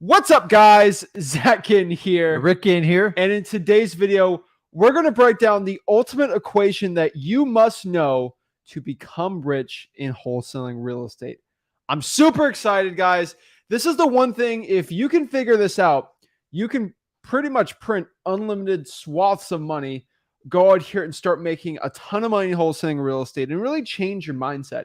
What's up, guys? Zach Ginn here. Rick Zach Ginn here. And in today's video, we're going to break down the ultimate equation that you must know to become rich in wholesaling real estate. I'm super excited, guys. This is the one thing, if you can figure this out, you can pretty much print unlimited swaths of money, go out here and start making a ton of money in wholesaling real estate and really change your mindset.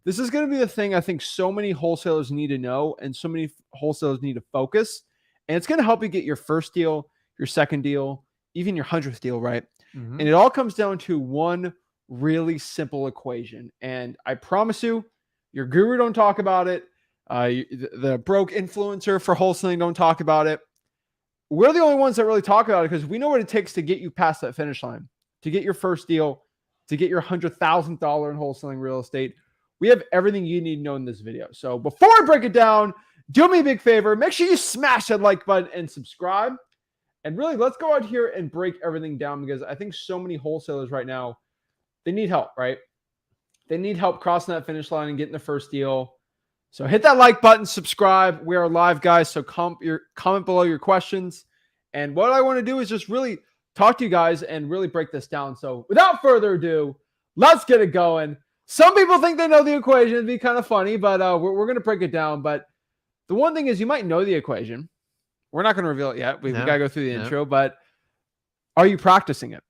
This is going to be the thing I think so many wholesalers need to know and so many wholesalers need to focus. And it's going to help you get your first deal, your second deal, even your 100th deal, right? Mm-hmm. And it all comes down to one really simple equation. And I promise you, your guru don't talk about it. The broke influencer for wholesaling don't talk about it. We're the only ones that really talk about it because we know what it takes to get you past that finish line, to get your first deal, to get your $100,000 in wholesaling real estate. We have everything you need to know in this video. So before I break it down, do me a big favor. Make sure you smash that like button and subscribe. And really, let's go out here and break everything down because I think so many wholesalers right now, they need help, right? They need help crossing that finish line and getting the first deal. So hit that like button, subscribe. We are live, guys. So comment below your questions. And what I want to do is just really talk to you guys and really break this down. So without further ado, let's get it going. Some people think they know the equation. It'd be kind of funny, but we're going to break it down. But the one thing is you might know the equation. We're not going to reveal it yet. We got to go through the intro, but are you practicing it?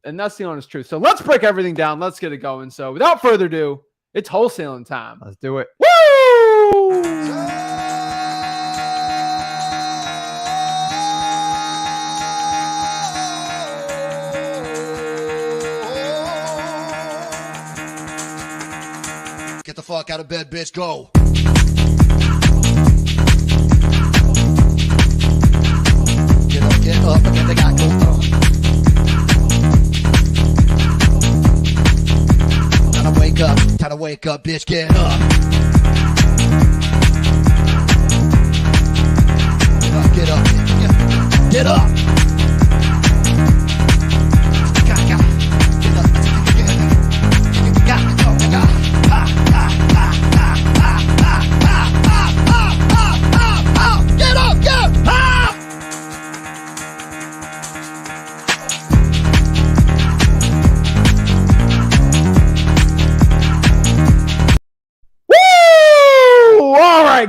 And that's the honest truth. So let's break everything down. Let's get it going. So without further ado, it's wholesaling time. Let's do it. Woo! Get the fuck out of bed, bitch. Go. Get up, and then they got go. Time to wake up, bitch. Get up. Get up. Get up.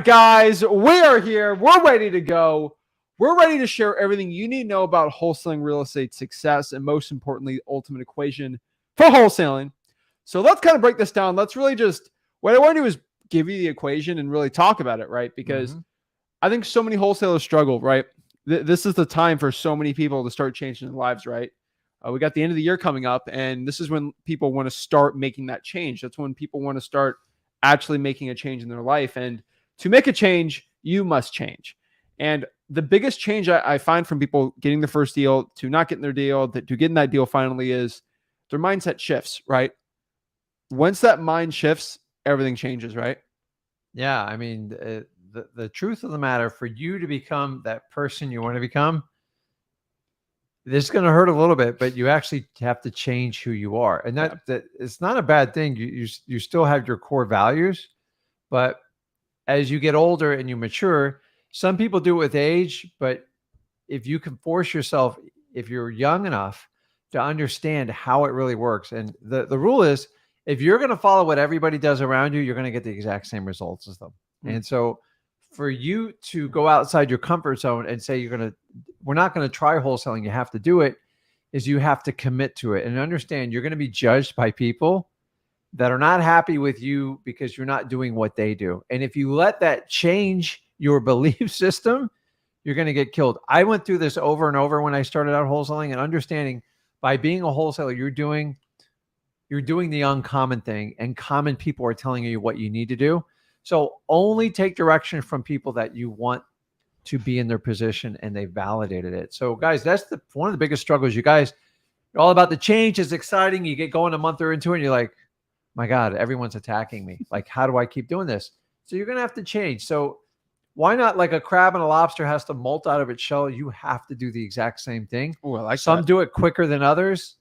Guys, we are here. We're ready to go. We're ready to share everything you need to know about wholesaling real estate success and most importantly, the ultimate equation for wholesaling. So let's kind of break this down. Let's really just, what I want to do is give you the equation and really talk about it, right? Because I think so many wholesalers struggle, right? This is the time for so many people to start changing their lives, right? We got the end of the year coming up, and this is when people want to start making that change. That's when people want to start actually making a change in their life. And to make a change, you must change. And the biggest change I find from people getting the first deal to not getting their deal, to getting that deal finally is their mindset shifts, right? Once that mind shifts, everything changes, right? Yeah. I mean, the truth of the matter, for you to become that person you want to become, this is going to hurt a little bit, but you actually have to change who you are. And that it's not a bad thing. You still have your core values, but as you get older and you mature, some people do it with age, but if you can force yourself, if you're young enough to understand how it really works. And the rule is, if you're going to follow what everybody does around you, you're going to get the exact same results as them. And so for you to go outside your comfort zone and say, we're not going to try wholesaling, you have to do it, is you have to commit to it and understand you're going to be judged by people that are not happy with you because you're not doing what they do. And if you let that change your belief system, you're going to get killed. I went through this over and over when I started out wholesaling, and understanding by being a wholesaler, you're doing the uncommon thing, and common people are telling you what you need to do. So only take direction from people that you want to be in their position and they validated it. So guys, that's one of the biggest struggles. You guys are all about the change. It's exciting. You get going a month or into it and you're like, my God, everyone's attacking me. Like, how do I keep doing this? So you're going to have to change. So why not, like a crab and a lobster has to molt out of its shell? You have to do the exact same thing. Ooh, I like Some that. do it quicker than others.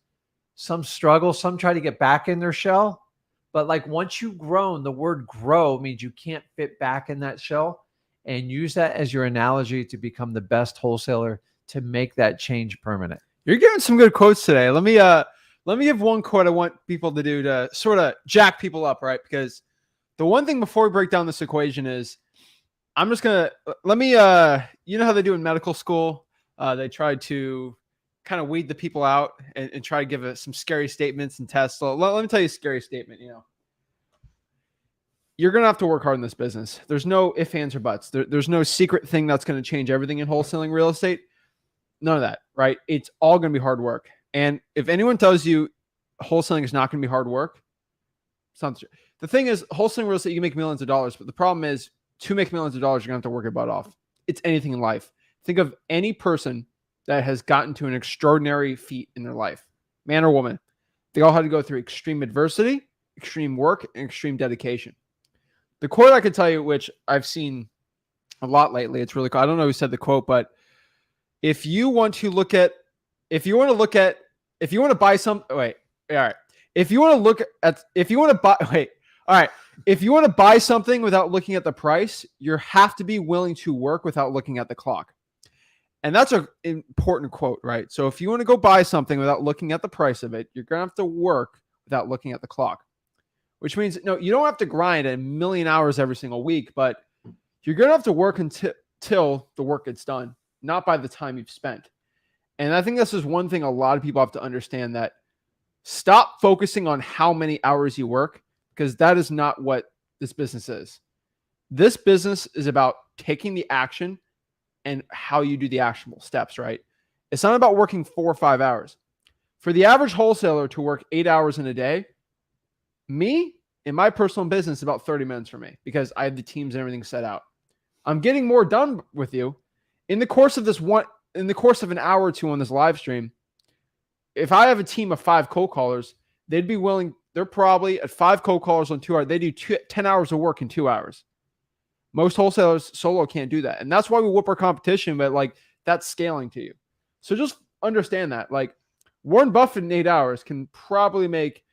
Some struggle. Some try to get back in their shell. But like once you've grown, the word grow means you can't fit back in that shell. and use that as your analogy to become the best wholesaler to make that change permanent. You're giving some good quotes today. Let me give one quote I want people to do to sort of jack people up, right? Because the one thing before we break down this equation is I'm just going to you know how they do in medical school? They try to kind of weed the people out and try to give some scary statements and tests. So let me tell you a scary statement. You're going to have to work hard in this business. There's no ifs, ands, or buts. There's no secret thing that's going to change everything in wholesaling real estate. None of that, right? It's all going to be hard work. And if anyone tells you wholesaling is not going to be hard work, it's not true. The thing is, wholesaling real estate, you can make millions of dollars, but the problem is to make millions of dollars, you're going to have to work your butt off. It's anything in life. Think of any person that has gotten to an extraordinary feat in their life, man or woman. They all had to go through extreme adversity, extreme work, and extreme dedication. The quote I could tell you, which I've seen a lot lately, it's really cool. I don't know who said the quote, but if you want to buy something without looking at the price, you have to be willing to work without looking at the clock. And that's an important quote, right? So if you want to go buy something without looking at the price of it, you're going to have to work without looking at the clock, which means, no, you don't have to grind a million hours every single week, but you're going to have to work until the work gets done, not by the time you've spent. And I think this is one thing a lot of people have to understand, that stop focusing on how many hours you work, because that is not what this business is. This business is about taking the action and how you do the actionable steps, right? It's not about working 4 or 5 hours. For the average wholesaler to work 8 hours in a day, me, in my personal business, about 30 minutes for me, because I have the teams and everything set out. I'm getting more done with you in the course of an hour or two on this live stream. If I have a team of 5 cold callers, they're probably at 5 cold callers on 2 hours. They do 10 hours of work in 2 hours. Most wholesalers solo can't do that. And that's why we whoop our competition, but that's scaling to you. So just understand that. Warren Buffett in 8 hours can probably make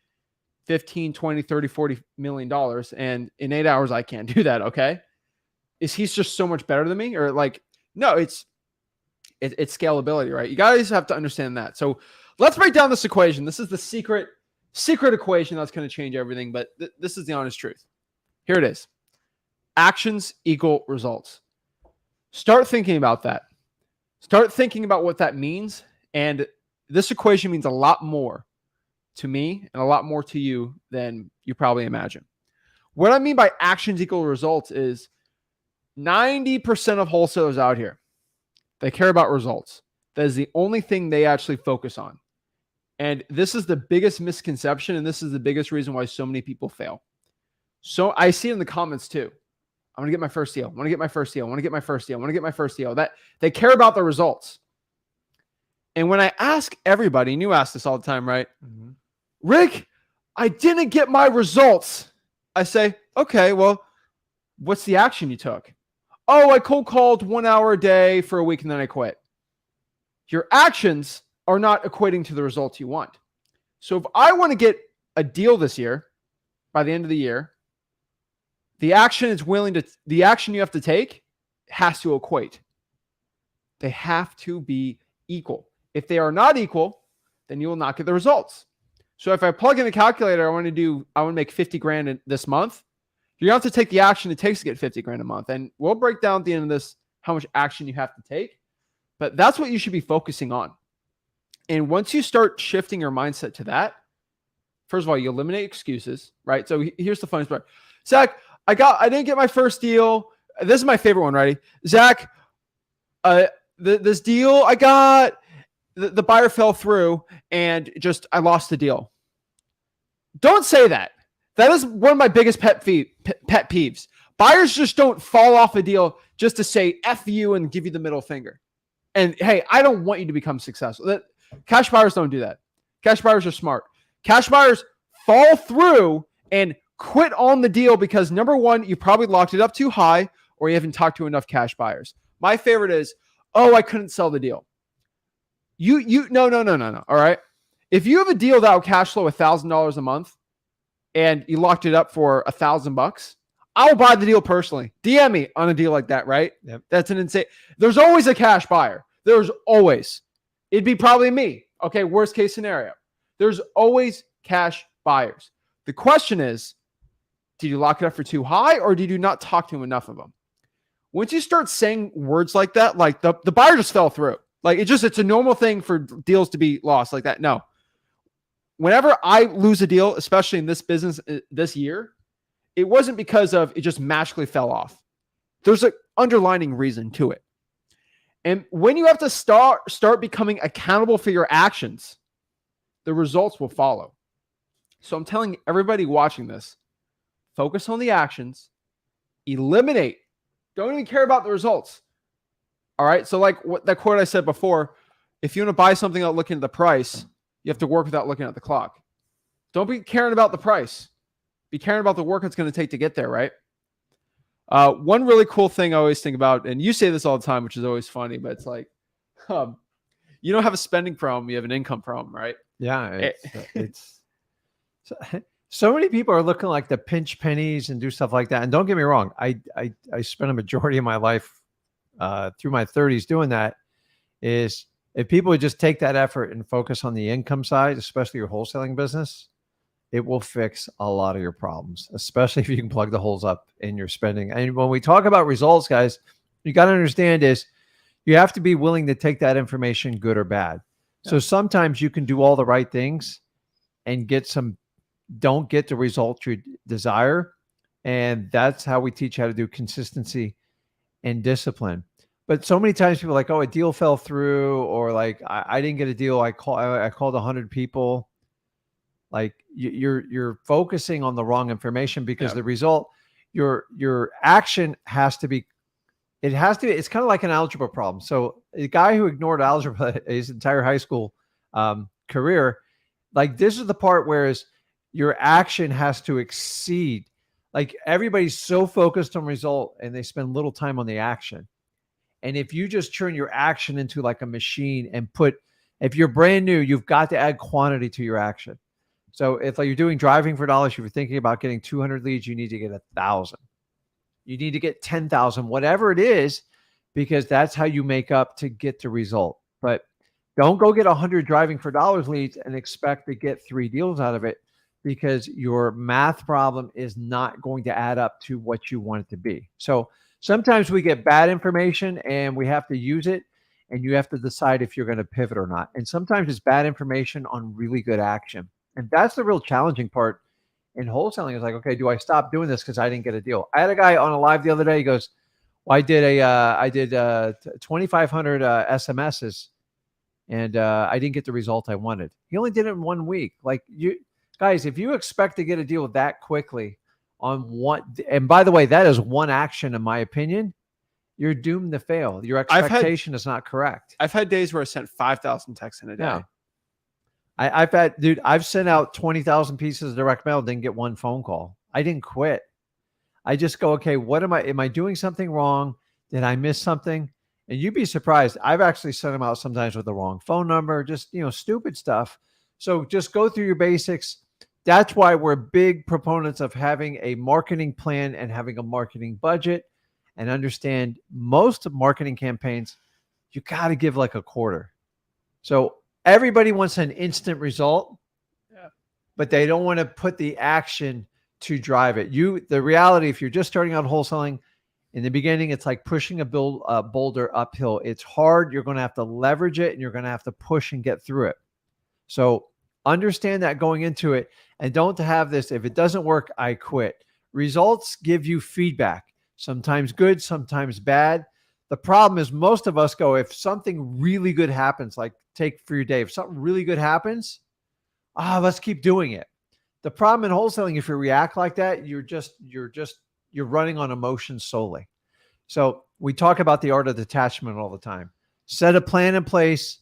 15, 20, 30, 40 million dollars. And in 8 hours, I can't do that. Okay. He's just so much better than me? Or no, it's scalability, right? You guys have to understand that. So let's break down this equation. This is the secret equation that's going to change everything. But this is the honest truth. Here it is. Actions equal results. Start thinking about that. Start thinking about what that means. And this equation means a lot more to me and a lot more to you than you probably imagine. What I mean by actions equal results is 90% of wholesalers out here, they care about results. That is the only thing they actually focus on. And this is the biggest misconception, and this is the biggest reason why so many people fail. So I see it in the comments too. I want to get my first deal. I want to get my first deal. I want to get my first deal. I want to get my first deal. That they care about the results. And when I ask everybody, and you ask this all the time, right? Mm-hmm. Rick, I didn't get my results. I say, okay, well, what's the action you took? Oh, I cold called 1 hour a day for a week and then I quit. Your actions are not equating to the results you want. So if I want to get a deal this year, by the end of the year, the action you have to take has to equate. They have to be equal. If they are not equal, then you will not get the results. So if I plug in a calculator, I want to make 50 grand this month. You're going to have to take the action it takes to get 50 grand a month. And we'll break down at the end of this how much action you have to take. But that's what you should be focusing on. And once you start shifting your mindset to that, first of all, you eliminate excuses, right? So here's the funny part. Zach, I didn't get my first deal. This is my favorite one, right? Zach, this deal I got, the buyer fell through and I lost the deal. Don't say that. That is one of my biggest pet peeves. Buyers just don't fall off a deal just to say F you and give you the middle finger. And hey, I don't want you to become successful. Cash buyers don't do that. Cash buyers are smart. Cash buyers fall through and quit on the deal because, number one, you probably locked it up too high or you haven't talked to enough cash buyers. My favorite is, oh, I couldn't sell the deal. No. All right. If you have a deal that will cash flow $1,000 a month and you locked it up for $1,000, I'll buy the deal personally. DM me on a deal like that, right? Yep. That's an insane. There's always a cash buyer. There's always. It'd be probably me. Okay, worst case scenario. There's always cash buyers. The question is, did you lock it up for too high, or did you not talk to enough of them? Once you start saying words like that, like the buyer just fell through. Like it's a normal thing for deals to be lost like that. No. Whenever I lose a deal, especially in this business this year, it wasn't because of it just magically fell off. There's an underlying reason to it. And when you have to start becoming accountable for your actions, the results will follow. So I'm telling everybody watching this, focus on the actions, eliminate. Don't even care about the results. All right. So like what that quote I said before, if you want to buy something without looking at the price, you have to work without looking at the clock. Don't be caring about the price. Be caring about the work it's going to take to get there, right? One really cool thing I always think about, and you say this all the time, which is always funny, but it's like, you don't have a spending problem, you have an income problem, right? Yeah. It's so many people are looking like the pinch pennies and do stuff like that. And don't get me wrong, I spent a majority of my life through my 30s doing that. Is if people would just take that effort and focus on the income side, especially your wholesaling business, it will fix a lot of your problems, especially if you can plug the holes up in your spending. And when we talk about results, guys, you got to understand is you have to be willing to take that information, good or bad. Yeah. So sometimes you can do all the right things and don't get the result you desire. And that's how we teach how to do consistency and discipline. But so many times people are like, oh, a deal fell through, or like, I didn't get a deal. I called 100 people. Like you're focusing on the wrong information because the result, your action has to be, it's kind of like an algebra problem. So a guy who ignored algebra his entire high school career, like this is the part where your action has to exceed. Like everybody's so focused on result and they spend little time on the action. And if you just turn your action into like a machine and if you're brand new, you've got to add quantity to your action. So if like you're doing driving for dollars, if you're thinking about getting 200 leads, you need to get 1,000. You need to get 10,000, whatever it is, because that's how you make up to get the result. But don't go get 100 driving for dollars leads and expect to get 3 deals out of it, because your math problem is not going to add up to what you want it to be. So sometimes we get bad information and we have to use it, and you have to decide if you're going to pivot or not. And sometimes it's bad information on really good action. And that's the real challenging part in wholesaling is like, okay, do I stop doing this because I didn't get a deal? I had a guy on a live the other day. He goes, well, I did 2,500 SMSs and I didn't get the result I wanted. He only did it in 1 week. Like you guys, if you expect to get a deal that quickly on one, and by the way, that is one action, in my opinion, you're doomed to fail. Your expectation is not correct. I've had days where I sent 5,000 texts in a day. Yeah. I've sent out 20,000 pieces of direct mail, didn't get 1 phone call. I didn't quit. I just go, okay, am I doing something wrong? Did I miss something? And you'd be surprised. I've actually sent them out sometimes with the wrong phone number, just, stupid stuff. So just go through your basics. That's why we're big proponents of having a marketing plan and having a marketing budget, and understand most marketing campaigns, you got to give like a quarter. So everybody wants an instant result, but they don't want to put the action to drive it. The reality, if you're just starting out wholesaling, in the beginning, it's like pushing a boulder uphill. It's hard. You're going to have to leverage it, and you're going to have to push and get through it. So understand that going into it, and don't have this, if it doesn't work, I quit. Results give you feedback, sometimes good, sometimes bad. The problem is most of us go, if something really good happens, like take for your day, if something really good happens, let's keep doing it. The problem in wholesaling, if you react like that, you're running on emotions solely. So we talk about the art of detachment all the time. Set a plan in place,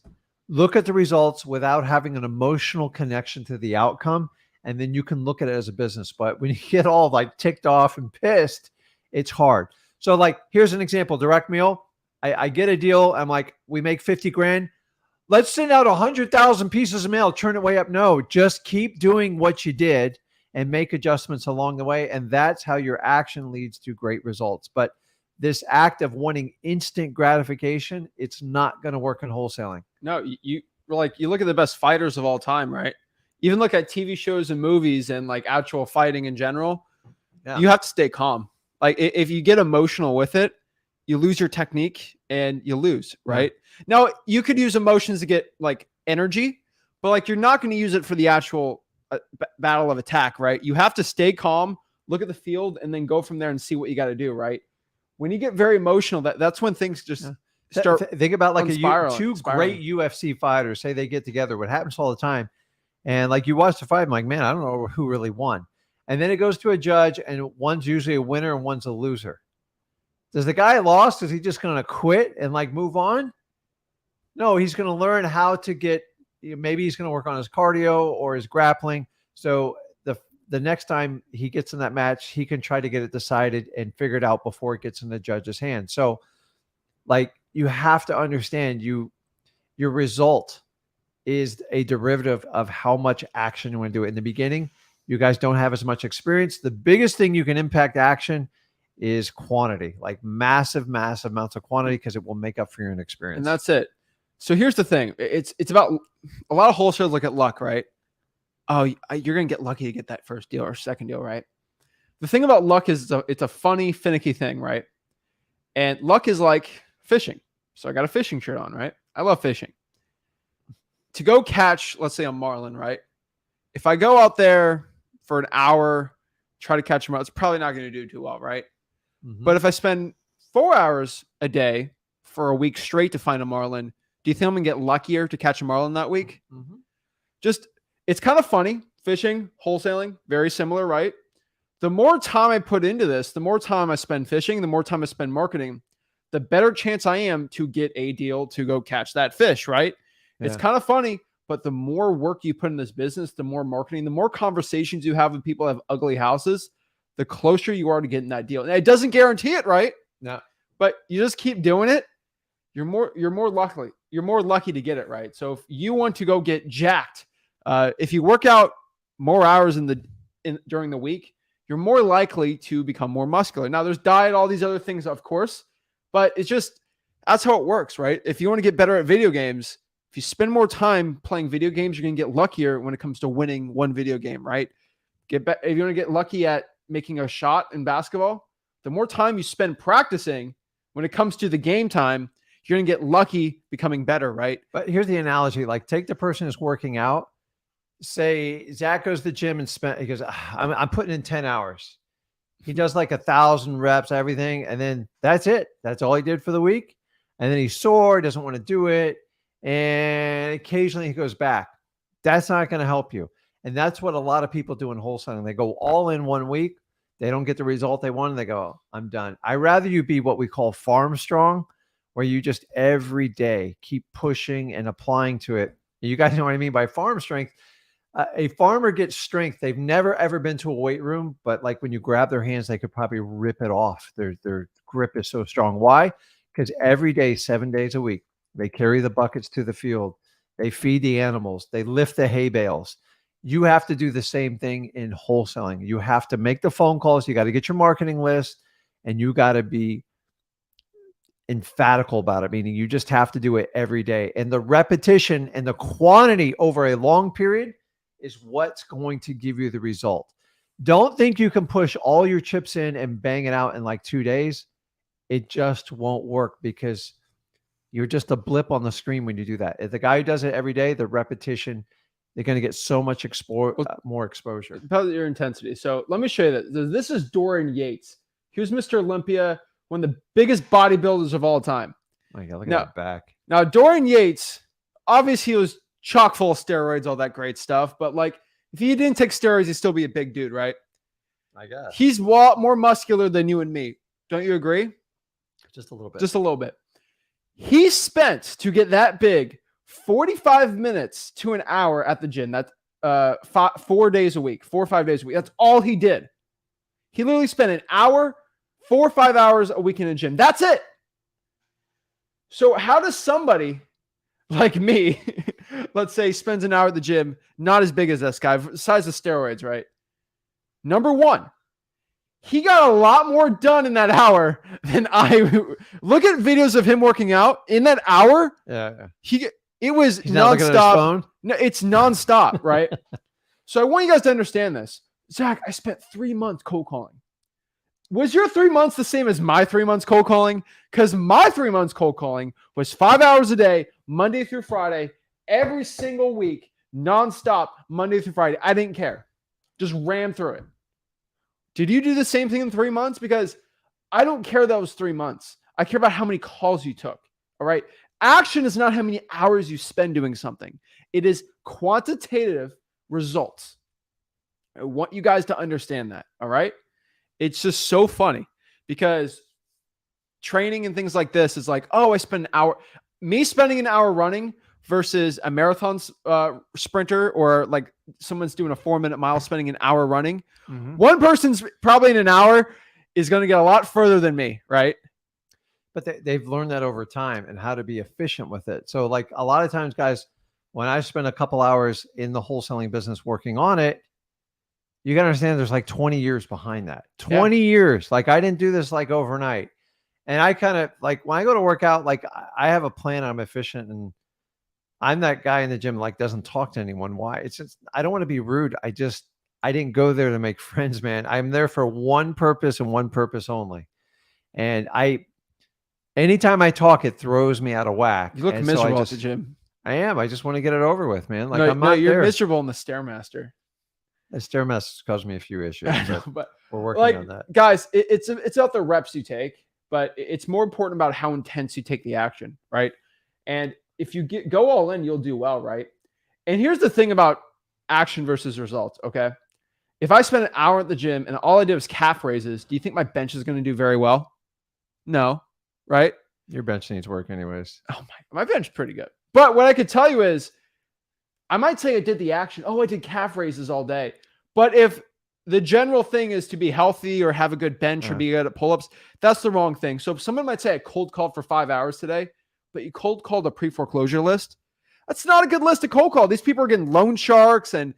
look at the results without having an emotional connection to the outcome, and then you can look at it as a business. But when you get all like ticked off and pissed, it's hard. So like, here's an example, direct mail. I get a deal. I'm like, we make 50 grand. Let's send out 100,000 pieces of mail, turn it way up. No, just keep doing what you did and make adjustments along the way. And that's how your action leads to great results. But this act of wanting instant gratification, it's not going to work in wholesaling. No, you look at the best fighters of all time, right? Even look at TV shows and movies and like actual fighting in general. Yeah. You have to stay calm. Like if you get emotional with it, you lose your technique and you lose, right? Now you could use emotions to get like energy, but like you're not going to use it for the actual battle of attack, right? You have to stay calm, look at the field, and then go from there and see what you got to do, right? When you get very emotional, that's when things just start. Think about like two spiraling. great UFC fighters. Say they get together. What happens all the time, and like you watch the fight, I'm like, man, I don't know who really won. And then it goes to a judge, and one's usually a winner and one's a loser. Does the guy lost? Is he just going to quit and like move on? No, he's going to learn how to get. Maybe he's going to work on his cardio or his grappling. So the next time he gets in that match, he can try to get it decided and figured out before it gets in the judge's hand. So like you have to understand your result is a derivative of how much action you want to do. In the beginning, you guys don't have as much experience. The biggest thing you can impact action is quantity, like massive amounts of quantity, because it will make up for your inexperience. And that's it. So here's the thing. It's about a lot of wholesalers look at luck, right? Oh, you're going to get lucky to get that first deal or second deal, right? The thing about luck is it's a funny, finicky thing, right? And luck is like fishing. So I got a fishing shirt on, right? I love fishing. To go catch, let's say a marlin, right? If I go out there for an hour, try to catch a marlin, it's probably not going to do too well, right? Mm-hmm. But if I spend 4 hours a day for a week straight to find a marlin, do you think I'm going to get luckier to catch a marlin that week? Mm-hmm. It's kind of funny. Fishing, wholesaling, very similar, right? The more time I put into this, the more time I spend fishing, the more time I spend marketing, the better chance I am to get a deal to go catch that fish, right? Yeah. It's kind of funny, but the more work you put in this business, the more marketing, the more conversations you have with people who have ugly houses, the closer you are to getting that deal. And it doesn't guarantee it, right? No. But you just keep doing it. You're more lucky to get it, right? So if you want to go get jacked, if you work out more hours during the week, you're more likely to become more muscular. Now there's diet, all these other things, of course, but that's how it works, right? If you want to get better at video games, if you spend more time playing video games, you're going to get luckier when it comes to winning one video game, right? If you want to get lucky at making a shot in basketball, the more time you spend practicing, when it comes to the game time, you're going to get lucky becoming better, right? But here's the analogy. Like take the person who's working out. Say Zach goes to the gym and he goes, I'm putting in 10 hours. He does like 1,000 reps, everything. And then that's it. That's all he did for the week. And then he's sore, doesn't want to do it. And occasionally he goes back. That's not going to help you. And that's what a lot of people do in wholesaling. They go all in 1 week. They don't get the result they want. And they go, oh, I'm done. I'd rather you be what we call farm strong, where you just every day keep pushing and applying to it. You guys know what I mean by farm strength. A farmer gets strength. They've never, ever been to a weight room, but like when you grab their hands, they could probably rip it off. Their grip is so strong. Why? Because every day, 7 days a week, they carry the buckets to the field. They feed the animals. They lift the hay bales. You have to do the same thing in wholesaling. You have to make the phone calls. You got to get your marketing list, and you got to be emphatical about it, meaning you just have to do it every day. And the repetition and the quantity over a long period is what's going to give you the result. Don't think you can push all your chips in and bang it out in like 2 days. It just won't work because you're just a blip on the screen when you do that. If the guy who does it every day, the repetition, they're going to get so much more exposure. Depends on your intensity. So let me show you that. This is Dorian Yates. He was Mr. Olympia, one of the biggest bodybuilders of all time. Oh, yeah, look at that back. Now, Dorian Yates, obviously he was chock full of steroids, all that great stuff. But like, if he didn't take steroids, he'd still be a big dude, right? I guess. He's more muscular than you and me. Don't you agree? Just a little bit. Just a little bit. He spent, to get that big, 45 minutes to an hour at the gym. That's 4 days a week, 4 or 5 days a week. That's all he did. He literally spent an hour, 4 or 5 hours a week in a gym. That's it. So how does somebody like me, let's say, spends an hour at the gym, not as big as this guy, besides the steroids, right? Number one, he got a lot more done in that hour than I. Look at videos of him working out in that hour. Yeah. It was He's not looking at his nonstop. phone. No, it's nonstop, right? So I want you guys to understand this. Zach, I spent 3 months cold calling. Was your 3 months the same as my 3 months cold calling? Because my 3 months cold calling was 5 hours a day, Monday through Friday, every single week, nonstop, Monday through Friday. I didn't care. Just ran through it. Did you do the same thing in 3 months? Because I don't care that was 3 months. I care about how many calls you took. All right. Action is not how many hours you spend doing something. It is quantitative results. I want you guys to understand that. All right. It's just so funny because training and things like this is like, oh, I spend an hour. Me spending an hour running versus a marathon sprinter or like someone's doing a 4-minute mile spending an hour running. Mm-hmm. One person's probably in an hour is going to get a lot further than me, right? But they've learned that over time and how to be efficient with it. So like a lot of times, guys, when I spend a couple hours in the wholesaling business working on it, you got to understand there's like 20 years behind that. 20 years. Like I didn't do this like overnight. And I kind of like when I go to work out, like I have a plan. I'm efficient and I'm that guy in the gym, like doesn't talk to anyone. Why? It's just, I don't want to be rude. I didn't go there to make friends, man. I'm there for one purpose and one purpose only. And anytime I talk, it throws me out of whack. You look And miserable so at the gym. I am. I just want to get it over with, man. Like No, I'm not you're there. miserable in the Stairmaster. The Stairmaster's caused me a few issues, but we're working like, on that. Guys, it's about the reps you take, but it's more important about how intense you take the action, right? And if you go all in, you'll do well, right? And here's the thing about action versus results, okay? If I spend an hour at the gym and all I did was calf raises, do you think my bench is going to do very well? No, right? Your bench needs work anyways. Oh my bench is pretty good. But what I could tell you is I might say I did the action. Oh, I did calf raises all day. But if the general thing is to be healthy or have a good bench or be good at pull-ups, that's the wrong thing. So if someone might say I cold called for 5 hours today, but you cold called a pre-foreclosure list, that's not a good list to cold call. These people are getting loan sharks and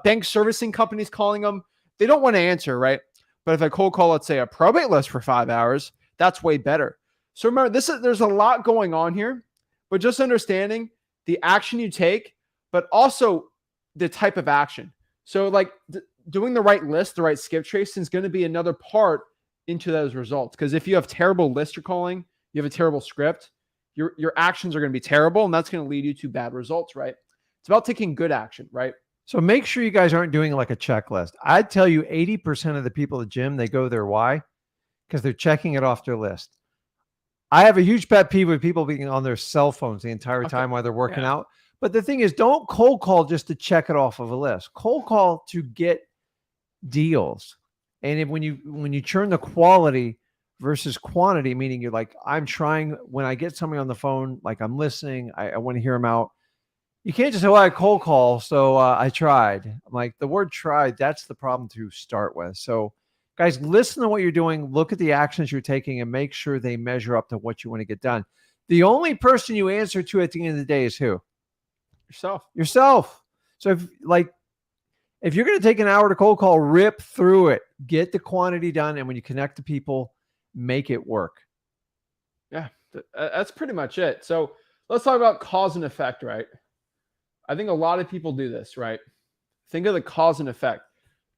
bank servicing companies calling them. They don't want to answer, right? But if I cold call, let's say, a probate list for 5 hours, that's way better. So remember, there's a lot going on here, but just understanding the action you take, but also the type of action. So like doing the right list, the right skip tracing is going to be another part into those results. Because if you have terrible list you're calling, you have a terrible script, your actions are going to be terrible, and that's going to lead you to bad results, right? It's about taking good action, right? So make sure you guys aren't doing like a checklist. I'd tell you 80% of the people at the gym, they go there. Why? Because they're checking it off their list. I have a huge pet peeve with people being on their cell phones the entire time while they're working out. But the thing is, don't cold call just to check it off of a list. Cold call to get deals. And when you churn the quality versus quantity, meaning you're like, I'm trying, when I get somebody on the phone, like I'm listening, I want to hear them out. You can't just say, well, I cold call, so I tried. I'm like, the word tried, that's the problem to start with. So guys, listen to what you're doing, look at the actions you're taking, and make sure they measure up to what you want to get done. The only person you answer to at the end of the day is who? Yourself. So if you're going to take an hour to cold call, rip through it, get the quantity done. And when you connect to people, make it work. Yeah, that's pretty much it. So let's talk about cause and effect, right? I think a lot of people do this, right? Think of the cause and effect.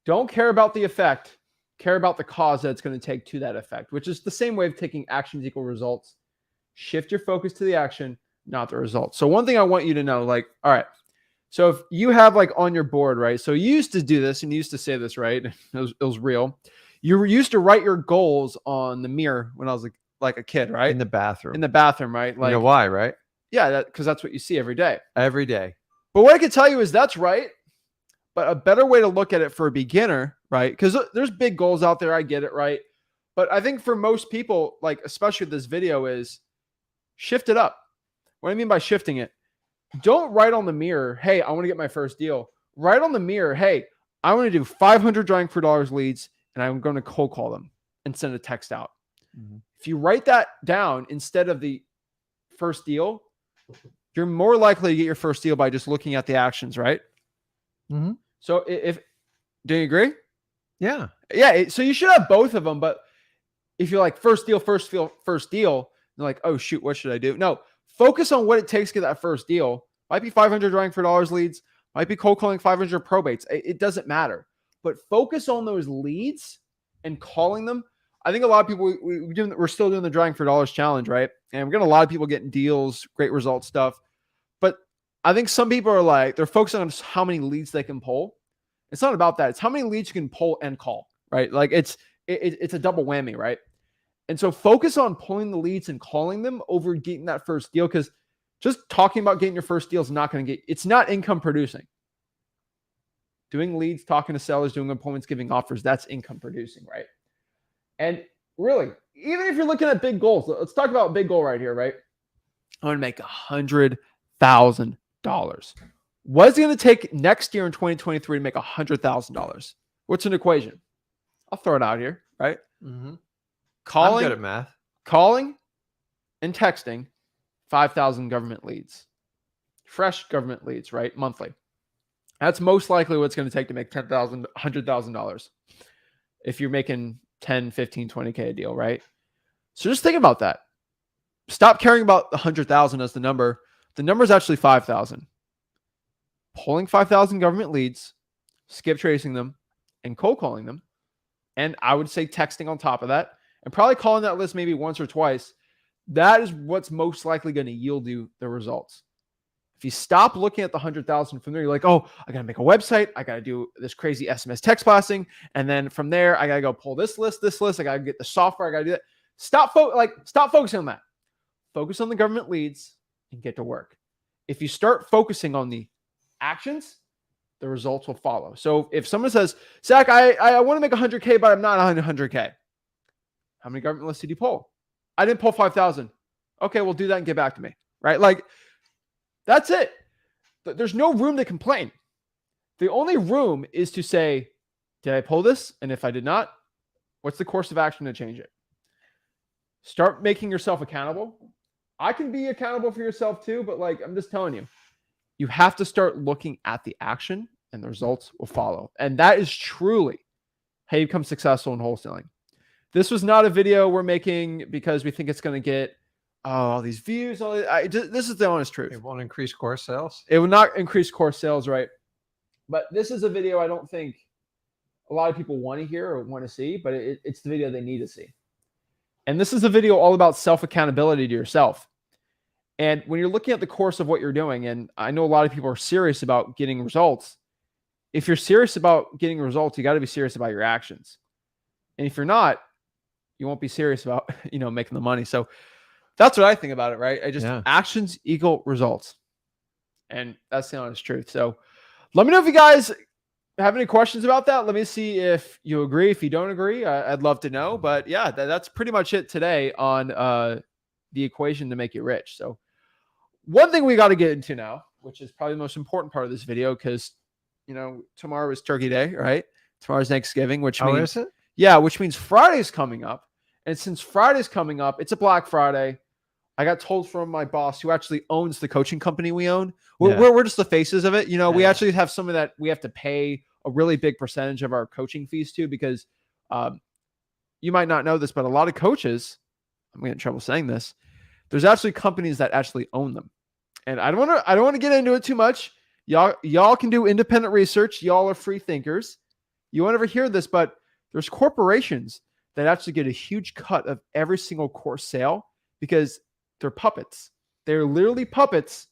Don't care about the effect, care about the cause that it's going to take to that effect, which is the same way of taking actions equal results. Shift your focus to the action, not the result. So one thing I want you to know, like, all right, so if you have like on your board, right? So you used to do this and you used to say this, right? It was real. You used to write your goals on the mirror when I was like a kid, right? In the bathroom, right? Like, you know why, right? Yeah, because that's what you see every day. Every day. But what I can tell you is that's right. But a better way to look at it for a beginner, right? Because there's big goals out there. I get it, right? But I think for most people, like especially with this video, is shift it up. What I mean by shifting it, don't write on the mirror, hey, I want to get my first deal. Write on the mirror, hey, I want to do 500 drawing for dollars leads, and I'm going to cold call them and send a text out. Mm-hmm. If you write that down instead of the first deal, you're more likely to get your first deal by just looking at the actions, right? Mm-hmm. So do you agree? Yeah. Yeah. So you should have both of them. But if you're like first deal, you're like, oh shoot, what should I do? No, focus on what it takes to get that first deal. Might be 500 drawing for dollars leads. Might be cold calling 500 probates. It doesn't matter. But focus on those leads and calling them. I think a lot of people, we're still doing the drawing for dollars challenge, right? And we're getting a lot of people getting deals, great results stuff. But I think some people are like, they're focusing on how many leads they can pull. It's not about that. It's how many leads you can pull and call, right? Like it's a double whammy, right? And so focus on pulling the leads and calling them over getting that first deal, because just talking about getting your first deal is not going to it's not income producing. Doing leads, talking to sellers, doing appointments, giving offers, that's income producing, right? And really, even if you're looking at big goals, let's talk about a big goal right here, right? I want to make $100,000. What is it going to take next year in 2023 to make $100,000? What's an equation? I'll throw it out here, right? Mm-hmm. Calling, I'm good at math. Calling and texting 5,000 government leads, fresh government leads, right? Monthly. That's most likely what it's going to take to make $10,000, $100,000 if you're making 10, 15, 20K a deal, right? So just think about that. Stop caring about the 100,000 as the number. The number is actually 5,000. Pulling 5,000 government leads, skip tracing them, and cold calling them. And I would say texting on top of that, and probably calling that list maybe once or twice. That is what's most likely going to yield you the results. If you stop looking at the 100,000 from there, you're like, oh, I got to make a website. I got to do this crazy SMS text blasting. And then from there, I got to go pull this list. I got to get the software. I got to do that. Stop focusing on that. Focus on the government leads and get to work. If you start focusing on the actions, the results will follow. So if someone says, Zach, I want to make 100K, but I'm not 100K. How many government lists did you pull? I didn't pull 5,000. Okay, we'll do that and get back to me, right? Like, that's it. There's no room to complain. The only room is to say, did I pull this? And if I did not, what's the course of action to change it? Start making yourself accountable. I can be accountable for yourself too, but like, I'm just telling you, you have to start looking at the action and the results will follow. And that is truly how you become successful in wholesaling. This was not a video we're making because we think it's going to get all these views. This is the honest truth. It won't increase course sales. It will not increase course sales, right? But this is a video I don't think a lot of people want to hear or want to see, but it's the video they need to see. And this is a video all about self-accountability to yourself. And when you're looking at the course of what you're doing, and I know a lot of people are serious about getting results. If you're serious about getting results, you got to be serious about your actions. And if you're not, you won't be serious about, making the money. So that's what I think about it, right? Actions equal results. And that's the honest truth. So let me know if you guys have any questions about that. Let me see if you agree. If you don't agree, I'd love to know. But yeah, that's pretty much it today on the equation to make you rich. So one thing we got to get into now, which is probably the most important part of this video, because, tomorrow is Turkey Day, right? Tomorrow's Thanksgiving, which means, is it? Yeah, which means Friday's coming up. And since Friday's coming up, it's a Black Friday. I got told from my boss, who actually owns the coaching company we own. We're just the faces of it. We actually have some of that we have to pay a really big percentage of our coaching fees to, because you might not know this, but a lot of coaches, I'm getting in trouble saying this, there's actually companies that actually own them. And I don't want to get into it too much. Y'all can do independent research. Y'all are free thinkers. You won't ever hear this, but there's corporations that actually get a huge cut of every single course sale because they're puppets. They're literally puppets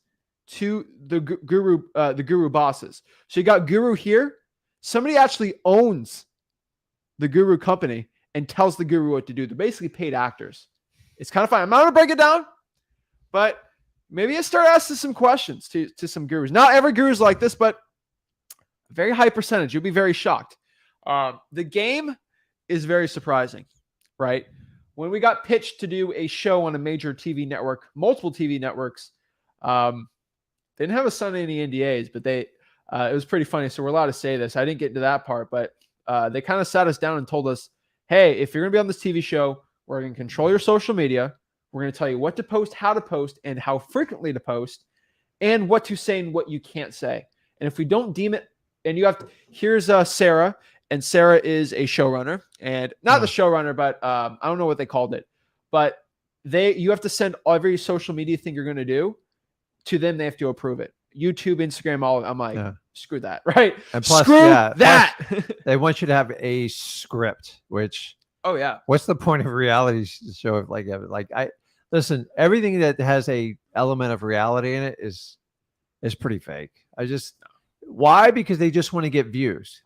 to the guru bosses. So you got guru here. Somebody actually owns the guru company and tells the guru what to do. They're basically paid actors. It's kind of fun. I'm not going to break it down, but maybe I start asking some questions to some gurus. Not every guru is like this, but a very high percentage. You'll be very shocked. The game is very surprising, right? When we got pitched to do a show on a major TV network, multiple TV networks, they didn't have us sign any NDAs, but it was pretty funny. So we're allowed to say this. I didn't get into that part, but they kind of sat us down and told us, hey, if you're going to be on this TV show, we're going to control your social media. We're going to tell you what to post, how to post, and how frequently to post, and what to say and what you can't say. And if we don't deem it, and here's Sarah and Sarah is a showrunner, and not the showrunner, but I don't know what they called it, but you have to send every social media thing you're going to do to them. They have to approve it. YouTube, Instagram, all. I'm like, screw that, right? And plus, screw that. Plus, they want you to have a script, which what's the point of a reality show if listen, everything that has a element of reality in it is pretty fake. Why? Because they just want to get views.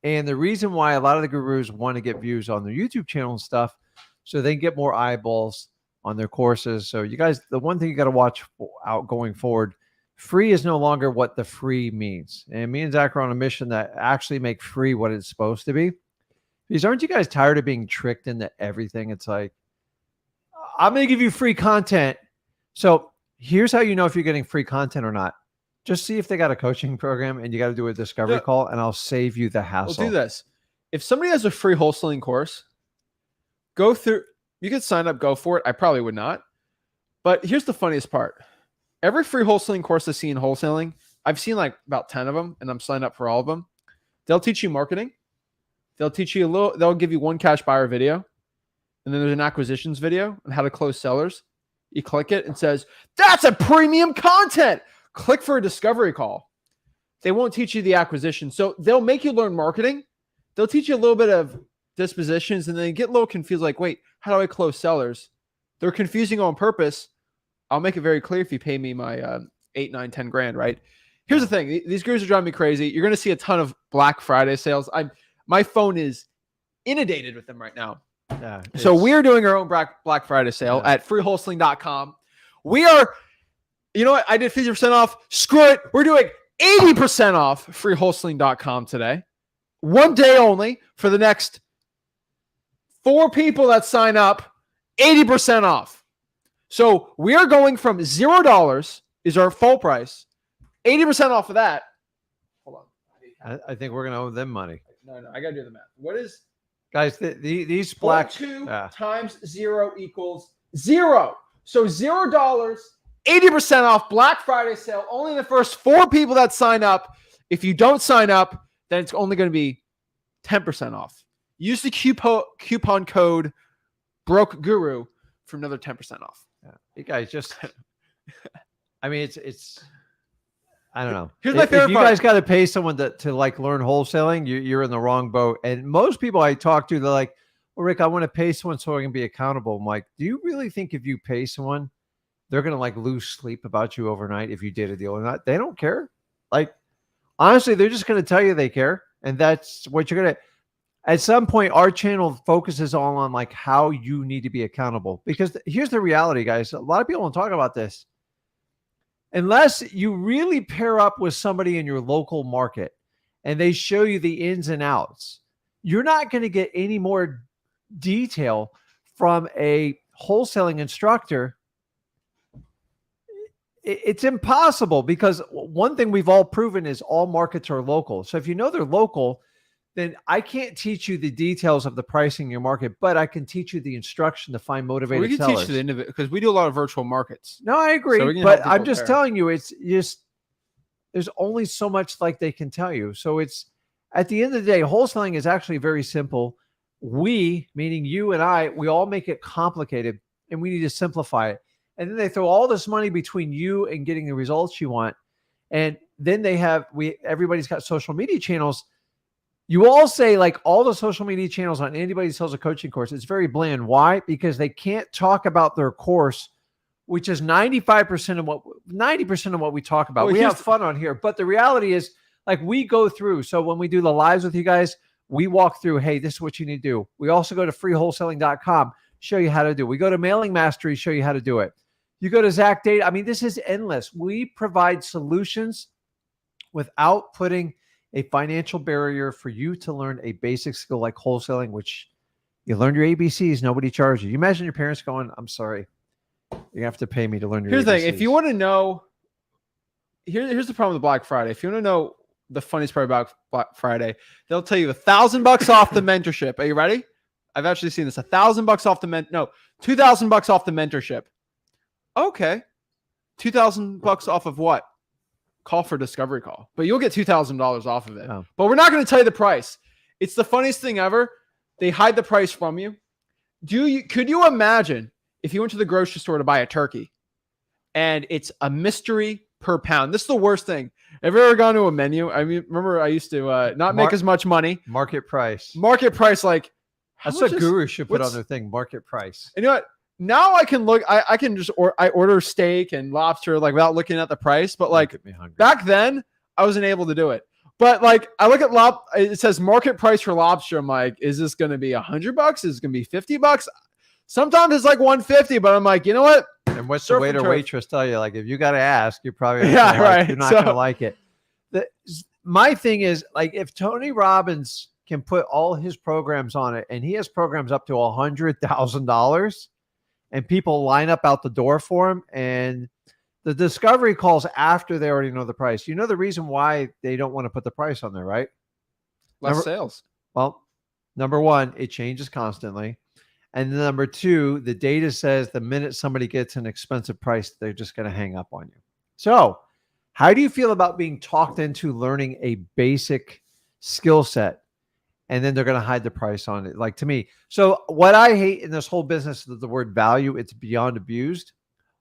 And the reason why a lot of the gurus want to get views on their YouTube channel and stuff, so they can get more eyeballs on their courses. So you guys, the one thing you got to watch out going forward, free is no longer what the free means. And me and Zach are on a mission that actually make free what it's supposed to be. Because aren't you guys tired of being tricked into everything? It's like, I'm going to give you free content. So here's how you know if you're getting free content or not. Just see if they got a coaching program and you got to do a discovery call, and I'll save you the hassle. We'll do this. If somebody has a free wholesaling course, go through. You could sign up, go for it. I probably would not. But here's the funniest part. Every free wholesaling course I see in wholesaling, I've seen like about 10 of them, and I'm signed up for all of them. They'll teach you marketing. They'll teach you they'll give you one cash buyer video. And then there's an acquisitions video on how to close sellers. You click it and says, that's a premium content. Click for a discovery call. They won't teach you the acquisition. So they'll make you learn marketing. They'll teach you a little bit of dispositions, and then you get a little confused, like, wait, how do I close sellers? They're confusing on purpose. I'll make it very clear if you pay me my 8, 9, 10 grand, right? Here's the thing. These gurus are driving me crazy. You're going to see a ton of Black Friday sales. My phone is inundated with them right now. Yeah, so we're doing our own Black Friday sale at freewholesaling.com. We are, you know what? I did 50% off. Screw it. We're doing 80% off freewholesaling.com today. One day only for the next 4 people that sign up, 80% off. So we are going from $0 is our full price, 80% off of that. Hold on. I think we're going to owe them money. No, I got to do the math. What is... Guys, these Black 2 times 0 equals 0. So $0, 80% off Black Friday sale. Only the first 4 people that sign up. If you don't sign up, then it's only going to be 10% off. Use the coupon code Broke Guru for another 10% off. Yeah. You guys just, I mean, it's. I don't know. Here's my favorite if you part. guys got to pay someone to like learn wholesaling, you're in the wrong boat. And most people I talk to, they're like, well, Rick, I want to pay someone so I can be accountable. I'm like, do you really think if you pay someone, they're going to like lose sleep about you overnight if you did a deal or not? They don't care. Like, honestly, they're just going to tell you they care. And that's what you're going to, at some point, our channel focuses all on like how you need to be accountable. Because here's the reality, guys. A lot of people don't talk about this. Unless you really pair up with somebody in your local market and they show you the ins and outs, you're not going to get any more detail from a wholesaling instructor. It's impossible, because one thing we've all proven is all markets are local. So if you know they're local, then I can't teach you the details of the pricing in your market, but I can teach you the instruction to find motivated sellers. We can teach you the individual, because we do a lot of virtual markets. No, I agree, so but I'm just telling you, it's just, there's only so much like they can tell you. So it's, at the end of the day, wholesaling is actually very simple. We, meaning you and I, we all make it complicated, and we need to simplify it. And then they throw all this money between you and getting the results you want. And then everybody's got social media channels. You all say like all the social media channels on anybody who sells a coaching course, it's very bland. Why? Because they can't talk about their course, which is 90% of what we talk about. We have fun on here, but the reality is, like, we go through. So when we do the lives with you guys, we walk through, hey, this is what you need to do. We also go to freewholesaling.com, show you how to do it. We go to Mailing Mastery, show you how to do it. You go to Zach Data. I mean, this is endless. We provide solutions without putting a financial barrier for you to learn a basic skill like wholesaling, which you learn your ABCs, nobody charges you. You imagine your parents going, I'm sorry, you have to pay me to learn your ABCs. Here's the thing. If you want to know, here's the problem with Black Friday. If you want to know the funniest part about Black Friday, they'll tell you $1,000 off the mentorship. Are you ready? I've actually seen this. $1,000 off the $2,000 off the mentorship. Okay. $2,000 off of what? Call for discovery call. But you'll get $2,000 off of it. Oh. But we're not going to tell you the price. It's the funniest thing ever. They hide the price from you. Could you imagine if you went to the grocery store to buy a turkey and it's a mystery per pound? This is the worst thing. Have you ever gone to a menu? I mean, remember I used to not make as much money. Market price. Market price, like that's what gurus should put on their thing. Market price. And you know what? Now I can look. I can just I order steak and lobster like without looking at the price. But like back then, I wasn't able to do it. But like I look at it says market price for lobster. I'm like, is this going to be $100? Is it going to be $50? Sometimes it's like $150. But I'm like, you know what? And what's the waiter waitress tell you? Like, if you got to ask, you're probably right. You're not going to like it. My thing is like if Tony Robbins can put all his programs on it, and he has programs up to $100,000. And people line up out the door for him, and the discovery calls after they already know the price. You know the reason why they don't want to put the price on there, right? Less sales. Well, number one, it changes constantly. And number two, the data says the minute somebody gets an expensive price, they're just going to hang up on you. So how do you feel about being talked into learning a basic skill set? And then they're going to hide the price on it. Like to me. So what I hate in this whole business is the word value. It's beyond abused.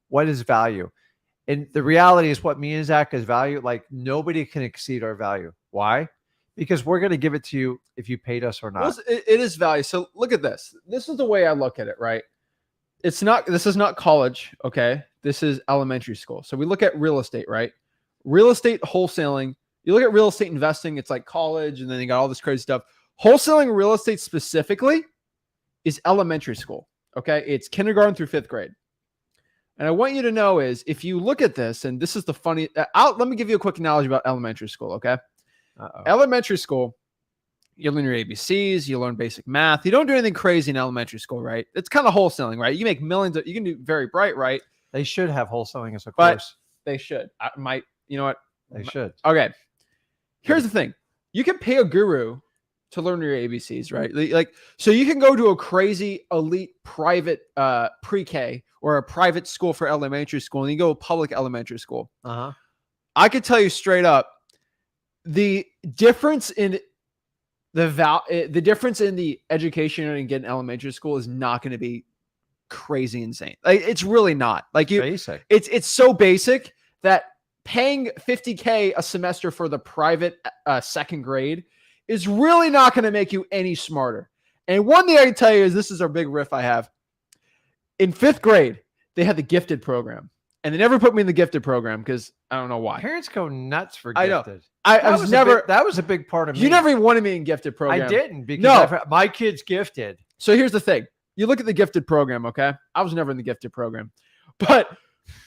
What is value? And the reality is what me and Zach is value. Like nobody can exceed our value. Why? Because we're going to give it to you if you paid us or not. Well, it is value. So look at this. This is the way I look at it, right? This is not college. Okay. This is elementary school. So we look at real estate, right? Real estate wholesaling. You look at real estate investing. It's like college. And then you got all this crazy stuff. Wholesaling real estate specifically is elementary school. Okay. It's kindergarten through 5th grade. And I want you to know is if you look at this, and this is the funny, let me give you a quick analogy about elementary school. Okay. Elementary school, you learn your ABCs, you learn basic math. You don't do anything crazy in elementary school, right? It's kind of wholesaling, right? You make millions you can do very bright, right? They should have wholesaling as a course. They should. You know what? They should. Okay. Here's the thing. You can pay a guru to learn your ABCs, right? Like, so you can go to a crazy elite private pre-K or a private school for elementary school, and you go to public elementary school. I could tell you straight up, the difference in the difference in the education and getting elementary school is not going to be crazy insane. Like it's really not. Like basic. It's so basic that paying $50K a semester for the private 2nd grade is really not going to make you any smarter. And one thing I can tell you is this is our big riff I have. In 5th grade, they had the gifted program. And they never put me in the gifted program because I don't know why. Parents go nuts for gifted. I know. I was never. That was a big part of me. You never even wanted me in gifted program. I didn't because my kid's gifted. So here's the thing. You look at the gifted program, okay? I was never in the gifted program. But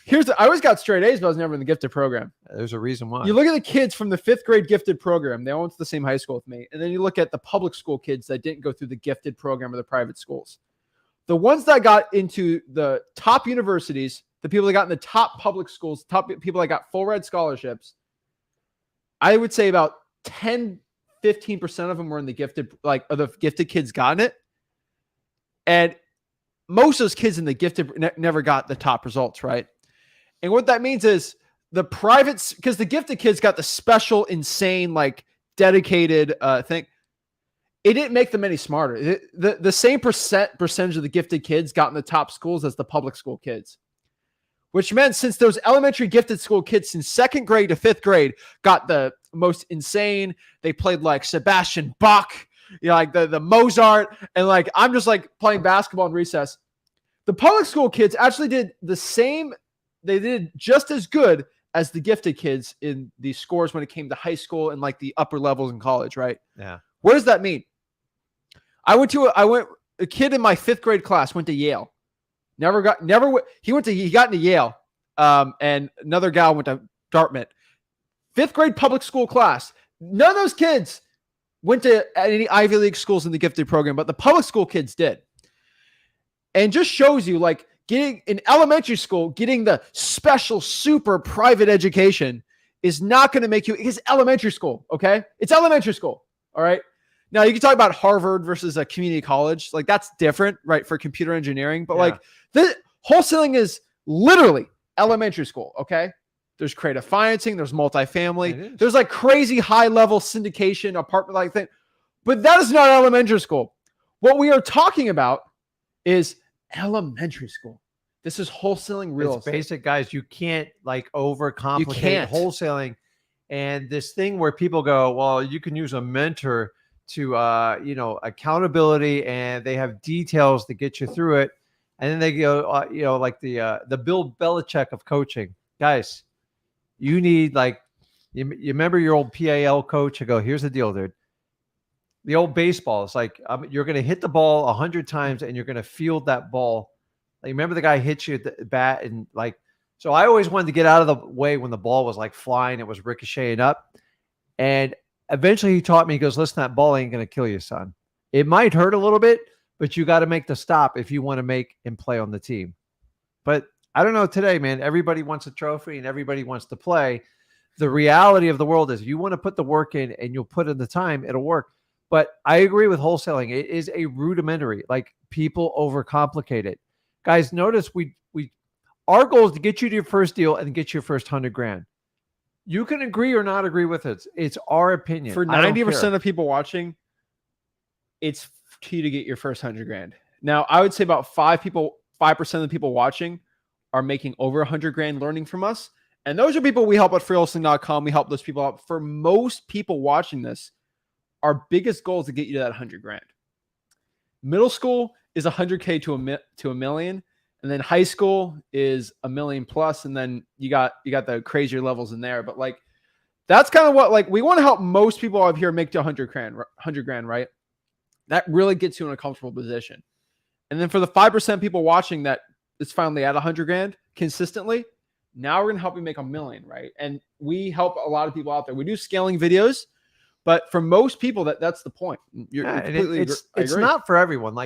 I always got straight A's, but I was never in the gifted program. There's a reason why. You look at the kids from the 5th grade gifted program. They all went to the same high school with me. And then you look at the public school kids that didn't go through the gifted program or the private schools. The ones that got into the top universities, the people that got in the top public schools, top people that got full ride scholarships, I would say about 10, 15% of them were in the gifted, like the gifted kids got in it. And most of those kids in the gifted never got the top results, right? And what that means is the private, because the gifted kids got the special, insane, like dedicated thing. It didn't make them any smarter. The same percentage of the gifted kids got in the top schools as the public school kids, which meant since those elementary gifted school kids in 2nd grade to 5th grade got the most insane, they played like Sebastian Bach, you know, like the Mozart, and like I'm just like playing basketball in recess. The public school kids actually did the same. They did just as good as the gifted kids in the scores when it came to high school and like the upper levels in college, right? Yeah. What does that mean? A kid in my 5th grade class went to Yale. He got into Yale. And another gal went to Dartmouth. 5th grade public school class. None of those kids went to any Ivy League schools in the gifted program, but the public school kids did. And just shows you like getting in elementary school, getting the special, super private education is not going to make you, it's elementary school. Okay. It's elementary school. All right. Now you can talk about Harvard versus a community college. Like that's different, right? For computer engineering, but like the wholesaling is literally elementary school. Okay. There's creative financing. There's multifamily. There's like crazy high level syndication apartment like thing. But that is not elementary school. What we are talking about is elementary school. This is wholesaling real It's estate. basic, guys. You can't like overcomplicate can't. wholesaling. And this thing where people go, well, you can use a mentor to, accountability, and they have details to get you through it. And then they go, like the Bill Belichick of coaching. Guys, you need you remember your old PAL coach? I go, here's the deal, dude. The old baseball, it's like you're going to hit the ball 100 times and you're going to field that ball. Like, remember the guy hits you at the bat and so I always wanted to get out of the way when the ball was like flying, it was ricocheting up. And eventually he taught me, he goes, listen, that ball ain't going to kill you, son. It might hurt a little bit, but you got to make the stop if you want to make and play on the team. But I don't know today, man, everybody wants a trophy and everybody wants to play. The reality of the world is if you want to put the work in and you'll put in the time, it'll work. But I agree with wholesaling. It is a rudimentary, people overcomplicate it. Guys, notice our goal is to get you to your first deal and get your first $100,000. You can agree or not agree with it. It's our opinion. For 90% of people watching, it's key to get your first $100,000. Now, I would say about 5% of the people watching are making over $100,000 learning from us. And those are people we help at freewholesaling.com. We help those people out. For most people watching this, our biggest goal is to get you to that $100,000. Middle school is $100K to a million, and then high school is $1 million plus, and then you got the crazier levels in there. But that's kind of what we want to help most people out here make to $100,000, right? That really gets you in a comfortable position. And then for the 5% people watching that is finally at $100,000 consistently, now we're gonna help you make $1 million, right? And we help a lot of people out there. We do scaling videos. But for most people, that's the point. It's not for everyone.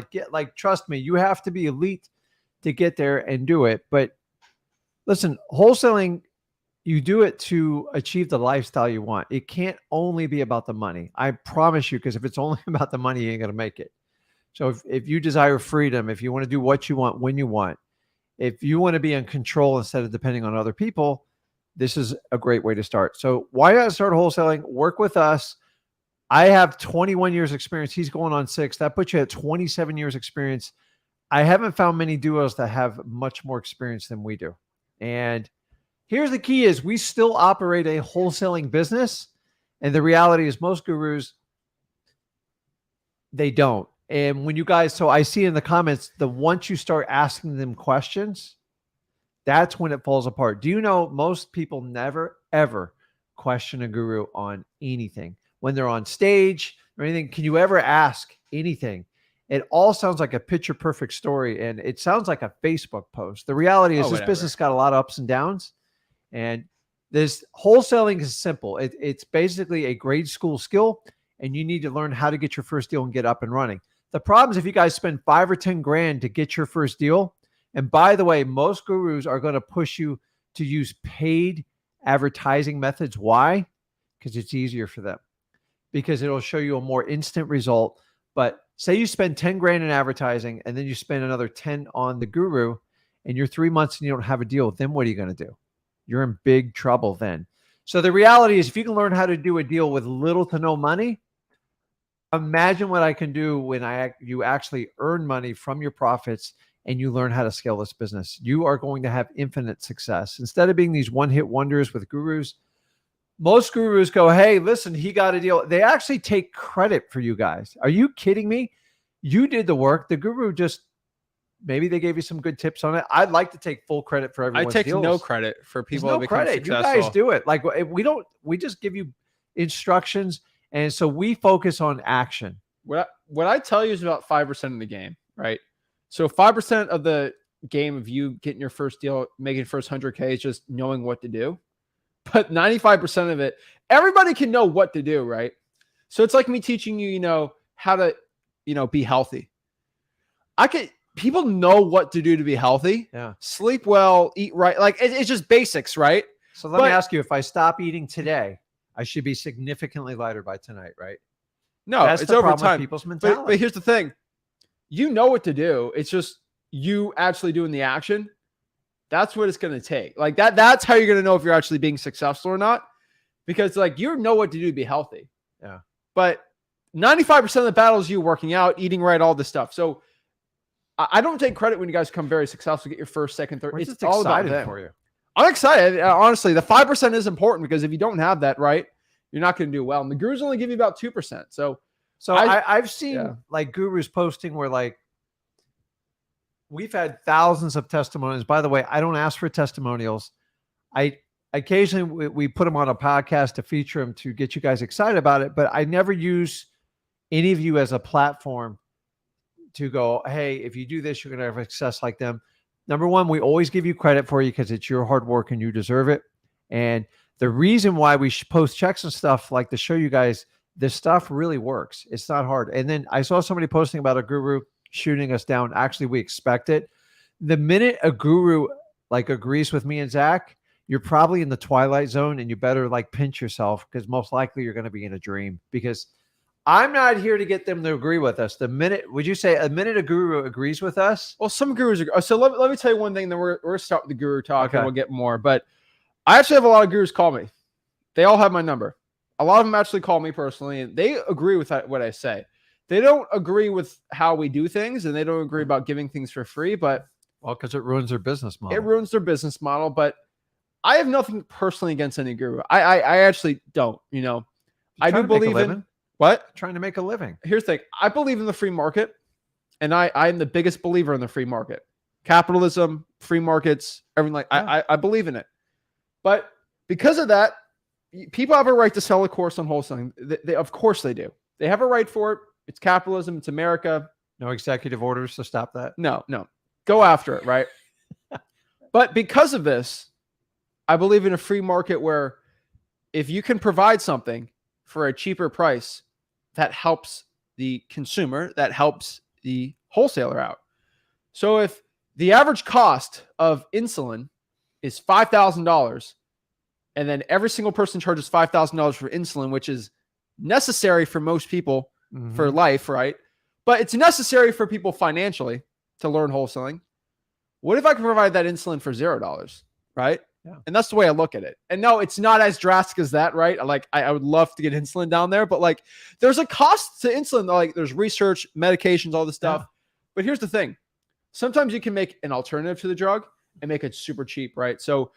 Trust me, you have to be elite to get there and do it. But listen, wholesaling, you do it to achieve the lifestyle you want. It can't only be about the money. I promise you, because if it's only about the money, you ain't going to make it. So if you desire freedom, if you want to do what you want, when you want, if you want to be in control instead of depending on other people, this is a great way to start. So why not start wholesaling? Work with us. I have 21 years experience. He's going on 6. That puts you at 27 years experience. I haven't found many duos that have much more experience than we do. And here's the key is we still operate a wholesaling business. And the reality is most gurus, they don't. And when you guys, so I see in the comments, once you start asking them questions, that's when it falls apart. Do you know most people never, ever question a guru on anything? When they're on stage or anything, can you ever ask anything? It all sounds like a picture perfect story, and it sounds like a Facebook post. The reality is this business got a lot of ups and downs, and this wholesaling is simple. It's basically a grade school skill, and you need to learn how to get your first deal and get up and running. The problem is if you guys spend $5 or $10,000 to get your first deal, and by the way, most gurus are going to push you to use paid advertising methods. Why? Because it's easier for them. Because it'll show you a more instant result. But say you spend $10,000 in advertising and then you spend another 10 on the guru and you're 3 months and you don't have a deal, then what are you going to do? You're in big trouble then. So the reality is if you can learn how to do a deal with little to no money, imagine what I can do when you actually earn money from your profits and you learn how to scale this business. You are going to have infinite success. Instead of being these one-hit wonders with gurus, most gurus go, hey, listen, he got a deal. They actually take credit for you guys. Are you kidding me? You did the work. The guru just, maybe they gave you some good tips on it. I'd like to take full credit for everyone's I take deals. No credit for people that become successful. You guys do it. We just give you instructions. And so we focus on action. What I tell you is about 5% of the game, right? So 5% of the game of you getting your first deal, making first 100K is just knowing what to do. But 95% of it, everybody can know what to do, right? So it's like me teaching you, how to, be healthy. People know what to do to be healthy. Yeah. Sleep well, eat right. It's just basics, right? So let me ask you, if I stop eating today, I should be significantly lighter by tonight, right? No, it's over time. People's mentality. But here's the thing. You know what to do. It's just you actually doing the action. That's what it's going to take. That's how you're going to know if you're actually being successful or not. Because you know what to do to be healthy. Yeah. But 95% of the battle is you working out, eating right, all this stuff. So I don't take credit when you guys become very successful, get your first, second, third. We're It's just all about excited them. for you. I'm excited. Honestly, the 5% is important because if you don't have that, right, you're not going to do well. And the gurus only give you about 2%. So I've seen yeah. like gurus posting where like we've had thousands of testimonials. By the way, I don't ask for testimonials. I occasionally we put them on a podcast to feature them to get you guys excited about it, but I never use any of you as a platform to go, hey, if you do this, you're going to have success like them. Number one, we always give you credit for you because it's your hard work and you deserve it. And the reason why we post checks and stuff like to show you guys this stuff really works. It's not hard. And then I saw somebody posting about a guru shooting us down. Actually, we expect it. The minute a guru like agrees with me and Zach, you're probably in the twilight zone and you better like pinch yourself because most likely you're going to be in a dream because I'm not here to get them to agree with us. Would you say a minute a guru agrees with us? Well, some gurus are. So let me tell you one thing. Then we're going to start with the guru talk Okay. and we'll get more. But I actually have a lot of gurus call me. They all have my number. A lot of them actually call me personally, and they agree with what I say. They don't agree with how we do things, and they don't agree about giving things for free. But Well, because it ruins their business model. it ruins their business model. But I have nothing personally against any guru. I actually don't. You know, I do believe in what? Trying to make a living. Here's the thing. I believe in the free market, and I'm the biggest believer in the free market. Capitalism, free markets, everything like I believe in it. But because of that, people have a right to sell a course on wholesaling. Of course they do. They have a right for it. It's capitalism. It's America. No executive orders to stop that. No. Go after it, right? But because of this, I believe in a free market where if you can provide something for a cheaper price, that helps the consumer, that helps the wholesaler out. So if the average cost of insulin is $5,000, and then every single person charges $5,000 for insulin, which is necessary for most people for life, right? But it's necessary for people financially to learn wholesaling. What if I could provide that insulin for $0, right? Yeah. And that's the way I look at it. And no, it's not as drastic as that, right? Like I would love to get insulin down there, but like there's a cost to insulin. Like there's research, medications, all this stuff. Yeah. But here's the thing. Sometimes you can make an alternative to the drug and make it super cheap, right? So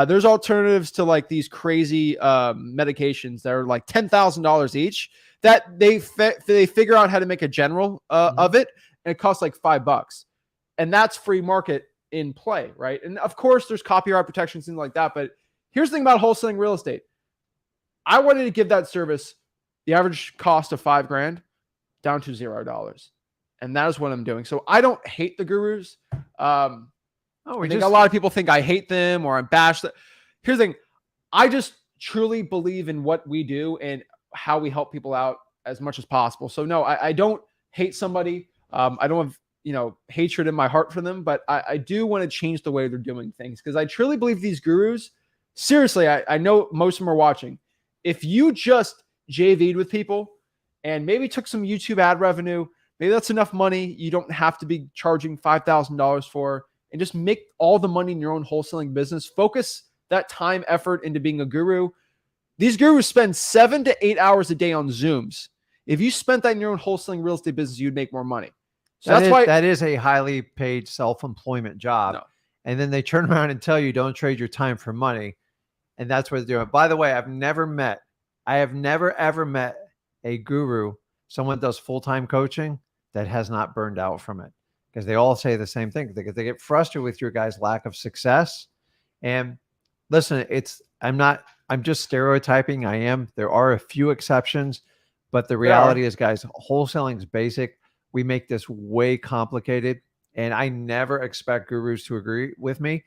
there's alternatives to like these crazy medications that are like $10,000 each that they figure out how to make a general of it. And it costs like $5. And that's free market in play, right? And of course, there's copyright protections, things like that. But here's the thing about wholesaling real estate. I wanted to give that service the average cost of $5,000 down to $0. And that is what I'm doing. So I don't hate the gurus. I think a lot of people think I hate them or I bash them. Here's the thing. I just truly believe in what we do and how we help people out as much as possible. So no, I don't hate somebody. I don't have hatred in my heart for them, but I do want to change the way they're doing things because I truly believe these gurus, seriously, I know most of them are watching. If you just JV'd with people and maybe took some YouTube ad revenue, maybe that's enough money. You don't have to be charging $5,000 for, and just make all the money in your own wholesaling business. Focus that time, effort into being a guru. These gurus spend 7 to 8 hours a day on Zooms. If you spent that in your own wholesaling real estate business, you'd make more money. So that's why that is a highly paid self-employment job. No. And then they turn around and tell you don't trade your time for money. And that's what they're doing. By the way, I have never ever met a guru, someone does full-time coaching that has not burned out from it. Because they all say the same thing. They get frustrated with your guys' lack of success. And listen, I'm just stereotyping. I am. There are a few exceptions, but the reality is, guys, wholesaling is basic. We make this way complicated, and I never expect gurus to agree with me.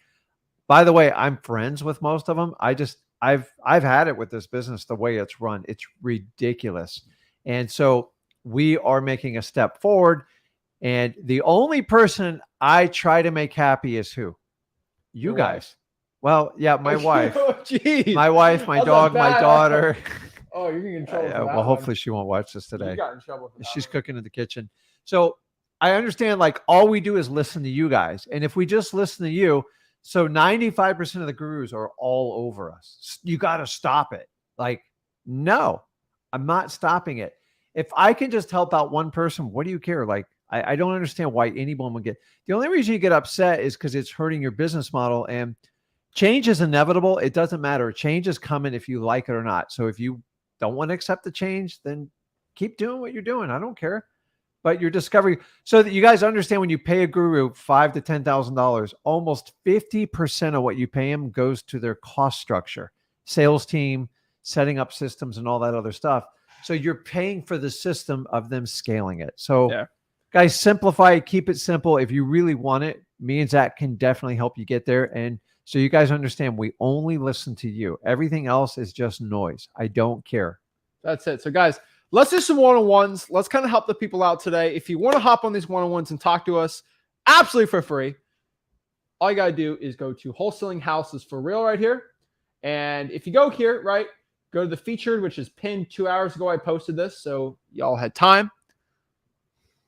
By the way, I'm friends with most of them. I've had it with this business the way it's run. It's ridiculous. And so we are making a step forward. And the only person I try to make happy is who? You guys. Well, yeah, my wife. My wife, my dog, my daughter. Oh, you're getting in trouble. For that well, hopefully she won't watch this today. You got in trouble for that She's one. cooking in the kitchen. So I understand, like, all we do is listen to you guys. And if we just listen to you, so 95% of the gurus are all over us. You got to stop it. Like, no, I'm not stopping it. if I can just help out one person, what do you care? Like, I don't understand why anyone would get. The only reason you get upset is because it's hurting your business model, and change is inevitable. It doesn't matter. Change is coming if you like it or not. So if you don't want to accept the change, then keep doing what you're doing. I don't care. But you're discovering, so that you guys understand, when you pay a guru $5,000 to $10,000, almost 50% of what you pay them goes to their cost structure, sales team, setting up systems, and all that other stuff. So you're paying for the system of them scaling it. So Yeah. guys, simplify it, keep it simple. If you really want it, me and Zach can definitely help you get there. And so you guys understand, we only listen to you. Everything else is just noise. I don't care. That's it. So guys, let's do some one-on-ones. Let's kind of help the people out today. If you want to hop on these one-on-ones and talk to us absolutely for free, all you got to do is go to Wholesaling Houses for Real right here. And if you go here, right, go to the featured, which is pinned 2 hours ago. I posted this, so y'all had time.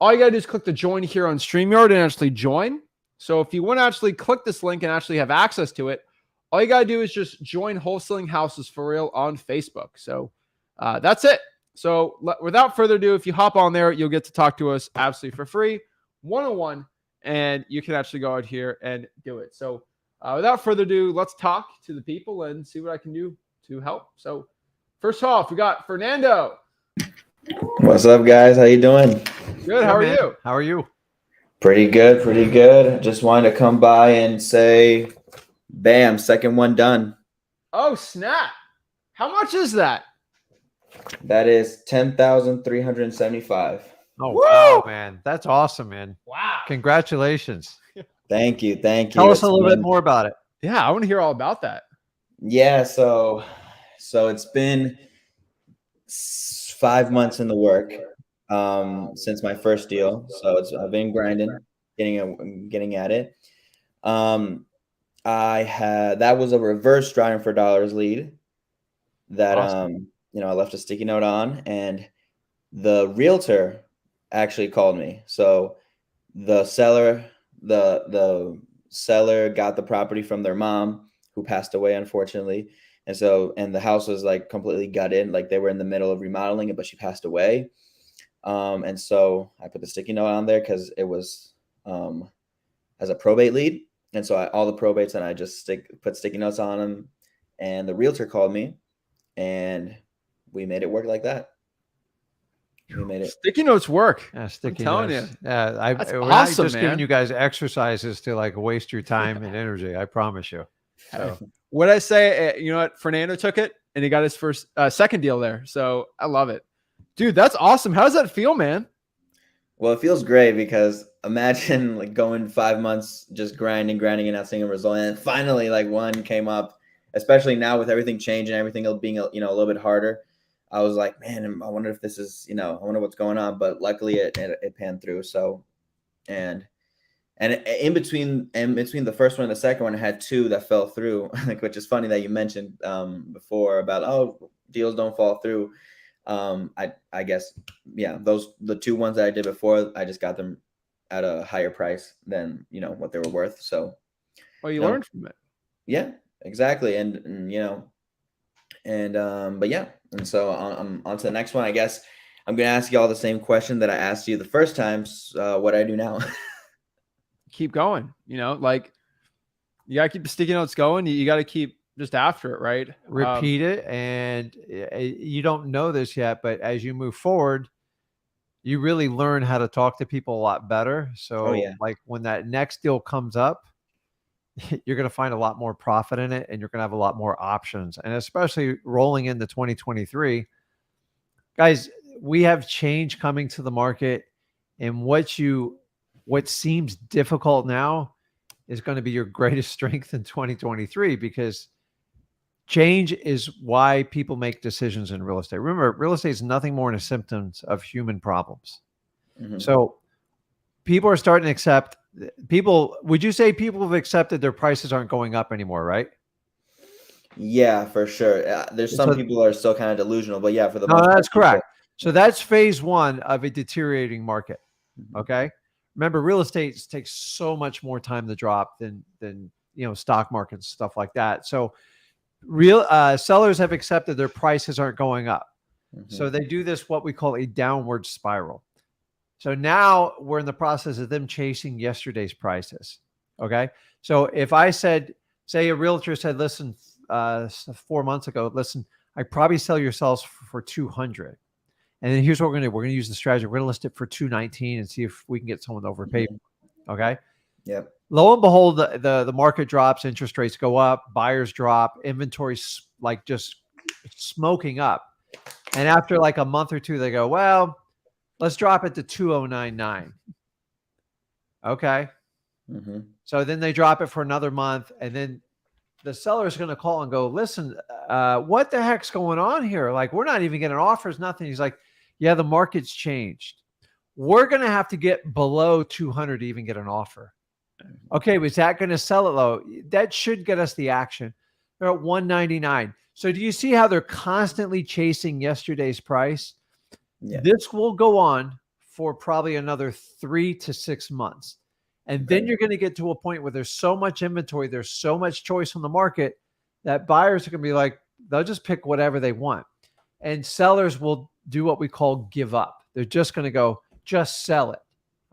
All you got to do is click the join here on StreamYard and actually join. So if you want to actually click this link and actually have access to it, all you got to do is just join Wholesaling Houses for Real on Facebook. So that's it. So without further ado, if you hop on there, you'll get to talk to us absolutely for free, one-on-one, and you can actually go out here and do it. So without further ado, let's talk to the people and see what I can do to help. So first off, we got Fernando. What's up, guys? How you doing? Good. How are you? How are you? Pretty good, pretty good. Just wanted to come by and say, bam, second one done. Oh, snap. How much is that? That is 10,375. Oh, Woo! wow, man. That's awesome, man. Wow. Congratulations. Thank you, thank you. Tell us a It's little bit been- more about it. Yeah, I want to hear all about that. Yeah, so it's been 5 months in the work since my first deal. So I've been grinding, getting at it. That was a reverse driving for dollars lead that Awesome. I left a sticky note on, and the realtor actually called me. So the seller got the property from their mom, who passed away, unfortunately. And the house was like completely gutted. Like they were in the middle of remodeling it, but she passed away. And so I put the sticky note on there because it was as a probate lead. And so all the probates, and I just put sticky notes on them, and the realtor called me, and we made it work like that. We made it. Sticky notes work. Yeah, sticky telling notes. Yeah, That's we're awesome, not just man. giving you guys exercises to like waste your time and energy. I promise you. So What I say, you know what? Fernando took it and he got his second deal there. So I love it. Dude, that's awesome. How does that feel, man? Well, it feels great because imagine like going 5 months just grinding and not seeing a result, and then finally like one came up. Especially now with everything changing, everything being a little bit harder. I was like, man, I wonder if this is I wonder what's going on. But luckily it panned through. So and in between the first one and the second one, I had two that fell through, which is funny that you mentioned before about deals don't fall through. I guess, yeah, the two ones that I did before, I just got them at a higher price than what they were worth. So Well, you learned from it. yeah, exactly. But yeah, and so on to the next one. I guess I'm gonna ask you all the same question that I asked you the first time. What I do now. Keep going. Like you got to keep the sticky notes going. You got to keep just after it, right? repeat it. And you don't know this yet, but as you move forward, you really learn how to talk to people a lot better. So yeah. like when that next deal comes up, you're going to find a lot more profit in it, and you're going to have a lot more options. And especially rolling into 2023, guys, we have change coming to the market, and what seems difficult now is going to be your greatest strength in 2023, because change is why people make decisions in real estate. Remember, real estate is nothing more than a symptom of human problems. Mhm. So people are starting to accept would you say people have accepted their prices aren't going up anymore, right? Yeah, for sure. There's some So- people that are still kind of delusional, but yeah, for the No, most that's part, correct. So that's phase one of a deteriorating market. people- Okay. Remember, real estate takes so much more time to drop than stock markets, stuff like that. So real sellers have accepted their prices aren't going up. So they do this, what we call a downward spiral. So now we're in the process of them chasing yesterday's prices. Okay. So if I said, say a realtor said, listen, 4 months ago, listen, I probably sell your cells for 200. And then here's what we're going to do. We're going to use the strategy. We're going to list it for 219 and see if we can get someone to overpay. Okay. Yep. Lo and behold, the market drops, interest rates go up, buyers drop, inventory's like just smoking up. And after like a month or two, they go, well, let's drop it to 2099. Okay. So then they drop it for another month. And then the seller is going to call and go, listen, what the heck's going on here? Like, we're not even getting offers, nothing. He's like, yeah, the market's changed. We're going to have to get below 200 to even get an offer. Okay, was that going to sell it low? That should get us the action. They're at 199. So do you see how they're constantly chasing yesterday's price? Yeah. This will go on for probably another 3 to 6 months. And then you're going to get to a point where there's so much inventory, there's so much choice on the market that buyers are going to be like, they'll just pick whatever they want. And sellers will do what we call give up. They're just going to go, just sell it.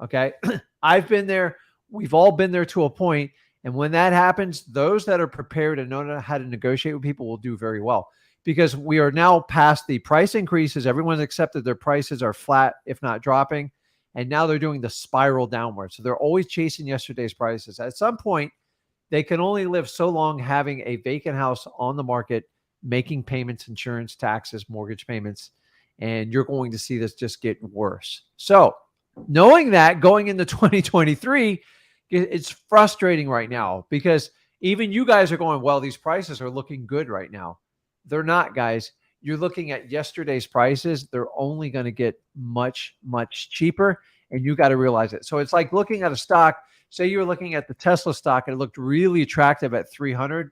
Okay. I've been there. We've all been there to a point. And when that happens, those that are prepared and know how to negotiate with people will do very well, because we are now past the price increases. Everyone's accepted their prices are flat, if not dropping. And now they're doing the spiral downward. So they're always chasing yesterday's prices. At some point, they can only live so long having a vacant house on the market, making payments, insurance, taxes, mortgage payments. And you're going to see this just get worse. So knowing that going into 2023, it's frustrating right now, because even you guys are going, well, these prices are looking good right now. They're not, guys. You're looking at yesterday's prices. They're only going to get much, much cheaper. And you got to realize it. So it's like looking at a stock. Say you were looking at the Tesla stock and it looked really attractive at 300.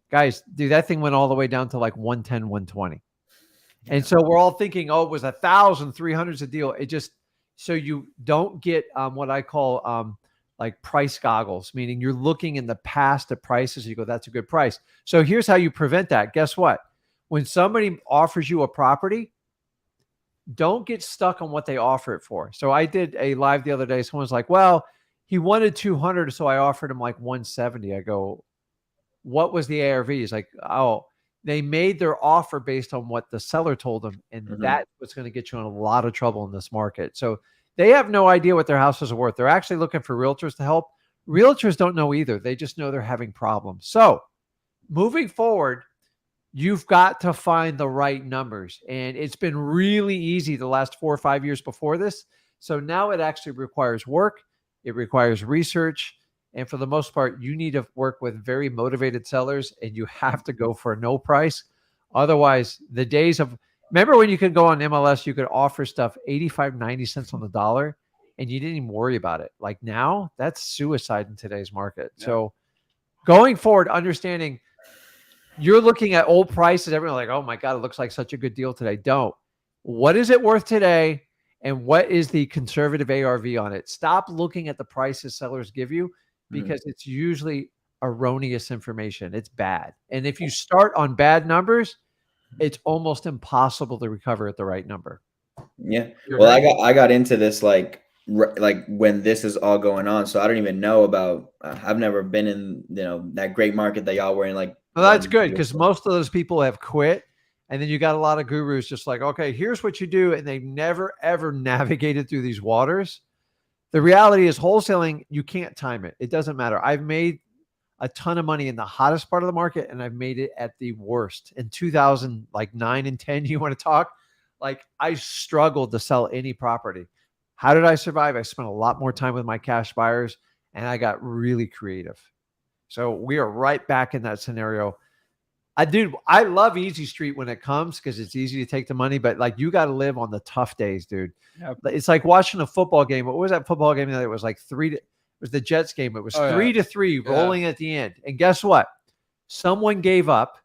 Guys, dude, that thing went all the way down to like 110, 120. And so we're all thinking, oh, it was 1,000, 300's a deal. It just, so you don't get what I call like price goggles, meaning you're looking in the past at prices. You go, that's a good price. So here's how you prevent that. Guess what? When somebody offers you a property, don't get stuck on what they offer it for. So I did a live the other day. Someone's like, well, he wanted 200, so I offered him like 170. I go, what was the ARV? He's like, oh, they made their offer based on what the seller told them. And that's what's going to get you in a lot of trouble in this market. So they have no idea what their houses are worth. They're actually looking for realtors to help. Realtors don't know either. They just know they're having problems. So moving forward, you've got to find the right numbers. And it's been really easy the last 4 or 5 years before this. So now it actually requires work. It requires research. And for the most part, you need to work with very motivated sellers, and you have to go for a no price. Otherwise, the days of, remember when you could go on MLS, you could offer stuff 85, 90 cents on the dollar, and you didn't even worry about it. Like now, that's suicide in today's market. Yeah. So going forward, understanding you're looking at old prices, everyone's like, oh my God, it looks like such a good deal today. Don't. What is it worth today? And what is the conservative ARV on it? Stop looking at the prices sellers give you, because it's usually erroneous information. It's bad. And if you start on bad numbers, it's almost impossible to recover at the right number. Yeah. Well, I got into this like when this is all going on. So I don't even know about, I've never been in, that great market that y'all were in. Like, well, that's good, because most of those people have quit. And then you got a lot of gurus just like, okay, here's what you do. And they've never, ever navigated through these waters. The reality is wholesaling, you can't time it. It doesn't matter. I've made a ton of money in the hottest part of the market, and I've made it at the worst. In 2009 and 10, you want to talk? Like, I struggled to sell any property. How did I survive? I spent a lot more time with my cash buyers, and I got really creative. So we are right back in that scenario. I love Easy Street when it comes, because it's easy to take the money, but like, you got to live on the tough days, dude. Yep. It's like watching a football game. What was that football game that it was like it was the Jets game. It was 3-3 rolling at the end. And guess what? Someone gave up,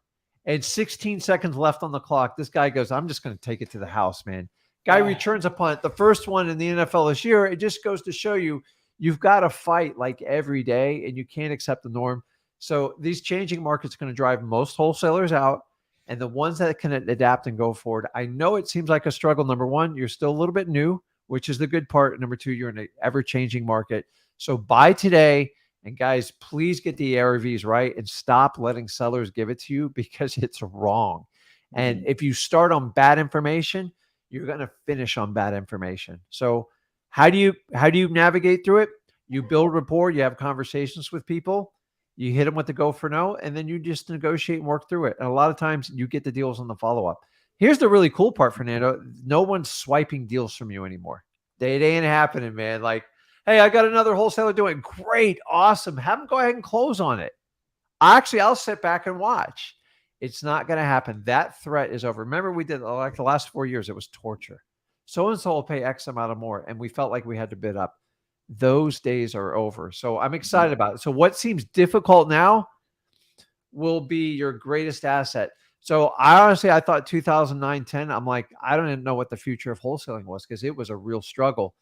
and 16 seconds left on the clock. This guy goes, I'm just going to take it to the house, man. Guy returns a punt. The first one in the NFL this year. It just goes to show you, you've got to fight like every day, and you can't accept the norm. So these changing markets are going to drive most wholesalers out. And the ones that can adapt and go forward, I know it seems like a struggle. Number one, you're still a little bit new, which is the good part. Number two, you're in an ever-changing market. So buy today. And guys, please get the ARVs right and stop letting sellers give it to you because it's wrong. And if you start on bad information, you're going to finish on bad information. So how do you navigate through it? You build rapport, you have conversations with people, you hit them with the go for no, and then you just negotiate and work through it. And a lot of times you get the deals on the follow-up. Here's the really cool part, Fernando. No one's swiping deals from you anymore. It ain't happening, man. Like, hey, I got another wholesaler doing great, awesome. Have them go ahead and close on it. Actually, I'll sit back and watch. It's not going to happen. That threat is over. Remember, we did like the last 4 years, it was torture. So-and-so will pay X amount of more, and we felt like we had to bid up. Those days are over. So I'm excited about it. So what seems difficult now will be your greatest asset. So I thought 2009, 10, I'm like, I don't even know what the future of wholesaling was because it was a real struggle.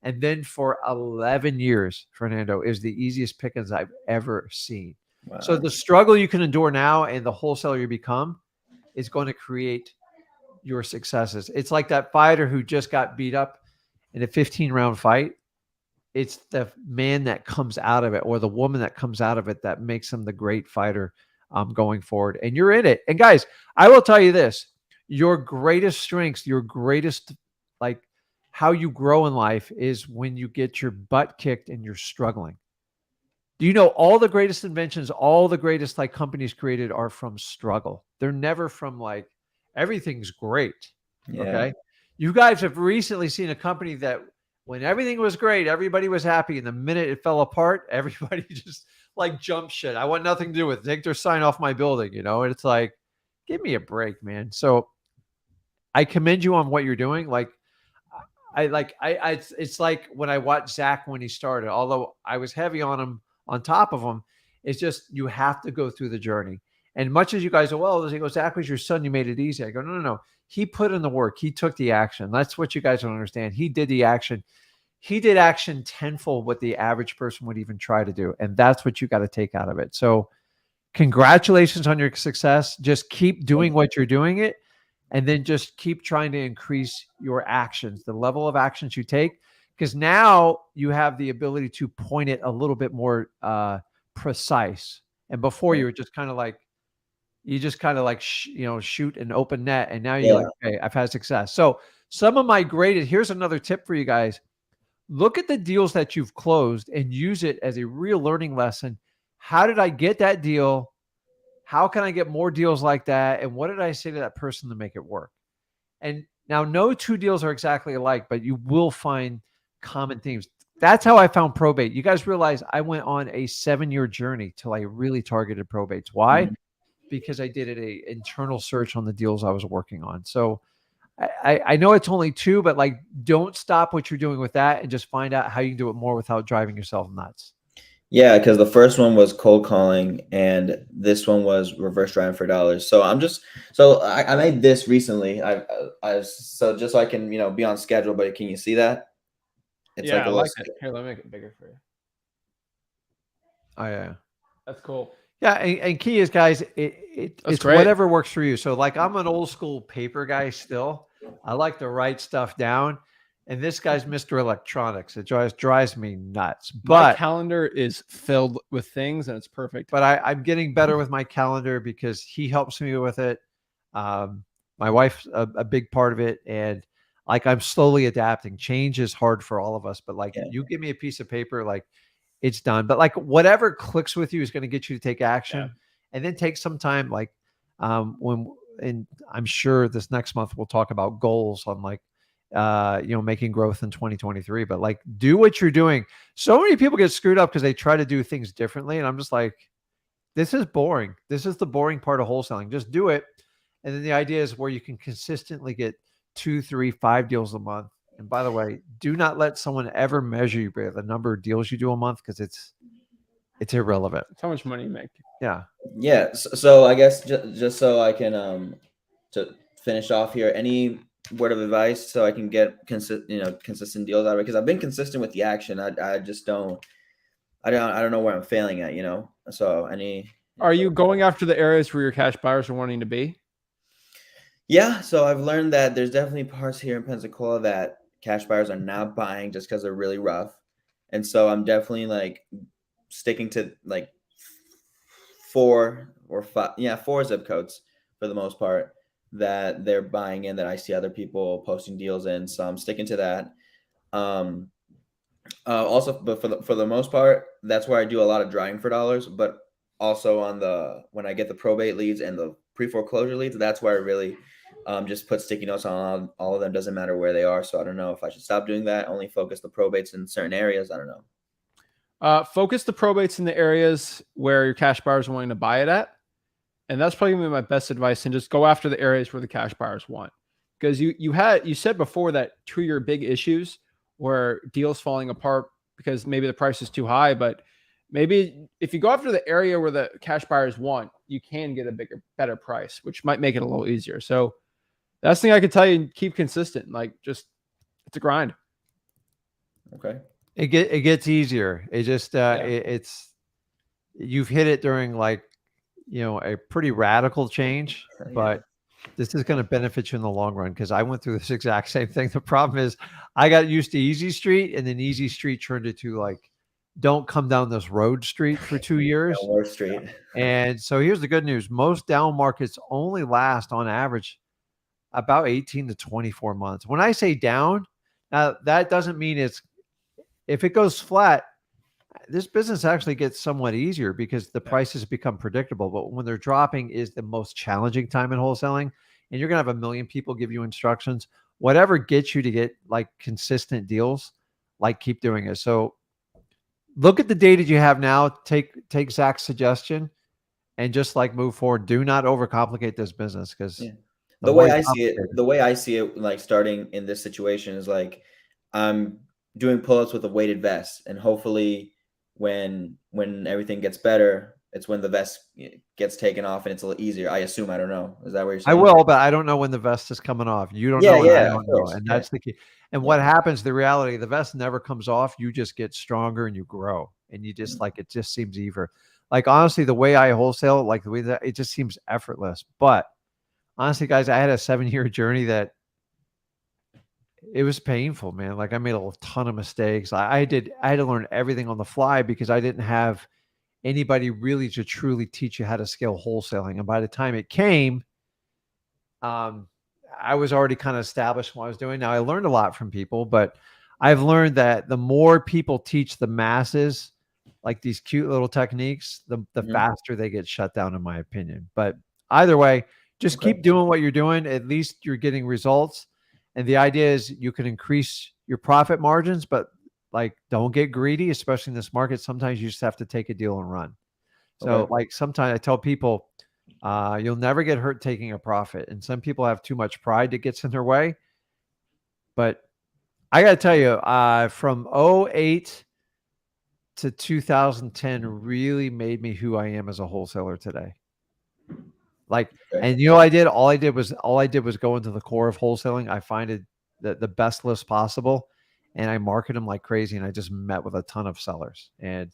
And then for 11 years, Fernando, is the easiest pickings I've ever seen. Wow. So the struggle you can endure now and the wholesaler you become is going to create your successes. It's like that fighter who just got beat up in a 15-round fight. It's the man that comes out of it or the woman that comes out of it that makes them the great fighter going forward. And you're in it. And guys, I will tell you this, your greatest strengths, your greatest, like how you grow in life is when you get your butt kicked and you're struggling. Do you know all the greatest inventions, all the greatest like companies created are from struggle. They're never from like, everything's great. Yeah. Okay. You guys have recently seen a company that when everything was great, everybody was happy. And the minute it fell apart, everybody just like jumped shit. I want nothing to do with it. Take their sign off my building, you know? And it's like, give me a break, man. So I commend you on what you're doing. Like, it's like when I watched Zach when he started, although I was heavy on him, on top of him, it's just, you have to go through the journey. And much as you guys go, well, he goes, Zach was your son, you made it easy. I go, no. He put in the work. He took the action. That's what you guys don't understand. He did the action. He did action tenfold what the average person would even try to do. And that's what you got to take out of it. So congratulations on your success. Just keep doing what you're doing it. And then just keep trying to increase your actions, the level of actions you take, because now you have the ability to point it a little bit more precise. And before you were just kind of like, shoot an open net. And now you're like, okay, I've had success. So some of my greatest, here's another tip for you guys. Look at the deals that you've closed and use it as a real learning lesson. How did I get that deal? How can I get more deals like that? And what did I say to that person to make it work? And now no two deals are exactly alike, but you will find common themes. That's how I found probate. You guys realize I went on a 7-year journey till I really targeted probates. Why? Mm-hmm. Because I did an internal search on the deals I was working on. So I know it's only 2, but like, don't stop what you're doing with that and just find out how you can do it more without driving yourself nuts. Yeah, because the first one was cold calling and this one was reverse driving for dollars. So I made this recently. So just so I can, be on schedule, but can you see that? It's like a like it. Here, let me make it bigger for you. Oh yeah. That's cool. Yeah. And key is, guys, it's great. Whatever works for you. So like, I'm an old school paper guy still. I like to write stuff down. And this guy's Mr. Electronics. It drives me nuts. But my calendar is filled with things and it's perfect. But I'm getting better with my calendar because he helps me with it. My wife's a big part of it. And like, I'm slowly adapting. Change is hard for all of us. But like, you give me a piece of paper, like it's done. But like, whatever clicks with you is going to get you to take action. Yeah. And then take some time. Like and I'm sure this next month we'll talk about goals on like, making growth in 2023, but like, do what you're doing. So many people get screwed up because they try to do things differently. And I'm just like, this is boring. This is the boring part of wholesaling. Just do it. And then the idea is where you can consistently get 2, 3, 5 deals a month. And by the way, do not let someone ever measure you by the number of deals you do a month, because it's irrelevant. It's how much money you make. Yeah. Yeah. So I guess just so I can to finish off here, any word of advice so I can get consistent deals out of it, because I've been consistent with the action. I just don't know where I'm failing at, So are you going after the areas where your cash buyers are wanting to be? Yeah, so I've learned that there's definitely parts here in Pensacola that cash buyers are not buying just because they're really rough. And so I'm definitely like sticking to like 4 or 5, yeah, 4 zip codes for the most part that they're buying in, that I see other people posting deals in. So I'm sticking to that. Um, Also, but for the most part, that's where I do a lot of drying for dollars. But also on the when I get the probate leads and the pre foreclosure leads, that's where I really just put sticky notes on all of them. Doesn't matter where they are. So I don't know if I should stop doing that. Only focus the probates in certain areas. I don't know. Focus the probates in the areas where your cash buyers are wanting to buy it at. And that's probably gonna be my best advice. And just go after the areas where the cash buyers want. Because you said before that two of your big issues were deals falling apart because maybe the price is too high. But maybe if you go after the area where the cash buyers want, you can get a better price, which might make it a little easier. So that's the thing I could tell you, keep consistent. Like just it's a grind. Okay. It gets easier. It just Yeah. it's you've hit it during like a pretty radical change, Yeah. but this is going to benefit you in the long run because I went through this exact same thing. The problem is I got used to Easy Street, and then Easy Street turned into like, don't come down this road street for 2 years. Wall Street. And so here's the good news. Most down markets only last on average about 18 to 24 months. When I say down, now that doesn't mean if it goes flat, this business actually gets somewhat easier because the prices become predictable. But when they're dropping is the most challenging time in wholesaling. And you're going to have a million people give you instructions. Whatever gets you to get like consistent deals, like keep doing it. So look at the data you have now. Take Zach's suggestion and just like move forward. Do not overcomplicate this business because Yeah. the The more way you I see it, complicate it, the way I see it, like starting in this situation is like I'm doing pull-ups with a weighted vest, and hopefully, when everything gets better, it's when the vest gets taken off and it's a little easier. I assume. I don't know. Is that what you're I saying? will, but I don't know when the vest is coming off. You don't Yeah, know, and I yeah, of don't know, course. and Yeah, that's the key. And yeah. what happens? The reality, the vest never comes off. You just get stronger and you grow, and you just like it just seems easier. Like honestly, the way I wholesale, like the way that it just seems effortless. But honestly, guys, I had a 7-year journey that it was painful, man. Like I made a ton of mistakes. I had to learn everything on the fly because I didn't have anybody really to truly teach you how to scale wholesaling. And by the time it came, um, I was already kind of established in what I was doing. Now I learned a lot from people, but I've learned that the more people teach the masses, like these cute little techniques, the Mhm. faster they get shut down, in my opinion. But either way, just Okay. keep doing what you're doing. At least you're getting results. And the idea is you can increase your profit margins, but like don't get greedy, especially in this market. Sometimes you just have to take a deal and run. So Okay. like sometimes I tell people, you'll never get hurt taking a profit. And some people have too much pride that gets in their way. But I got to tell you, from '08 to 2010 really made me who I am as a wholesaler today. Like, Okay. and all I did was go into the core of wholesaling. I find it the best list possible and I market them like crazy. And I just met with a ton of sellers, and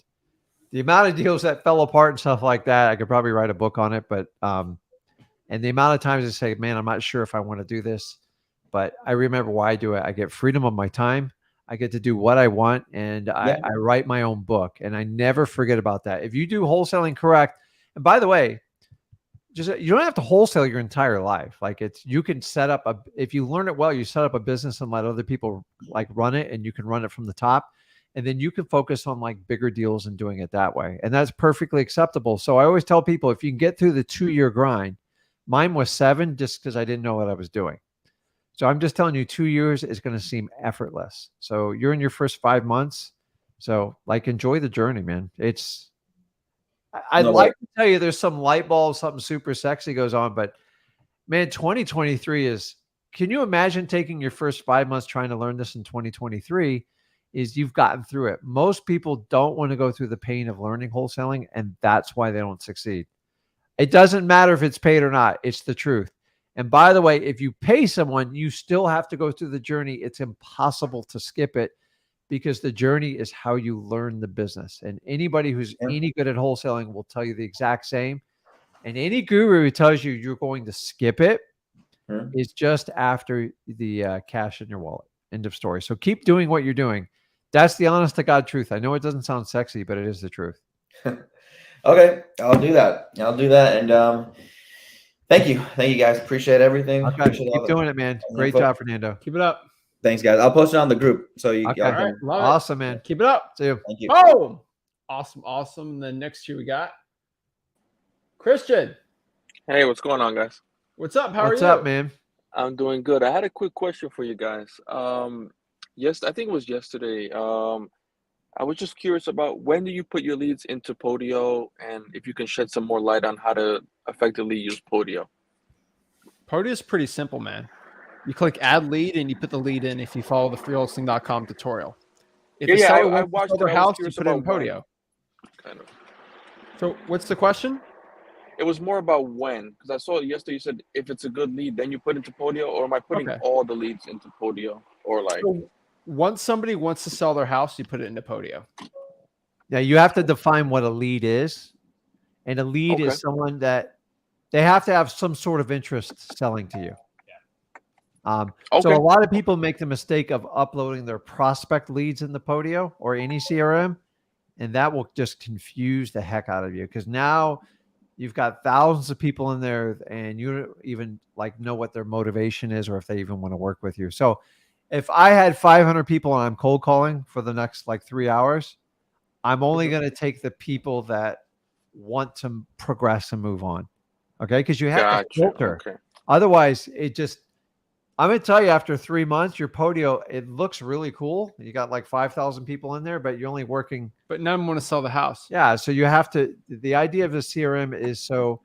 the amount of deals that fell apart and stuff like that, I could probably write a book on it. But, and the amount of times I say, man, I'm not sure if I want to do this, but I remember why I do it. I get freedom of my time. I get to do what I want, and Yeah. I write my own book, and I never forget about that. If you do wholesaling correct, and by the way, just you don't have to wholesale your entire life. Like you can set up if you learn it well, you set up a business and let other people like run it, and you can run it from the top, and then you can focus on like bigger deals and doing it that way, and that's perfectly acceptable. So I always tell people if you can get through the 2-year grind, mine was 7 just because I didn't know what I was doing. So I'm just telling you, 2 years is going to seem effortless. So you're in your first 5 months. So like, enjoy the journey, man. I'd No, like but to tell you there's some light bulb, something super sexy goes on, but man, 2023 can you imagine taking your first 5 months trying to learn this in 2023 is you've gotten through it. Most people don't want to go through the pain of learning wholesaling, and that's why they don't succeed. It doesn't matter if it's paid or not. It's the truth. And by the way, if you pay someone, you still have to go through the journey. It's impossible to skip it because the journey is how you learn the business. And anybody who's yeah. any good at wholesaling will tell you the exact same. And any guru who tells you you're going to skip it, is just after the cash in your wallet. End of story. So keep doing what you're doing. That's the honest to God truth. I know it doesn't sound sexy, but it is the truth. Okay, I'll do that. And thank you guys. Appreciate everything. Okay, Appreciate keep doing it, man. all the Great info. job, Fernando. Keep it up. Thanks, guys. I'll post it on the group so you Okay. y'all All can. right. Love it. Awesome, man. Keep it up. See you. Thank you. Boom. Awesome. And then next year we got Christian. Hey, what's going on, guys? What's up? How What's are you? up, man? I'm doing good. I had a quick question for you guys. Yes, I think it was yesterday. I was just curious about when do you put your leads into Podio, and if you can shed some more light on how to effectively use Podio. Podio is pretty simple, man. You click add lead and you put the lead in if you follow the freehosting.com tutorial. If a seller I wants to watched sell it. their I was house, you curious put it in about when, Podio. kind of. So what's the question? It was more about when, because I saw it yesterday. You said if it's a good lead, then you put into Podio, or am I putting Okay. all the leads into Podio, or like? So once somebody wants to sell their house, you put it into Podio. Yeah, you have to define what a lead is. And a lead Okay. is someone that they have to have some sort of interest selling to you. So Okay. a lot of people make the mistake of uploading their prospect leads in the Podio or any CRM, and that will just confuse the heck out of you because now you've got thousands of people in there and you don't even like know what their motivation is or if they even want to work with you. So if I had 500 people and I'm cold calling for the next like 3 hours, I'm only going to take the people that want to progress and move on. Okay. Because you have to filter. Okay. Otherwise, I'm going to tell you after 3 months, your Podio, it looks really cool. You got like 5,000 people in there, but you're only working. But none of them want to sell the house. Yeah. So you have to, the idea of the CRM is so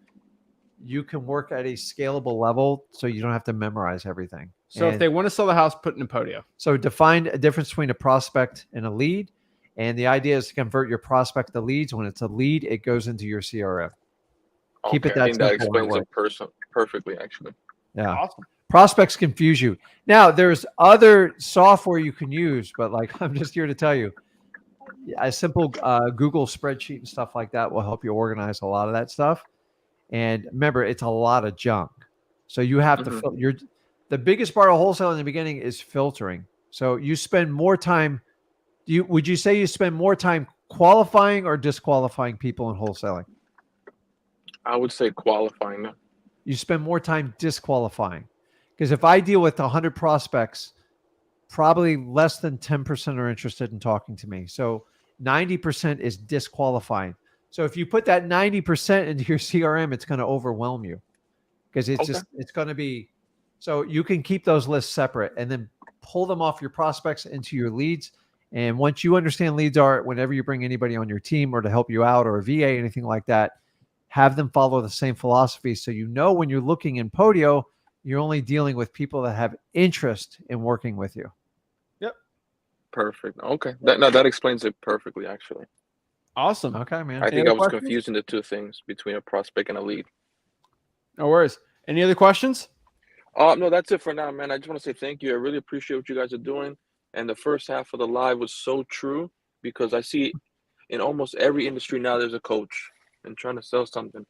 you can work at a scalable level so you don't have to memorize everything. So if they want to sell the house, put it in Podio. So define a difference between a prospect and a lead. And the idea is to convert your prospect to leads. When it's a lead, it goes into your CRM. Keep it that I think that simple. explains it perfectly, actually. Yeah. Awesome. Prospects confuse you. Now, there's other software you can use, but like I'm just here to tell you, a simple Google spreadsheet and stuff like that will help you organize a lot of that stuff. And remember, it's a lot of junk. So you have to the biggest part of wholesale in the beginning is filtering. So you spend more time. Would you say you spend more time qualifying or disqualifying people in wholesaling? I would say qualifying them. You spend more time disqualifying. Because if I deal with 100 prospects, probably less than 10% are interested in talking to me. So 90% is disqualifying. So if you put that 90% into your CRM, it's going to overwhelm you because it's going to be, so you can keep those lists separate and then pull them off your prospects into your leads. And once you understand leads are, whenever you bring anybody on your team or to help you out or a VA, anything like that, have them follow the same philosophy. So you know when you're looking in Podio, you're only dealing with people that have interest in working with you. Yep. Perfect. Okay. That explains it perfectly, actually. Awesome. Okay, man. I think I was confusing the two things between a prospect and a lead. No worries. Any other questions? No, that's it for now, man. I just want to say thank you. I really appreciate what you guys are doing. And the first half of the live was so true because I see in almost every industry now there's a coach and trying to sell something.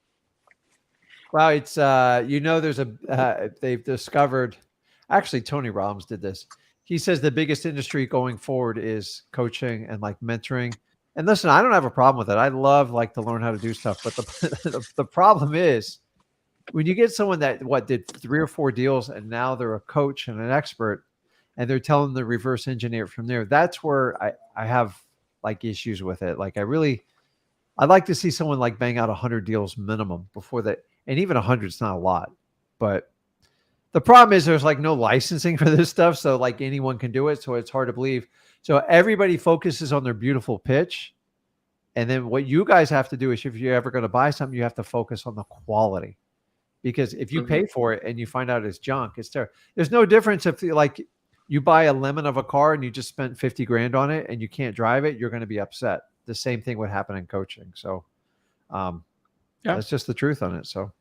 Well, it's there's they've discovered, actually Tony Robbins did this. He says the biggest industry going forward is coaching and like mentoring. And listen, I don't have a problem with it. I love like to learn how to do stuff, but the problem is when you get someone that did 3 or 4 deals and now they're a coach and an expert and they're telling them to reverse engineer it from there. That's where I have like issues with it. Like I'd like to see someone like bang out 100 deals minimum before that. And even 100 is not a lot, but the problem is there's like no licensing for this stuff. So like anyone can do it. So it's hard to believe. So everybody focuses on their beautiful pitch. And then what you guys have to do is if you're ever going to buy something, you have to focus on the quality, because if you pay for it and you find out it's junk, it's terrible. There's no difference if like you buy a lemon of a car and you just spent 50 grand on it and you can't drive it, you're going to be upset. The same thing would happen in coaching. So that's just the truth on it. So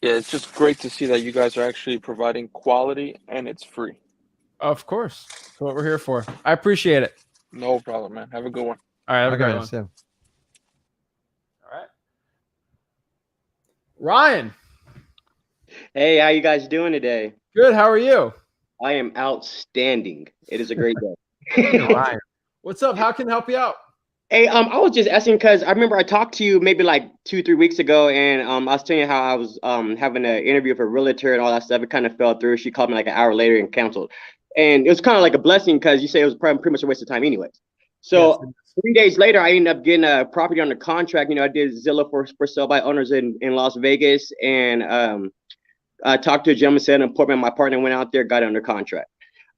yeah, it's just great to see that you guys are actually providing quality and it's free. Of course. That's what we're here for. I appreciate it. No problem, man. Have a good one. All right. Have a great one. So. All right. Ryan. Hey, how you guys doing today? Good. How are you? I am outstanding. It is a great Hey, day. Ryan. What's up? How can I help you out? Hey, I was just asking because I remember I talked to you maybe like 2, 3 weeks ago, and I was telling you how I was having an interview for a realtor and all that stuff. It kind of fell through. She called me like an hour later and canceled, and it was kind of like a blessing because you say it was pretty much a waste of time, anyways. Yes. So 3 days later, I ended up getting a property under contract. I did Zillow for sale by owners in Las Vegas, and I talked to a gentleman, said an appointment. My partner went out there, got it under contract.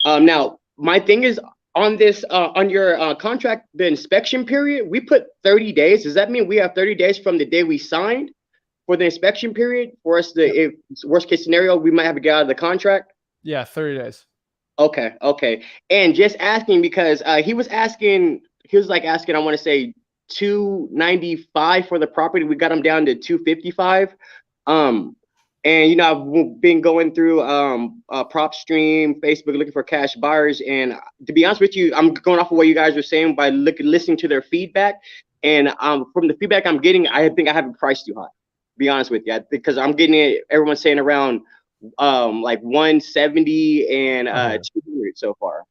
Now, my thing is on this, on your contract, the inspection period, we put 30 days. Does that mean we have 30 days from the day we signed for the inspection period for us to, if worst case scenario, we might have to get out of the contract? Yeah, 30 days. Okay, okay. And just asking because he was asking, I want to say 295 for the property. We got him down to 255. And I've been going through PropStream, Facebook, looking for cash buyers. And to be honest with you, I'm going off of what you guys were saying by listening to their feedback. And from the feedback I'm getting, I think I have it priced too high. To be honest with you, because I'm getting it. Everyone's saying around like 170 and 200 so far.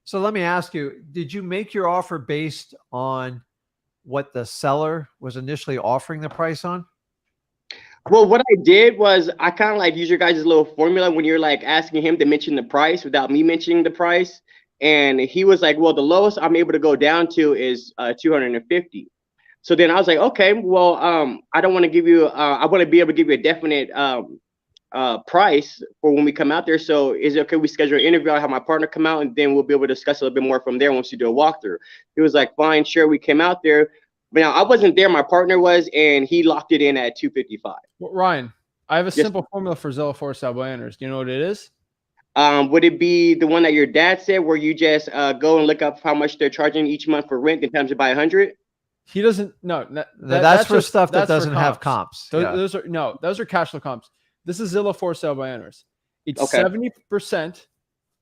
So let me ask you, did you make your offer based on what the seller was initially offering the price on? Well, what I did was I kind of like use your guys' little formula when you're like asking him to mention the price without me mentioning the price. And he was like, well, the lowest I'm able to go down to is 250. So then I was like, okay, well, I don't want to give you, I want to be able to give you a definite price for when we come out there. So is it okay we schedule an interview? I'll have my partner come out and then we'll be able to discuss a little bit more from there once you do a walkthrough. He was like, fine, sure. We came out there. But now I wasn't there, my partner was, and he locked it in at 255. Well, Ryan, I have a Yes. simple formula for Zillow for sale by owners. Do you know what it is? Would it be the one that your dad said where you just go and look up how much they're charging each month for rent and times it by 100? He doesn't. No, That's for just stuff that that's for doesn't have comps. Those, Yeah. those are cash flow comps. This is Zillow for sale by owners. It's Okay. 70%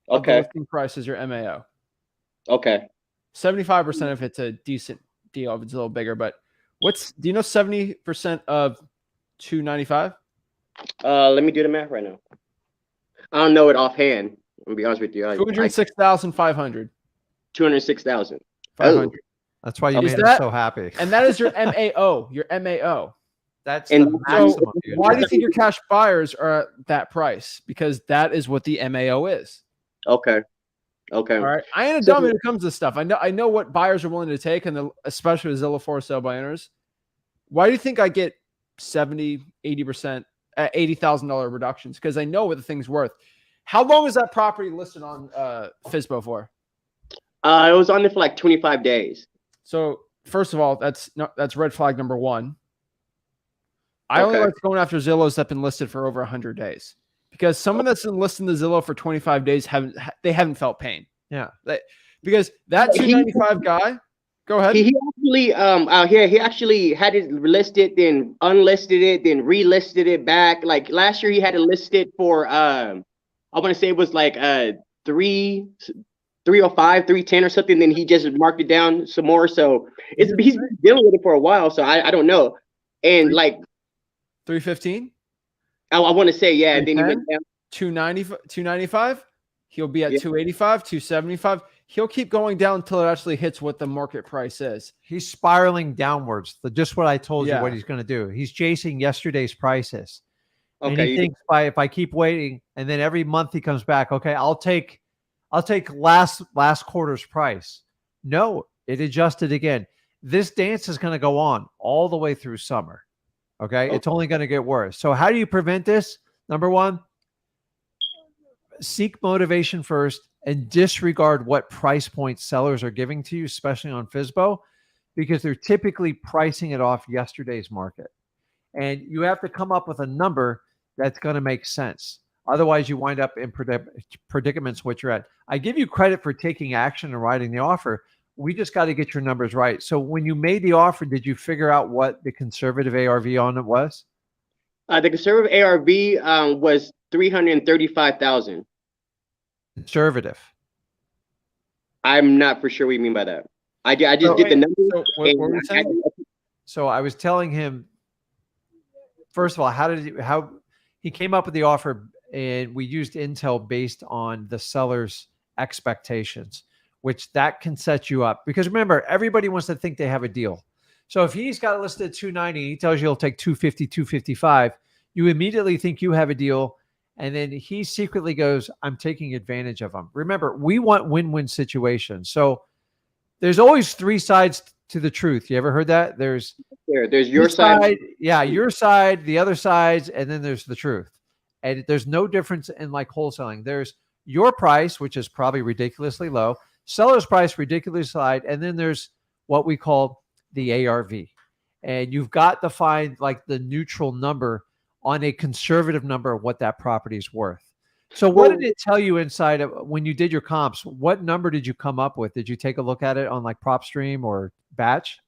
of the Okay. listing price is your MAO. Okay. 75% if it's a decent deal, if it's a little bigger. But do you know 70% of 295? Let me do the math right now. I don't know it offhand. I'm gonna be honest with you. 206,500. 206,000. 500. That's why you Is made us that- so happy. And that is your MAO. Your MAO. That's and the so maximum. dude. Why do you think your cash buyers are at that price? Because that is what the MAO is. Okay. Okay. All right. I ain't a dummy when it comes to this stuff. I know what buyers are willing to take, and especially with Zillow for sale by owners. Why do you think I get 70, 80%, $80,000 reductions? Because I know what the thing's worth. How long is that property listed on FSBO for? It was on there for like 25 days. So first of all, that's red flag number one. I only like going after Zillows that've been listed for over 100 days, because someone that's been listing the Zillow for 25 days haven't felt pain. Yeah. Because that 295 guy, go ahead. He actually out here he actually had it listed, then unlisted it, then relisted it back. Like last year he had it listed for I want to say it was like 305, 310 or something. Then he just marked it down some more. So he's been dealing with it for a while. So I don't know. And like 315, I want to say, yeah, then he went down. 295, he'll be at Yeah. 285, 275. He'll keep going down until it actually hits what the market price is. He's spiraling downwards. Just what I told you Yeah. what he's going to do. He's chasing yesterday's prices. And Okay. he thinks if I keep waiting, and then every month he comes back, okay, I'll take last quarter's price. No, it adjusted again. This dance is going to go on all the way through summer. Okay. It's only going to get worse. So how do you prevent this? Number one, seek motivation first and disregard what price point sellers are giving to you, especially on FSBO, because they're typically pricing it off yesterday's market. And you have to come up with a number that's going to make sense. Otherwise, you wind up in predicaments which you're at. I give you credit for taking action and writing the offer. We just got to get your numbers right. So when you made the offer, did you figure out what the conservative ARV on it was? The conservative ARV was 335,000. Conservative. I'm not for sure what you mean by that. I just did the numbers. So what were we saying? So I was telling him, first of all, how he came up with the offer, and we used Intel based on the seller's expectations, which that can set you up. Because remember, everybody wants to think they have a deal. So if he's got it listed at 290, he tells you he'll take 250, 255, you immediately think you have a deal. And then he secretly goes, I'm taking advantage of them. Remember, we want win-win situations. So there's always three sides to the truth. You ever heard that? There's your side. Yeah, your side, the other sides, and then there's the truth. And there's no difference in like wholesaling. There's your price, which is probably ridiculously low, seller's price, ridiculously high, and then there's what we call the ARV. And you've got to find like the neutral number on a conservative number of what that property is worth. So what did it tell you inside of when you did your comps? What number did you come up with? Did you take a look at it on like PropStream or Batch?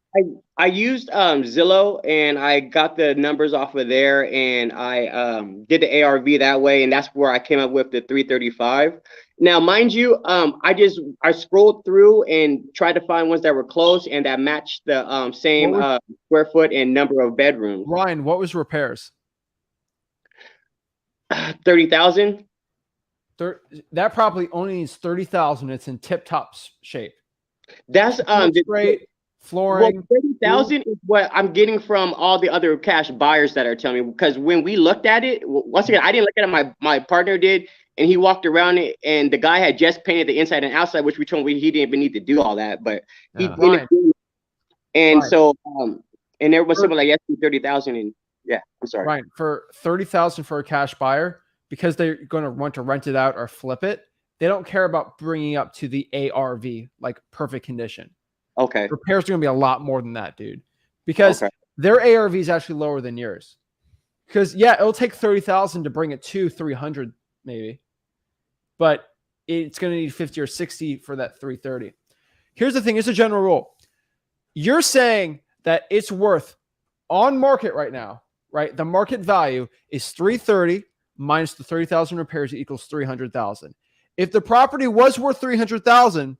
I used Zillow, and I got the numbers off of there, and I did the ARV that way, and that's where I came up with the 335. Now, mind you, I scrolled through and tried to find ones that were close and that matched the same square foot and number of bedrooms. Ryan, what was repairs? 30,000. That property only needs 30,000. It's in tip-top shape. That's great. Flooring. Well, 30,000 is what I'm getting from all the other cash buyers that are telling me, because when we looked at it, once again, I didn't look at it, my partner did, and he walked around it, and the guy had just painted the inside and outside, which we told him he didn't even need to do all that, but he did. And so and there was something like, yes, 30,000, and yeah, I'm sorry. Right, for 30,000 for a cash buyer, because they're going to want to rent it out or flip it, they don't care about bringing up to the ARV, like perfect condition. Okay. Repairs are going to be a lot more than that, dude, because their ARV is actually lower than yours. Because yeah, it'll take 30,000 to bring it to 300 maybe, but it's going to need 50 or 60 for that 330. Here's the thing. Here's a general rule. You're saying that it's worth on market right now, right? The market value is 330 minus the 30,000 repairs equals 300,000. If the property was worth 300,000,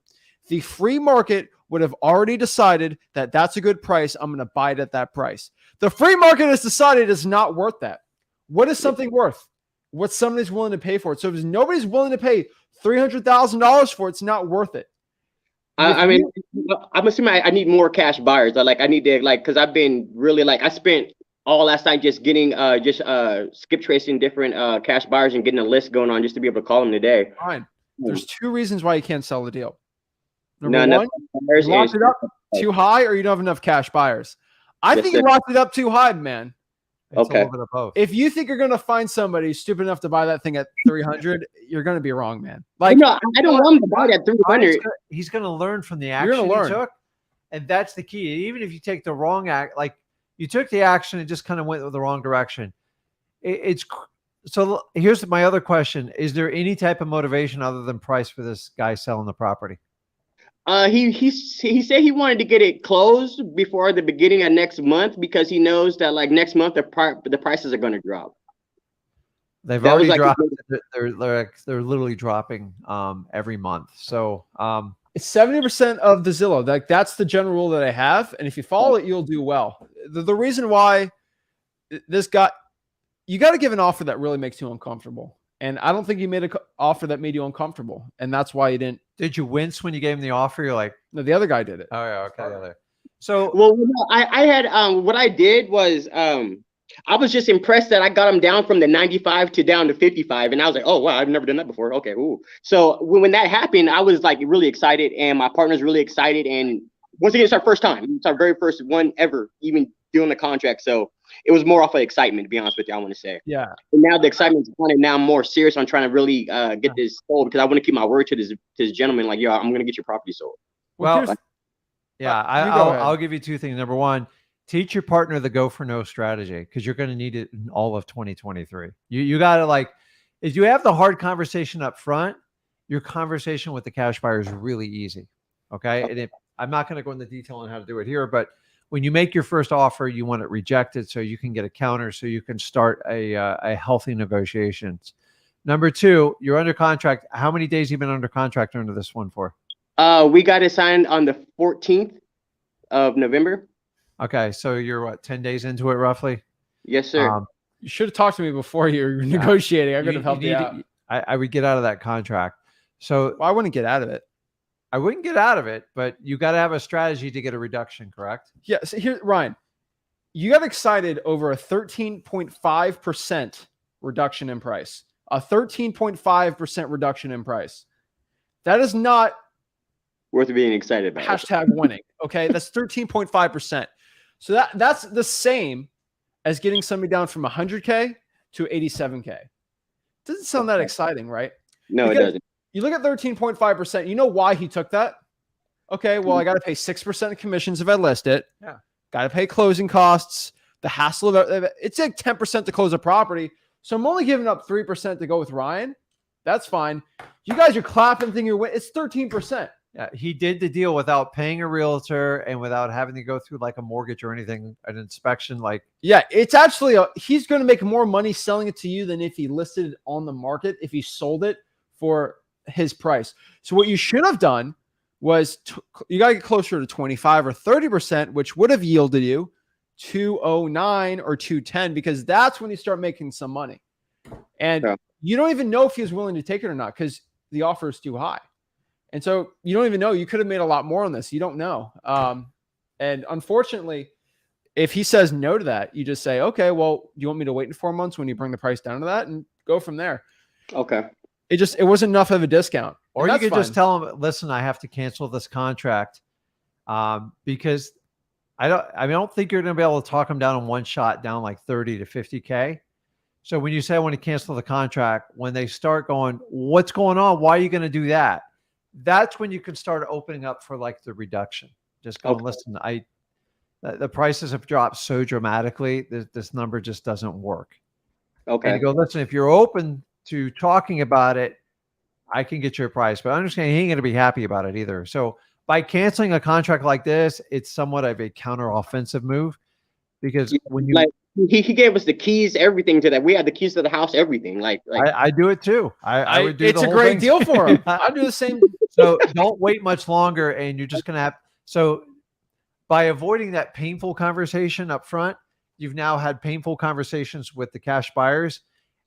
the free market would have already decided that that's a good price. I'm going to buy it at that price. The free market has decided it's not worth that. What is something worth? What somebody's willing to pay for it. So if nobody's willing to pay $300,000 for it, it's not worth it. I mean, I'm assuming I need more cash buyers. I need to, because I've been really, I spent all last night just getting, skip tracing different cash buyers and getting a list going on just to be able to call them today. Fine. There's two reasons why you can't sell the deal. Number one, you locked it up too high, or you don't have enough cash buyers. I think you locked it up too high, man. It's a little bit of both. If you think you're going to find somebody stupid enough to buy that thing at 300, you're going to be wrong, man. Like, no, I don't want him to buy it at 300. He's going to learn from the action he took, and that's the key. Even if you take the wrong act, like you took the action and just kind of went the wrong direction. So here's my other question: is there any type of motivation other than price for this guy selling the property? He said he wanted to get it closed before the beginning of next month because he knows that next month the prices are going to drop. They've already dropped. They're literally dropping every month. So it's 70% of the Zillow. That's the general rule that I have, and if you follow it, you'll do well. The reason why this guy, you got to give an offer that really makes you uncomfortable. And I don't think you made an offer that made you uncomfortable. And that's why you didn't. Did you wince when you gave him the offer? You're like, no, the other guy did it. Oh, yeah. Okay. So, well, I had, what I did was, I was just impressed that I got him down from the 95 to down to 55. And I was like, oh, wow, I've never done that before. Okay. Ooh. So when that happened, I was really excited, and my partner's really excited. And once again, it's our first time. It's our very first one ever even doing the contract. So it was more off of excitement, to be honest with you, I want to say. Yeah. And now the excitement's gone, and now I'm more serious on trying to really get this sold, because I want to keep my word to this gentleman. Like, yo, I'm going to get your property sold. Well, yeah, I'll give you two things. Number one, teach your partner the go for no strategy, because you're going to need it in all of 2023. You got to if you have the hard conversation up front, your conversation with the cash buyer is really easy. Okay. And I'm not going to go into detail on how to do it here, but when you make your first offer, you want it rejected so you can get a counter, so you can start a healthy negotiations. Number two, you're under contract. How many days have you been under contract under this one for? We got it signed on the 14th of November. Okay, so you're 10 days into it roughly? Yes, sir. You should have talked to me before you're negotiating. I could have helped you out. I would get out of that contract. So Well, I wouldn't get out of it. I wouldn't get out of it, but you got to have a strategy to get a reduction, correct? Yeah. So here, Ryan, you got excited over a 13.5% reduction in price. A 13.5% reduction in price. That is not Worth being excited about. hashtag winning. Okay. That's 13.5%. So that's the same as getting somebody down from 100K to 87K. Doesn't sound that exciting, right? No, Because it doesn't. you look at 13.5%. You know why he took that? Okay. Well, I got to pay 6% of commissions if I list it. Yeah. Got to pay closing costs, the hassle of it. It's like 10% to close a property. So I'm only giving up 3% to go with Ryan. That's fine. You guys are clapping, thinking you're winning. It's 13%. Yeah, he did the deal without paying a realtor and without having to go through like a mortgage or anything, an inspection. Like, Yeah, it's actually he's going to make more money selling it to you than if he listed it on the market, if he sold it for his price. So what you should have done was you got to get closer to 25 or 30%, which would have yielded you 209 or 210, because that's when you start making some money. And you don't even know if he was willing to take it or not because the offer is too high. And so you don't even know. You could have made a lot more on this. You don't know. And unfortunately, if he says no to that, you just say, okay, well, do you want me to wait in 4 months when you bring the price down to that and go from there? Okay. It wasn't enough of a discount. or you could just tell him, listen, I have to cancel this contract because I don't think you're going to be able to talk him down in one shot down like 30 to 50K. So when you say I want to cancel the contract, when they start going, what's going on? Why are you going to do that? That's when you can start opening up for like the reduction. Just go, listen, the prices have dropped so dramatically. This number just doesn't work. Okay. And you go, listen, if you're open to talking about it, I can get your price, but I understand he ain't going to be happy about it either. So by canceling a contract like this, it's somewhat of a counter-offensive move because when you like he gave us the keys, everything to that. We had the keys to the house, everything. Like I do it too. I would do. It's the a whole great thing. deal for him. I do the same. So don't wait much longer, and you're just going to have. So by avoiding that painful conversation up front, you've now had painful conversations with the cash buyers,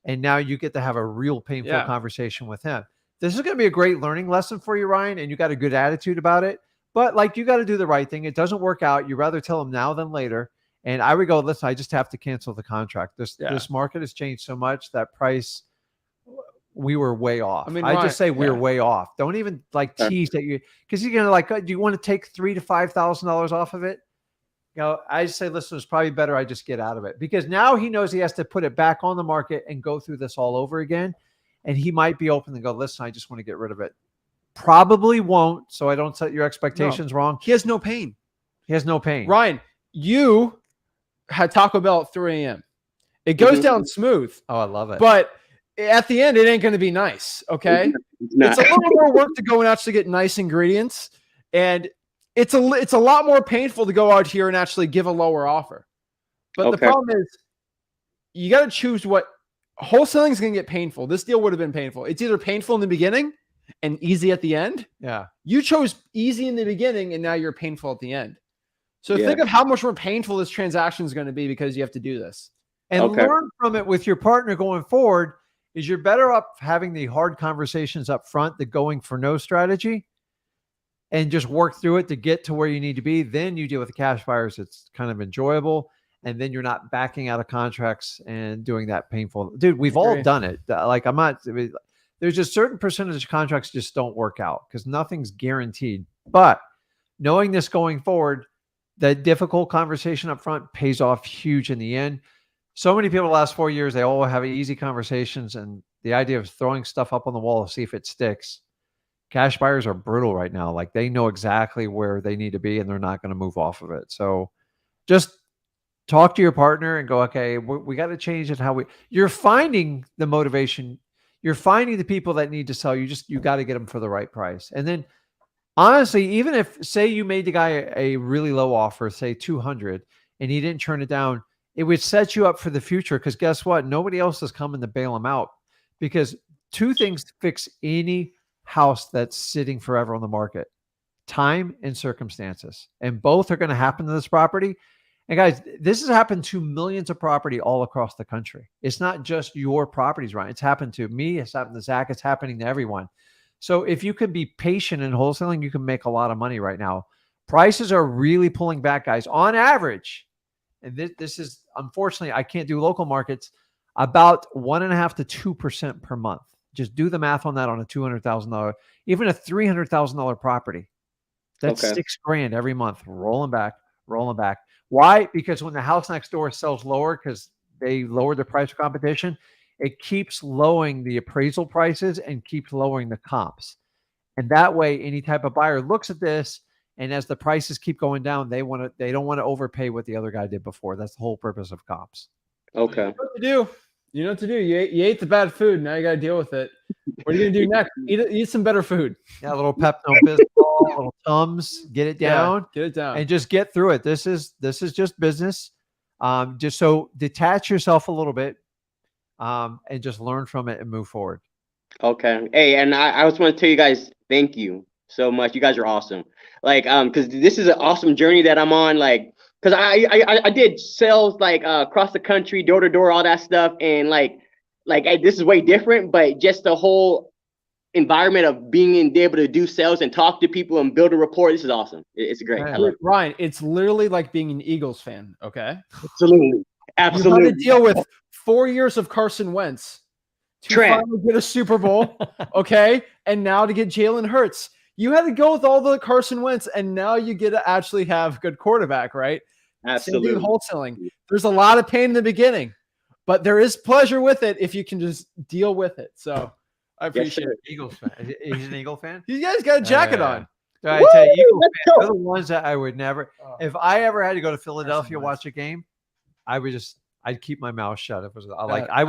and now you get to have a real painful conversation with him. This is going to be a great learning lesson for you, Ryan, and you got a good attitude about it. But like, you got to do the right thing. It doesn't work out. You rather tell him now than later. And I would go, listen, I just have to cancel the contract. This market has changed so much. That price, we were way off. I mean, I just say we're way off. Don't even like tease that you, because you're gonna like, do you want to take $3,000 to $5,000 off of it? You know, I just say, listen, it's probably better I just get out of it, because now he knows he has to put it back on the market and go through this all over again. And he might be open to go, listen, I just want to get rid of it. Probably won't. So I don't set your expectations wrong. He has no pain. He has no pain. Ryan, you had Taco Bell at 3 a.m. It goes down smooth. Oh, I love it. But at the end, it ain't going to be nice. Okay. It's a little more work to go and actually get nice ingredients. And it's a lot more painful to go out here and actually give a lower offer. But the problem is you got to choose what wholesaling is going to get painful. This deal would have been painful. It's either painful in the beginning and easy at the end. Yeah. You chose easy in the beginning and now you're painful at the end. So think of how much more painful this transaction is going to be because you have to do this. And learn from it with your partner going forward. Is you're better up having the hard conversations up front, the going for no strategy, and just work through it to get to where you need to be. Then you deal with the cash buyers. It's kind of enjoyable. And then you're not backing out of contracts and doing that painful. Dude, we've all done it. Like there's just certain percentage of contracts just don't work out because nothing's guaranteed. But knowing this going forward, that difficult conversation up front pays off huge in the end. So many people the last 4 years, they all have easy conversations, and the idea of throwing stuff up on the wall to see if it sticks. Cash buyers are brutal right now. Like, they know exactly where they need to be and they're not going to move off of it. So just talk to your partner and go, okay, we got to change it. You're finding the motivation. You're finding the people that need to sell. You got to get them for the right price. And then honestly, even if, say you made the guy a really low offer, say 200, and he didn't turn it down, it would set you up for the future. Because guess what? Nobody else is coming to bail him out, because two things fix any house that's sitting forever on the market: time and circumstances. And both are going to happen to this property. And guys, this has happened to millions of property all across the country. It's not just your properties, Ryan. It's happened to me. It's happened to Zach. It's happening to everyone. So if you can be patient in wholesaling, you can make a lot of money right now. Prices are really pulling back, guys. On average, and this is, unfortunately, I can't do local markets, about 1.5% to 2% per month. Just do the math on that on a $200,000, even a $300,000 property. That's Okay. $6,000 every month, rolling back, rolling back. Why? Because when the house next door sells lower because they lowered the price of competition, it keeps lowering the appraisal prices and keeps lowering the comps. And that way, any type of buyer looks at this, and as the prices keep going down, they don't want to overpay what the other guy did before. That's the whole purpose of comps. Okay. You know what to do. You know what to do. You ate the bad food. Now you got to deal with it. What are you going to do next? Eat some better food. Yeah, a little Pepto-Bismol, a little Tums, get it down, get it down, and just get through it. This is just business. Just so detach yourself a little bit, and just learn from it and move forward. Okay. Hey, and I just want to tell you guys, thank you so much. You guys are awesome. Like, because this is an awesome journey that I'm on. Like, because I did sales like across the country, door to door, all that stuff, and like hey, this is way different. But just the whole environment of being able to do sales and talk to people and build a rapport, this is awesome. It's great. I love it. Ryan, it's literally like being an Eagles fan. Okay. Absolutely. Absolutely. You had to deal with 4 years of Carson Wentz to finally get a Super Bowl. Okay. And now to get Jalen Hurts. You had to go with all the Carson Wentz, and now you get to actually have good quarterback, right? Absolutely. Same thing with wholesaling. There's a lot of pain in the beginning, but there is pleasure with it if you can just deal with it. So I appreciate it. Eagles fan. He's an Eagle fan? You guys got a jacket on. I tell you, Eagles fans, they're the ones that I would never. If I ever had to go to Philadelphia watch a game, I'd keep my mouth shut. If it was like I'd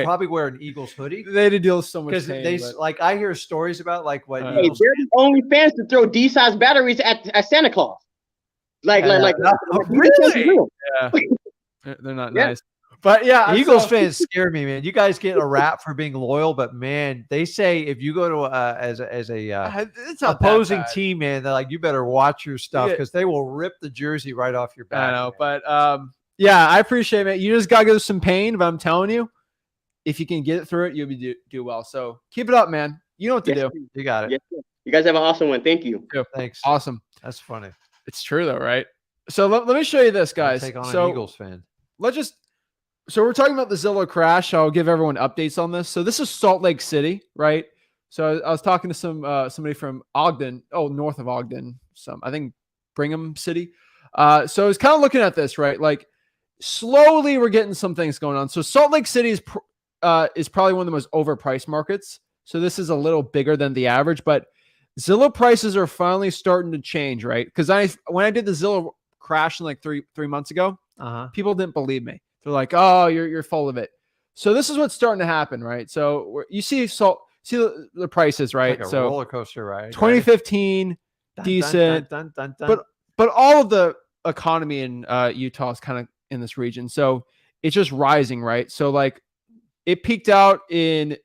probably wear an Eagles hoodie. They had to deal with so much because pain. Like I hear stories about like what Hey, they're the only fans to throw D-size batteries at Santa Claus. Really? Yeah. They're not nice. But yeah, Eagles fans scare me, man. You guys get a rap for being loyal, but man, they say if you go to as a opposing team, man, they're like, you better watch your stuff because they will rip the jersey right off your back. I know, but yeah, I appreciate it. You just gotta go through some pain, but I'm telling you, if you can get it through it, you'll do well. So keep it up, man. You know what to do. You got it. Yes, you guys have an awesome one. Thank you. Thanks. Awesome. That's funny. It's true though, right? So let me show you this, guys. Take on an Eagles fan. So we're talking about the Zillow crash. I'll give everyone updates on this. So this is Salt Lake City, right? So I was talking to somebody from Ogden, north of Ogden, I think Brigham City. So I was kind of looking at this, right? Like slowly we're getting some things going on. So Salt Lake City is probably one of the most overpriced markets. So this is a little bigger than the average, but Zillow prices are finally starting to change, right? Because when I did the Zillow crash in like three months ago, people didn't believe me. They're like, "Oh, you're full of it." So this is what's starting to happen, right? So you see the prices, right? Like a so roller coaster ride. 2015, decent, but all of the economy in Utah is kind of in this region, so it's just rising, right? So like it peaked out in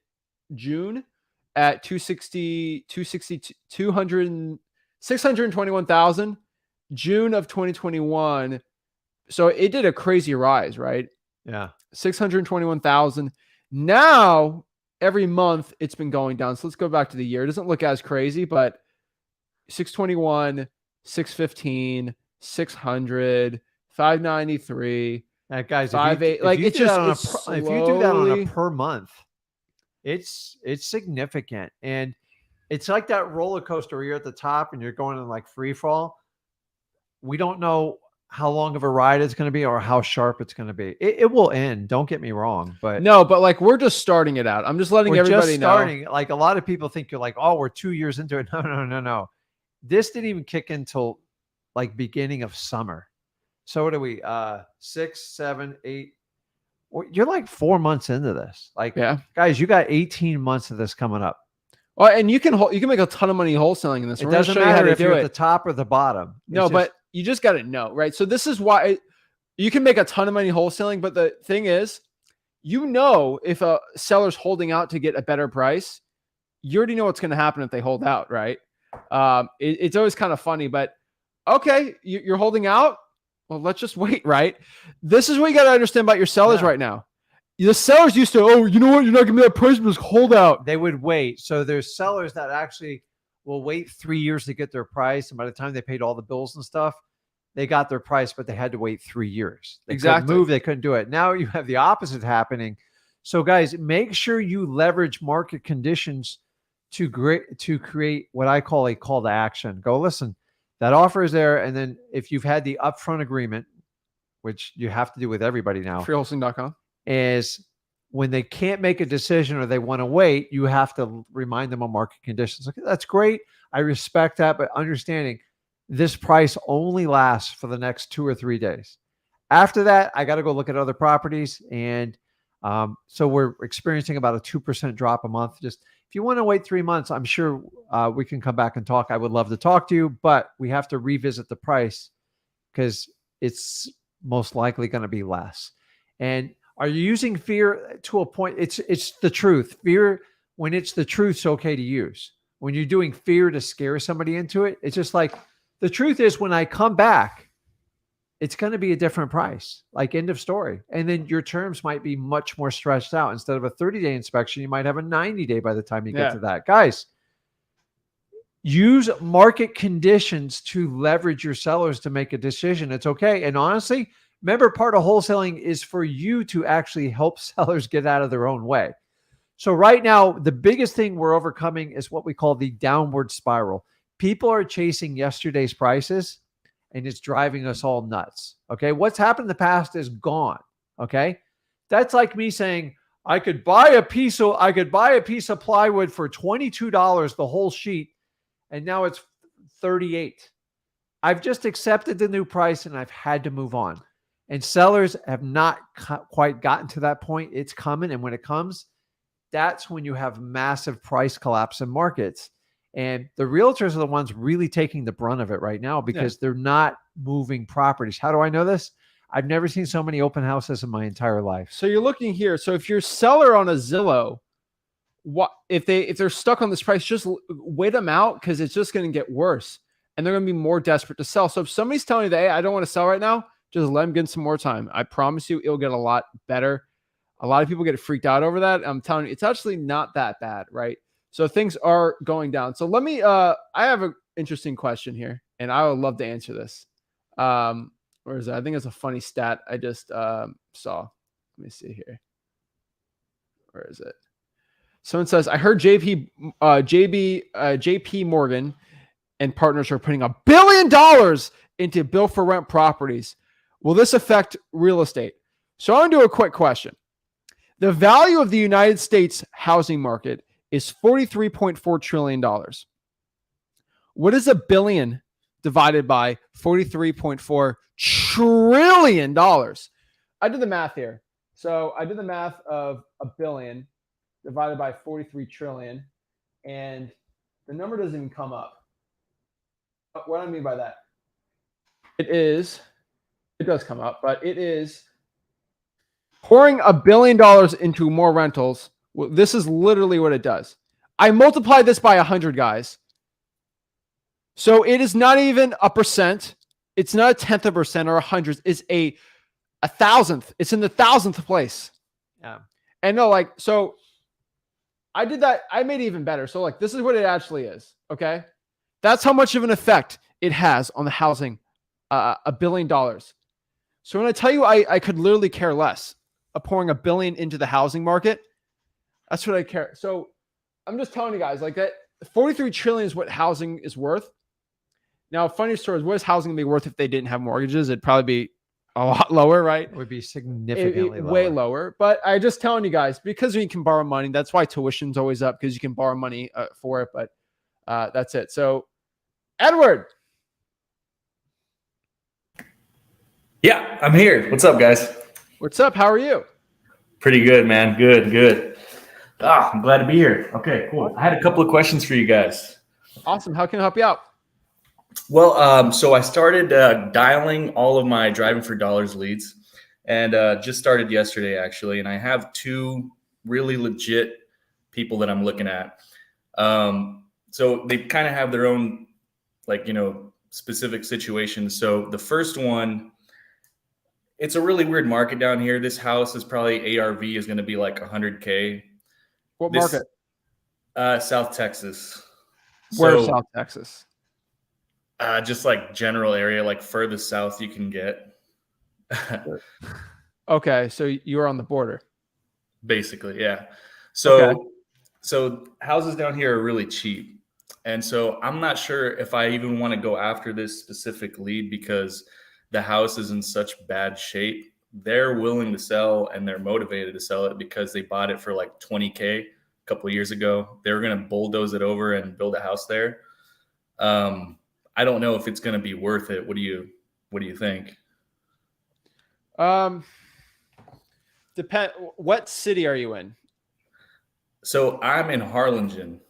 June at 621,000. June of 2021. So it did a crazy rise, right? Yeah. 621,000. Now, every month it's been going down. So let's go back to the year. It doesn't look as crazy, but 621, 615, 600, 593. Guys, if you do that on a per month, it's significant. And it's like that roller coaster where you're at the top and you're going in like free fall. We don't know how long of a ride it's going to be or how sharp it's going to be. It will end. Don't get me wrong, but like we're just starting it out. I'm just letting everybody know. Like a lot of people think you're like, oh, we're 2 years into it. No. This didn't even kick until like beginning of summer. So what are we? 6, 7, 8. You're like 4 months into this. Like, guys, you got 18 months of this coming up. Well, and you can make a ton of money wholesaling in this. It doesn't matter if you're at the top or the bottom. But you just got to know, right? So this is why you can make a ton of money wholesaling. But the thing is, if a seller's holding out to get a better price, you already know what's going to happen if they hold out, right? It's always kind of funny, but okay, you're holding out. well, let's just wait, right? This is what you got to understand about your sellers Yeah. right now. The sellers used to, oh, you know what? You're not giving me that price, but just hold out. They would wait. So there's sellers that actually will wait 3 years to get their price. And by the time they paid all the bills and stuff, they got their price, but they had to wait 3 years. They couldn't move. They couldn't do it. Now you have the opposite happening. So guys, make sure you leverage market conditions to create what I call a call to action. Go, listen, that offer is there. And then if you've had the upfront agreement, which you have to do with everybody now, freewholesaling.com, is when they can't make a decision or they want to wait, you have to remind them of market conditions. Okay, that's great. I respect that, but understanding this price only lasts for the next 2 or 3 days. After that, I got to go look at other properties. And so we're experiencing about a 2% drop a month. Just if you want to wait 3 months, I'm sure we can come back and talk. I would love to talk to you, but we have to revisit the price because it's most likely going to be less. And are you using fear to a point? It's the truth. Fear, when it's the truth, it's okay to use. When you're doing fear to scare somebody into it, it's just like, the truth is when I come back, it's going to be a different price, like end of story. And then your terms might be much more stretched out. Instead of a 30-day inspection, you might have a 90-day by the time you get to that. Guys, use market conditions to leverage your sellers to make a decision. It's okay. And honestly, remember, part of wholesaling is for you to actually help sellers get out of their own way. So right now, the biggest thing we're overcoming is what we call the downward spiral. People are chasing yesterday's prices, and it's driving us all nuts. Okay. What's happened in the past is gone. Okay. That's like me saying, I could buy a piece of plywood for $22, the whole sheet, and now it's $38. I've just accepted the new price and I've had to move on. And sellers have not quite gotten to that point. It's coming. And when it comes, that's when you have massive price collapse in markets. And the realtors are the ones really taking the brunt of it right now because they're not moving properties. How do I know this? I've never seen so many open houses in my entire life. So you're looking here. So if you're a seller on a Zillow, what if they're stuck on this price, just wait them out because it's just going to get worse and they're going to be more desperate to sell. So if somebody's telling you that, hey, I don't want to sell right now, just let them get some more time. I promise you it'll get a lot better. A lot of people get freaked out over that. I'm telling you, it's actually not that bad, right? So things are going down. So let me, I have an interesting question here and I would love to answer this. Where is it? I think it's a funny stat I just saw. Let me see here. Where is it? Someone says, I heard JP Morgan and partners are putting $1 billion into built for rent properties. Will this affect real estate? So I'm going to do a quick question. The value of the United States housing market is $43.4 trillion. What is $1 billion divided by $43.4 trillion? I did the math here. So I did the math of $1 billion divided by 43 trillion, and the number doesn't even come up. What do I mean by that? It does come up, but it is pouring $1 billion into more rentals. Well, this is literally what it does. I multiply this by 100, guys. So it is not even a percent. It's not a 10th of a percent or 100. It's a 1,000th. It's in the 1,000th place. Yeah. And no, like, so I did that. I made it even better. So like, this is what it actually is. Okay. That's how much of an effect it has on the housing, $1 billion. So when I tell you, I could literally care less of pouring $1 billion into the housing market. That's what I care. So I'm just telling you guys like that 43 trillion is what housing is worth. Now, funny story is, what is housing be worth if they didn't have mortgages? It'd probably be a lot lower, right? It would be significantly way lower. But I just telling you guys, because you can borrow money, that's why tuition's always up, because you can borrow money for it. But that's it. So, Edward. Yeah, I'm here. What's up, guys? What's up? How are you? Pretty good, man. Good. I'm glad to be here. Okay, cool. I had a couple of questions for you guys. Awesome. How can I help you out? Well, so I started dialing all of my Driving for Dollars leads, and just started yesterday, actually. And I have two really legit people that I'm looking at. So they kind of have their own, like, specific situations. So the first one, It's a really weird market down here. This house is probably ARV is going to be like 100K. What This market? South Texas. Where's So South Texas? just like general area, like furthest south you can get. Okay, so you're on the border. Basically, yeah. Okay. So houses down here are really cheap. And so I'm not sure if I even want to go after this specific lead because the house is in such bad shape. They're willing to sell and they're motivated to sell it because they bought it for like 20K a couple of years ago. They were going to bulldoze it over and build a house there. I don't know if it's going to be worth it. What do you think? What city are you in? So I'm in Harlingen.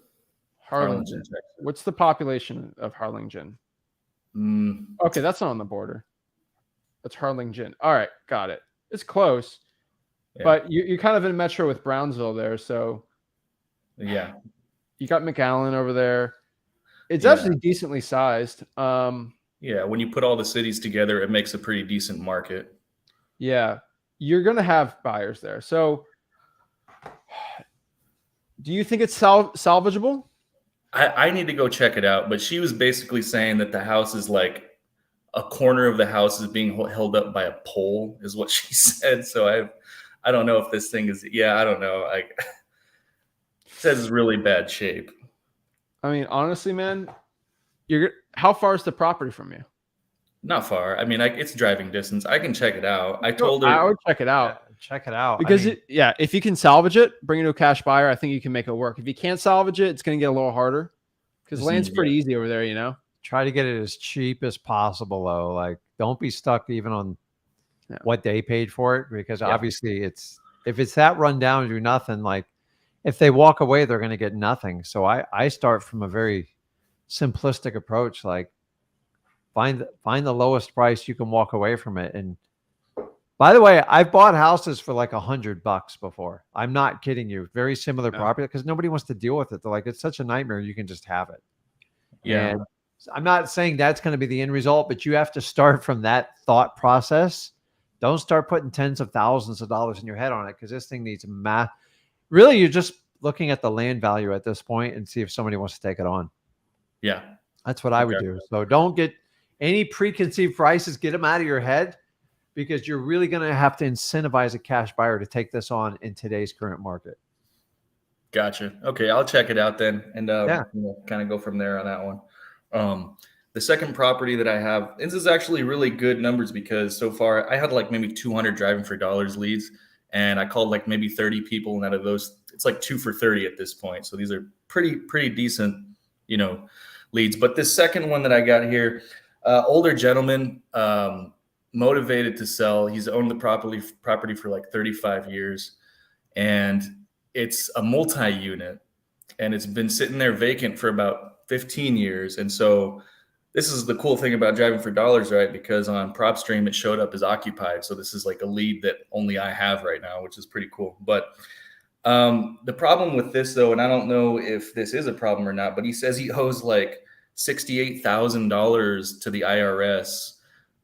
Harlingen. Texas. What's the population of Harlingen? Okay, that's not on the border. That's Harlingen. All right, got it. It's close, Yeah. but you're kind of in metro with Brownsville there, so Yeah. you got McAllen over there. It's Yeah. actually decently sized. Yeah, when you put all the cities together, it makes a pretty decent market. Yeah, you're gonna have buyers there. So, do you think it's salvageable? I need to go check it out, but she was basically saying that the house is like a corner of the house is being held up by a pole, is what she said. So I don't know if this thing is. Yeah, I don't know. Like, it says it's really bad shape. I mean, honestly, man, how far is the property from you? Not far. I mean, it's driving distance. I can check it out. I told her I would check it out. Yeah, check it out. Because if you can salvage it, bring it to a cash buyer, I think you can make it work. If you can't salvage it, it's going to get a little harder because land's pretty easy over there, you know? Try to get it as cheap as possible, though. Like, don't be stuck even on what they paid for it, because obviously if it's that run down to nothing, like if they walk away, they're going to get nothing. So I start from a very simplistic approach, like find the lowest price you can walk away from it. And by the way, I've bought houses for like $100 before. I'm not kidding you. Very similar property, because nobody wants to deal with it. They're like, it's such a nightmare. You can just have it. Yeah. And I'm not saying that's going to be the end result, but you have to start from that thought process. Don't start putting tens of thousands of dollars in your head on it, because this thing needs math. Really, you're just looking at the land value at this point and see if somebody wants to take it on. Yeah. That's what I would do. So don't get any preconceived prices. Get them out of your head, because you're really going to have to incentivize a cash buyer to take this on in today's current market. Gotcha. Okay, I'll check it out then, and kind of go from there on that one. The second property that I have, this is actually really good numbers, because so far I had like maybe 200 driving for dollars leads, and I called like maybe 30 people, and out of those, it's like 2 for 30 at this point. So these are pretty decent, leads. But this second one that I got here, older gentleman, motivated to sell. He's owned the property for like 35 years, and it's a multi-unit, and it's been sitting there vacant for about 15 years. And so this is the cool thing about driving for dollars, right? Because on PropStream, it showed up as occupied. So this is like a lead that only I have right now, which is pretty cool. But the problem with this, though, and I don't know if this is a problem or not, but he says he owes like $68,000 to the IRS.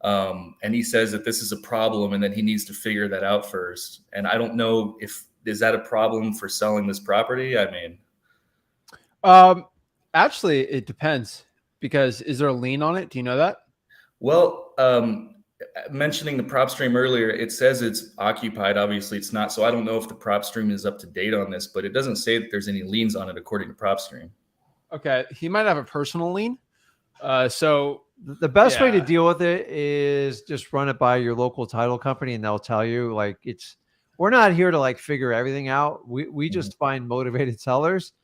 And he says that this is a problem and that he needs to figure that out first. And I don't know is that a problem for selling this property? I mean, actually, it depends, because is there a lien on it? Do you know that? Well, mentioning the PropStream earlier, it says it's occupied. Obviously, it's not. So I don't know if the PropStream is up to date on this, but it doesn't say that there's any liens on it according to PropStream. Okay, he might have a personal lien. So the best way to deal with it is just run it by your local title company, and they'll tell you, like, we're not here to like figure everything out. We just find motivated sellers,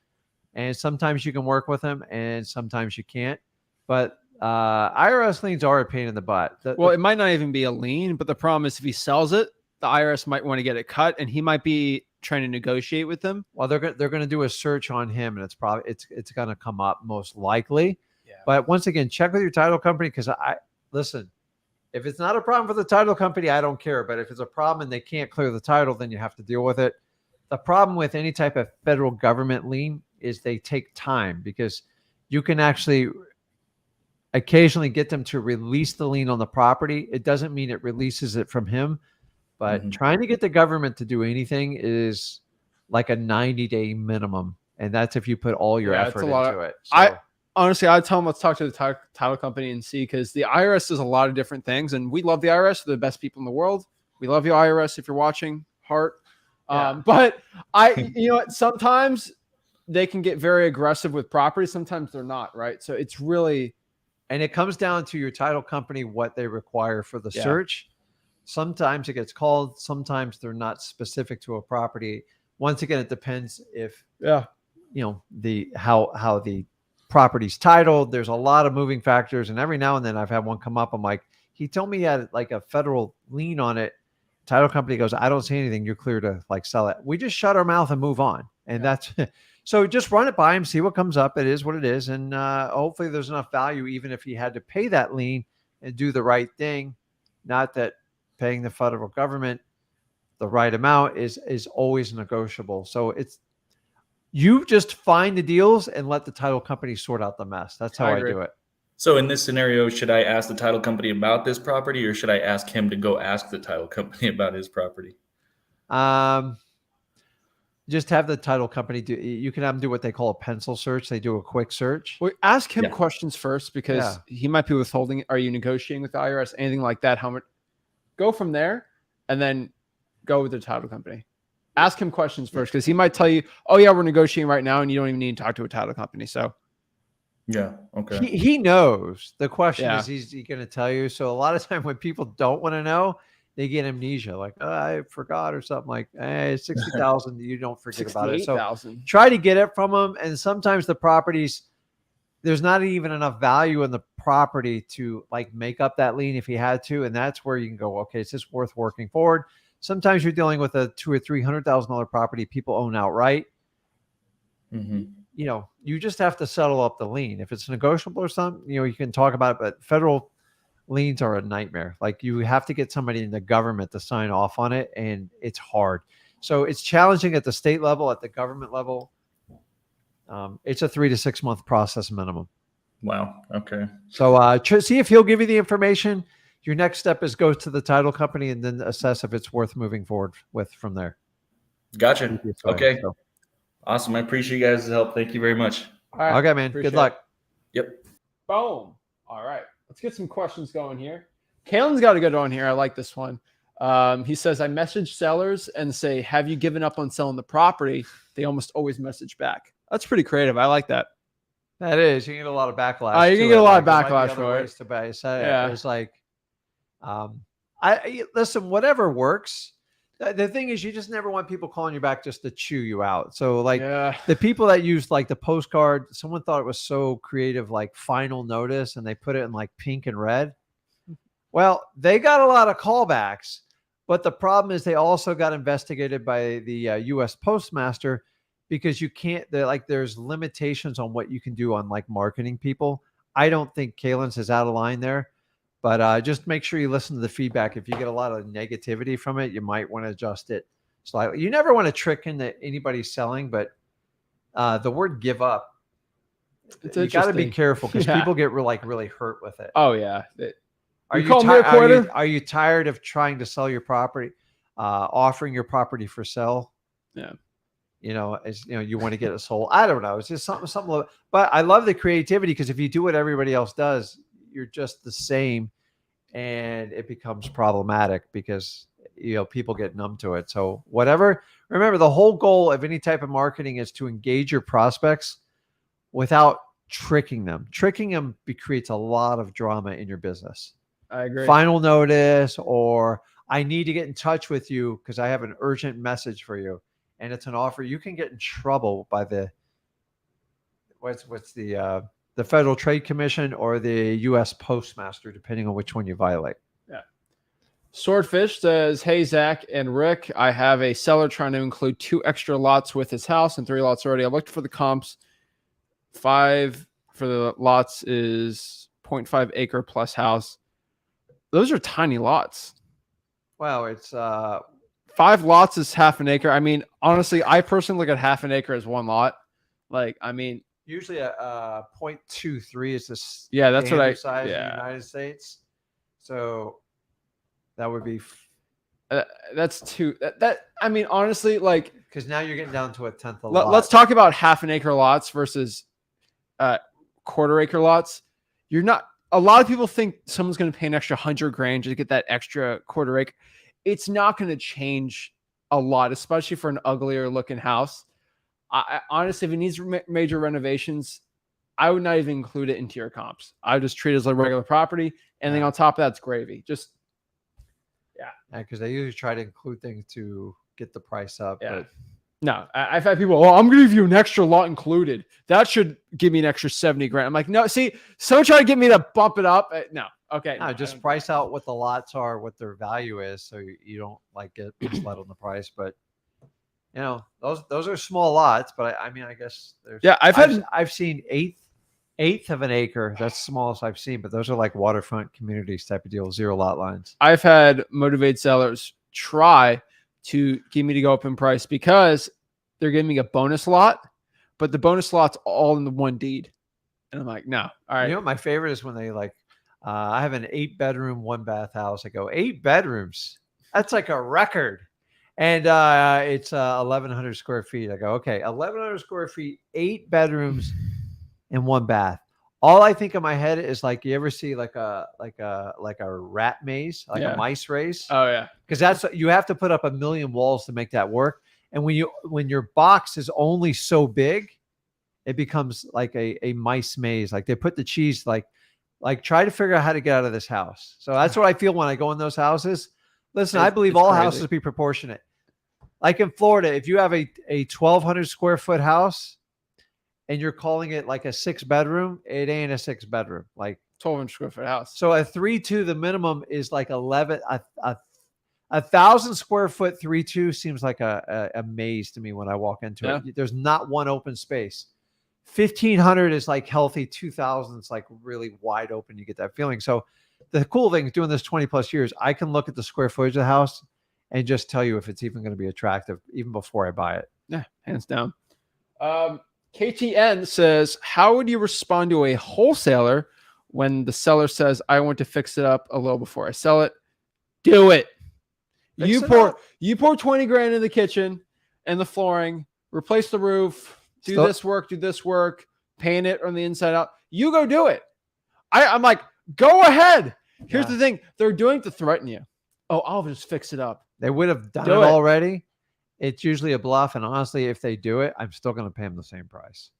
and sometimes you can work with them and sometimes you can't. But IRS liens are a pain in the butt. It might not even be a lien, but the problem is if he sells it, the IRS might want to get it cut, and he might be trying to negotiate with them. Well, they're going to do a search on him, and it's going to come up most likely. Yeah. But once again, check with your title company, because listen, if it's not a problem for the title company, I don't care. But if it's a problem and they can't clear the title, then you have to deal with it. The problem with any type of federal government lien is they take time, because you can actually occasionally get them to release the lien on the property. It doesn't mean it releases it from him, but trying to get the government to do anything is like a 90-day minimum. And that's if you put all your effort into it. So, Honestly, I'd tell them, let's talk to the title company and see, because the IRS does a lot of different things. And we love the IRS. They're the best people in the world. We love you, IRS, if you're watching, heart. But you know what? Sometimes they can get very aggressive with property. Sometimes they're not, right? So it's really. And it comes down to your title company, what they require for the search. Sometimes it gets called. Sometimes they're not specific to a property. Once again, it depends if, you know, how the property's titled. There's a lot of moving factors. And every now and then I've had one come up. I'm like, he told me he had like a federal lien on it. Title company goes, I don't see anything. You're clear to like sell it. We just shut our mouth and move on. And that's so just run it by him, see what comes up. It is what it is. And hopefully there's enough value, even if he had to pay that lien and do the right thing. Not that paying the federal government the right amount is always negotiable. So it's, you just find the deals and let the title company sort out the mess. That's how I do it. So in this scenario, should I ask the title company about this property, or should I ask him to go ask the title company about his property? Just have the title company do. You can have them do what they call a pencil search. They do a quick search. Well, ask him questions first, because he might be withholding. Are you negotiating with the IRS? Anything like that? How much? Go from there, and then go with the title company. Ask him questions first, because he might tell you, "Oh yeah, we're negotiating right now," and you don't even need to talk to a title company. So. Yeah. Okay. He knows. The question is, he's going to tell you. So a lot of time when people don't want to know, they get amnesia. Like, oh, I forgot or something. Like, hey, 60,000. You don't forget about it. So try to get it from them. And sometimes the properties, there's not even enough value in the property to like make up that lien if you had to. And that's where you can go, okay, is this worth working forward? Sometimes you're dealing with a $200,000 or $300,000 property people own outright. You know, you just have to settle up the lien. If it's negotiable or something, you know, you can talk about it, but federal liens are a nightmare. Like, you have to get somebody in the government to sign off on it, and it's hard. So it's challenging at the state level, at the government level. It's a 3 to 6 month process minimum. Wow. Okay. So see if he'll give you the information. Your next step is go to the title company and then assess if it's worth moving forward with from there. Gotcha. Okay. So. Awesome. I appreciate you guys' help. Thank you very much. All right. Okay, man. Good luck. Yep. Boom. All right. Let's get some questions going here. Kalen's got a good one here. I like this one. He says, I message sellers and say, have you given up on selling the property? They almost always message back. That's pretty creative. I like that. That is. You can get a lot of backlash. You can get a lot of backlash for it. It's like, listen, whatever works. The thing is, you just never want people calling you back just to chew you out. So like the people that used like the postcard, someone thought it was so creative, like final notice, and they put it in like pink and red. Well, they got a lot of callbacks, but the problem is they also got investigated by the U.S. Postmaster, because you can't, there's limitations on what you can do on like marketing people. I don't think Kalen's is out of line there. But just make sure you listen to the feedback. If you get a lot of negativity from it, you might want to adjust it slightly. You never want to trick into anybody selling, but the word give up, you got to be careful, because people get really hurt with it. Oh, yeah. Are you tired of trying to sell your property, offering your property for sale? Yeah. You know, you want to get it sold. I don't know. It's just something. But I love the creativity, because if you do what everybody else does, you're just the same, and it becomes problematic because, you know, people get numb to it. So whatever, remember, the whole goal of any type of marketing is to engage your prospects without tricking them. Tricking them creates a lot of drama in your business. I agree. Final notice, or I need to get in touch with you because I have an urgent message for you, and it's an offer. You can get in trouble by the the Federal Trade Commission or the U.S. Postmaster, depending on which one you violate. Yeah. Swordfish says, hey, Zach and Rick, I have a seller trying to include 2 extra lots with his house and 3 lots already. I looked for the comps. 5 for the lots is 0.5 acre plus house. Those are tiny lots. Wow. It's 5 lots is half an acre. I mean, honestly, I personally look at half an acre as 1 lot. Like, I mean, Usually a 0.23 is the Yeah, that's what standard size in yeah. the United States. So that would be That's too. That I mean, honestly, like because now you're getting down to a tenth of let's talk about half an acre lots versus quarter acre lots. You're not. A lot of people think someone's going to pay an extra $100,000 to get that extra quarter acre. It's not going to change a lot, especially for an uglier looking house. I honestly, if it needs major renovations, I would not even include it into your comps. I would just treat it as a regular property. Anything on top of that's gravy. Just because they usually try to include things to get the price up. Yeah. But no. I've had people, I'm going to give you an extra lot included. That should give me an extra $70,000. I'm like, no, see, someone try to get me to bump it up. No. Okay. no, just price out what the lots are, what their value is, so you don't like get misled on the price. But you know, those are small lots. But I mean, I guess there's I've seen eighth of an acre. That's the smallest I've seen, but those are like waterfront communities type of deal, 0 lot lines. I've had motivated sellers try to get me to go up in price because they're giving me a bonus lot, but the bonus lot's all in the one deed. And I'm like, no. All right. You know what my favorite is when they like, I have an 8-bedroom, 1-bath house. I go, 8 bedrooms. That's like a record. And it's 1,100 square feet. I go, okay, 1,100 square feet, 8 bedrooms and 1 bath. All I think in my head is like, you ever see like a rat maze, like a mice race? Oh yeah. Because that's, you have to put up 1 million walls to make that work. And when your box is only so big, it becomes like a mice maze. Like they put the cheese, like try to figure out how to get out of this house. So that's what I feel when I go in those houses. Listen, I believe all houses be proportionate. Like in Florida, if you have a 1,200 square foot house and you're calling it like a 6-bedroom, it ain't a 6-bedroom. Like 1,200 square foot house. So a 3.2, the minimum is like 11. 1,000 square foot 3.2 seems like a maze to me when I walk into it. There's not one open space. 1,500 is like healthy. 2,000 is like really wide open. You get that feeling. So the cool thing is doing this 20 plus years, I can look at the square footage of the house and just tell you if it's even going to be attractive even before I buy it. Yeah, hands down. KTN says, how would you respond to a wholesaler when the seller says, I want to fix it up a little before I sell it? Do it. You pour $20,000 in the kitchen and the flooring, replace the roof, do this work, paint it on the inside out. You go do it. I'm like, go ahead. Here's the thing. They're doing it to threaten you. Oh, I'll just fix it up. They would have done it already. It's usually a bluff. And honestly, if they do it, I'm still going to pay them the same price.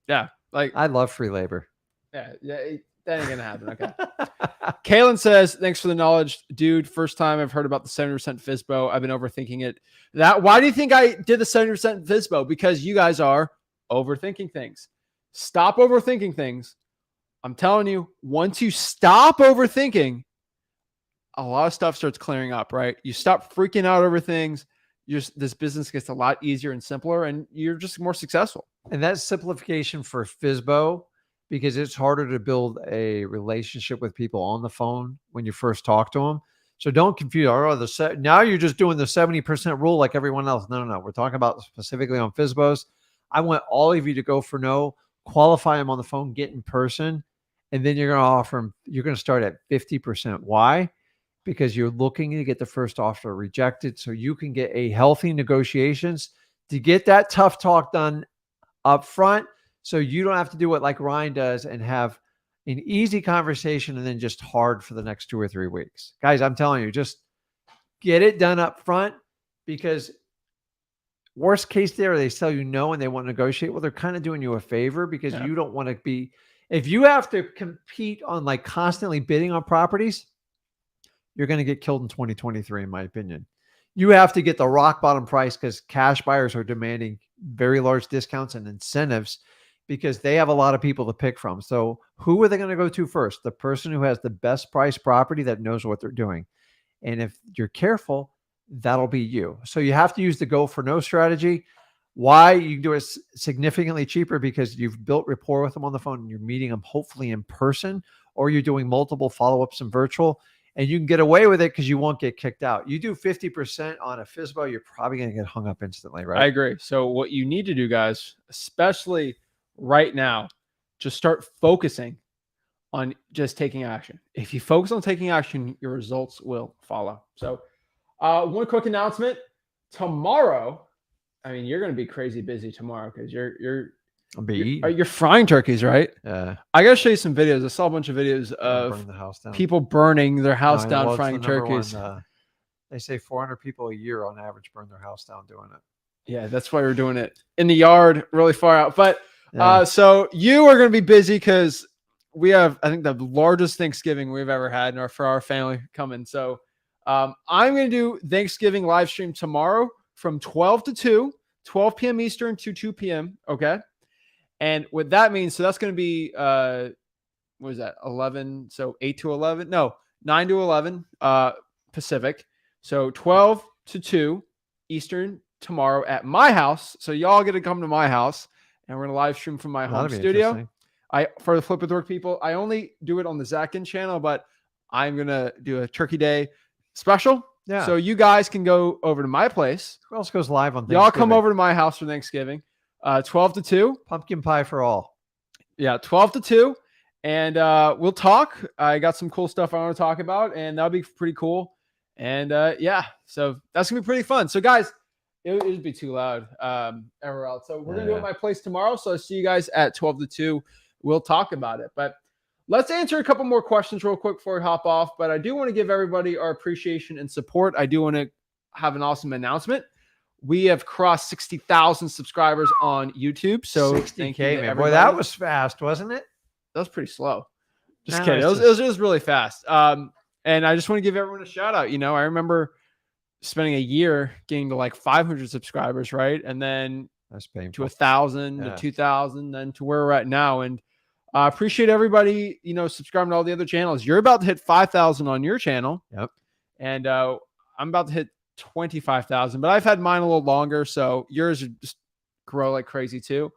Yeah. Like I love free labor. Yeah. That ain't going to happen. Okay. Kaylin says, thanks for the knowledge, dude. First time I've heard about the 70% FSBO. I've been overthinking it. Why do you think I did the 70% FSBO? Because you guys are overthinking things. Stop overthinking things. I'm telling you, once you stop overthinking, a lot of stuff starts clearing up, right? You stop freaking out over things. This business gets a lot easier and simpler, and you're just more successful. And that's simplification for FSBO, because it's harder to build a relationship with people on the phone when you first talk to them. So don't confuse. Now you're just doing the 70% rule like everyone else. No. We're talking about specifically on FSBOs. I want all of you to go for no, qualify them on the phone, get in person, and then you're going to offer them. You're going to start at 50%. Why? Because you're looking to get the first offer rejected so you can get a healthy negotiations to get that tough talk done up front, so you don't have to do what like Ryan does and have an easy conversation and then just hard for the next 2 or 3 weeks. Guys, I'm telling you, just get it done up front, because worst case there, they tell you no and they want to negotiate. Well, they're kind of doing you a favor, because you don't want to be, if you have to compete on like constantly bidding on properties, you're going to get killed in 2023, in my opinion. You have to get the rock bottom price, because cash buyers are demanding very large discounts and incentives because they have a lot of people to pick from. So who are they going to go to first? The person who has the best price property that knows what they're doing. And if you're careful, that'll be you. So you have to use the go for no strategy. Why? You can do it significantly cheaper because you've built rapport with them on the phone and you're meeting them hopefully in person, or you're doing multiple follow-ups and virtual. And you can get away with it because you won't get kicked out. You do 50% on a FSBO, you're probably going to get hung up instantly, right? I agree. So what you need to do, guys, especially right now, just start focusing on just taking action. If you focus on taking action, your results will follow. So, one quick announcement: tomorrow, I mean, you're going to be crazy busy tomorrow because I'll be eating. you're frying turkeys, right? Yeah. I got to show you some videos. I saw a bunch of videos Burn of the house down. people burning their house No, down well, it's the frying number turkeys. one, they say 400 people a year on average burn their house down doing it. Yeah, that's why we're doing it in the yard, really far out. But Yeah. so you are going to be busy because we have, I think, the largest Thanksgiving we've ever had for our family coming. So I'm going to do Thanksgiving live stream tomorrow from 12 to 2, 12 p.m. Eastern to 2 p.m. Okay. And what that means, so that's going to be, what is that? 11. So 8 to 11. No, 9 to 11 Pacific. So 12 to 2 Eastern tomorrow at my house. So y'all get to come to my house and we're going to live stream from my home That'll be studio. interesting. For the Flip with Work people, I only do it on the Zach Ginn channel, but I'm going to do a Turkey Day special. Yeah. So you guys can go over to my place. Who else goes live on Thanksgiving? Y'all come over to my house for Thanksgiving. 12 to 2. Pumpkin pie for all. Yeah, 12 to 2. And we'll talk. I got some cool stuff I want to talk about, and that'll be pretty cool. And yeah, so that's going to be pretty fun. So guys, it would be too loud everywhere else. So we're going to do it at my place tomorrow. So I'll see you guys at 12 to 2. We'll talk about it. But let's answer a couple more questions real quick before we hop off. But I do want to give everybody our appreciation and support. I do want to have an awesome announcement. We have crossed 60,000 subscribers on YouTube. So 60K, man. Boy, that was fast, wasn't it? That was pretty slow. Just No, kidding. it's It was really fast. And I just want to give everyone a shout out. You know, I remember spending a year getting to like 500 subscribers, right? And then That's painful. to 1,000 to 2,000, then to where we're at now. And I appreciate everybody, you know, subscribing to all the other channels. You're about to hit 5,000 on your channel. Yep. And I'm about to hit 25,000, but I've had mine a little longer. So yours just grow like crazy too.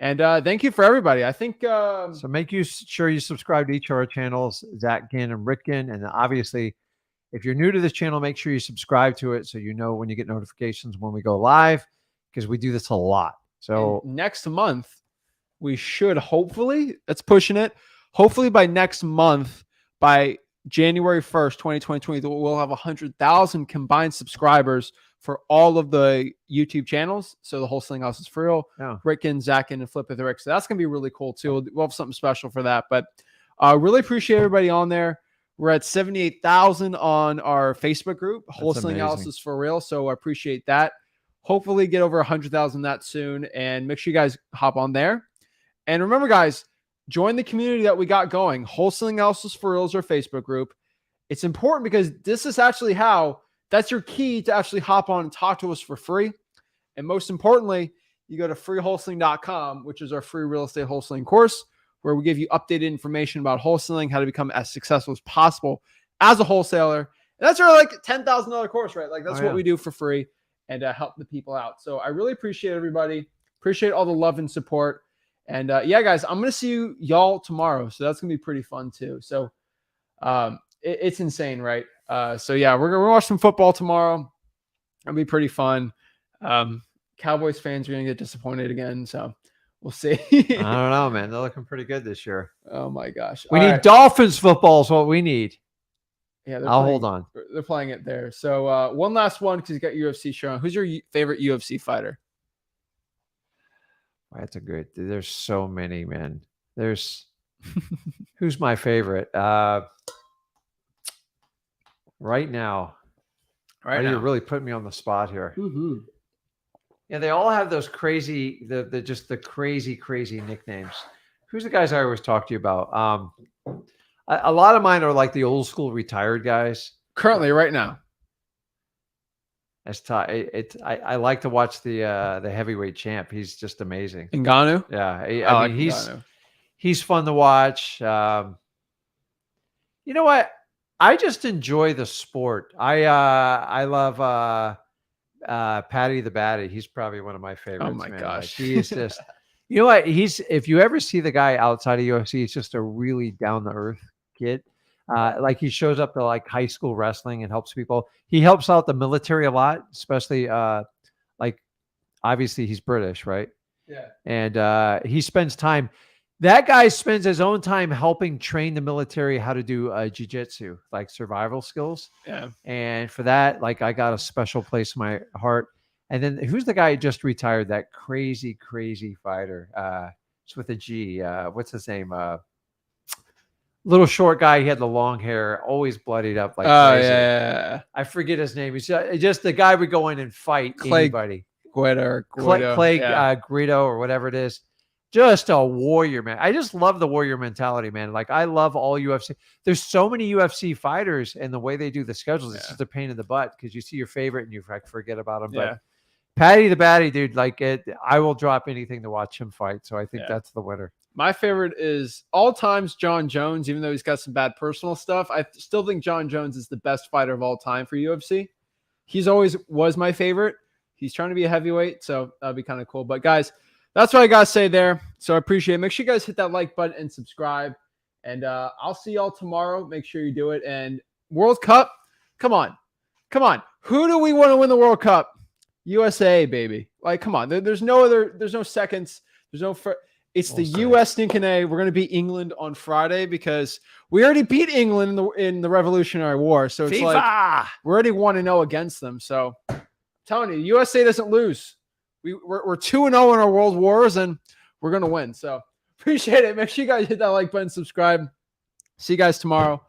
And thank you for everybody. I think so make sure you subscribe to each of our channels, Zach Ginn and Rick Ginn. And obviously, if you're new to this channel, make sure you subscribe to it so you know when you get notifications when we go live, because we do this a lot. So next month, we should hopefully, that's pushing it. Hopefully by next month, by January 1st, 2020, we'll have 100,000 combined subscribers for all of the YouTube channels. So the Wholesaling House is for real. Yeah. Rick and Zach and Flip with Rick. So that's going to be really cool too. We'll have something special for that. But really appreciate everybody on there. We're at 78,000 on our Facebook group. Wholesaling House is for real. So I appreciate that. Hopefully get over 100,000 that soon. And make sure you guys hop on there. And remember, guys, join the community that we got going. Wholesaling House is for real is our Facebook group. It's important because this is actually that's your key to actually hop on and talk to us for free. And most importantly, you go to freewholesaling.com, which is our free real estate wholesaling course, where we give you updated information about wholesaling, how to become as successful as possible as a wholesaler. And that's our like $10,000 course, right? Like that's what we do for free and help the people out. So I really appreciate everybody. Appreciate all the love and support. And yeah, guys, I'm going to see y'all tomorrow. So that's going to be pretty fun too. So it's insane, right? So yeah, we're going to watch some football tomorrow. It'll be pretty fun. Cowboys fans are going to get disappointed again. So we'll see. I don't know, man. They're looking pretty good this year. Oh my gosh. We need Dolphins football is what we need. Yeah, I'll hold on. They're playing it there. So one last one because you got UFC showing. Who's your favorite UFC fighter? That's a good. There's so many, man. There's who's my favorite? Right now. You're really putting me on the spot here. Mm-hmm. Yeah, they all have those crazy, just the crazy nicknames. Who's the guys I always talk to you about? A lot of mine are like the old school retired guys. Currently, right now. I like to watch the heavyweight champ. He's just amazing. Ngannou? Yeah. I mean, he's fun to watch. You know what? I just enjoy the sport. I love Patty the Batty. He's probably one of my favorites. Oh my gosh. Like, he is just, you know what? If you ever see the guy outside of UFC, he's just a really down to earth kid. Like he shows up to like high school wrestling and helps people. He helps out the military a lot, especially like obviously he's British, right? Yeah. And he spends time. That guy spends his own time helping train the military how to do jiu-jitsu, like survival skills. Yeah. And for that, like I got a special place in my heart. And then who's the guy who just retired? That crazy fighter. It's with a G. What's his name? Little short guy. He had the long hair, always bloodied up like crazy. Yeah. I forget his name. He's just the guy would go in and fight anybody. Guido. Clay Yeah. Guido or whatever it is. Just a warrior, man. I just love the warrior mentality, man. Like I love all UFC. There's so many UFC fighters, and the way they do the schedules, it's just a pain in the butt because you see your favorite and you forget about them. Yeah. But Patty the Batty, dude, like I will drop anything to watch him fight. So I think that's the winner. My favorite is all times John Jones, even though he's got some bad personal stuff. I still think John Jones is the best fighter of all time for UFC. He's always was my favorite. He's trying to be a heavyweight, so that'd be kind of cool. But guys, that's what I got to say there. So I appreciate it. Make sure you guys hit that like button and subscribe. And I'll see y'all tomorrow. Make sure you do it. And World Cup, come on. Who do we want to win the World Cup? USA, baby. Like, come on. There's no seconds. It's the U.S. stinking A. We're going to beat England on Friday because we already beat England in the Revolutionary War. So it's like we're already 1-0 against them. So I'm telling you, USA doesn't lose. We're 2-0 in our world wars, and we're going to win. So appreciate it. Make sure you guys hit that like button, subscribe. See you guys tomorrow.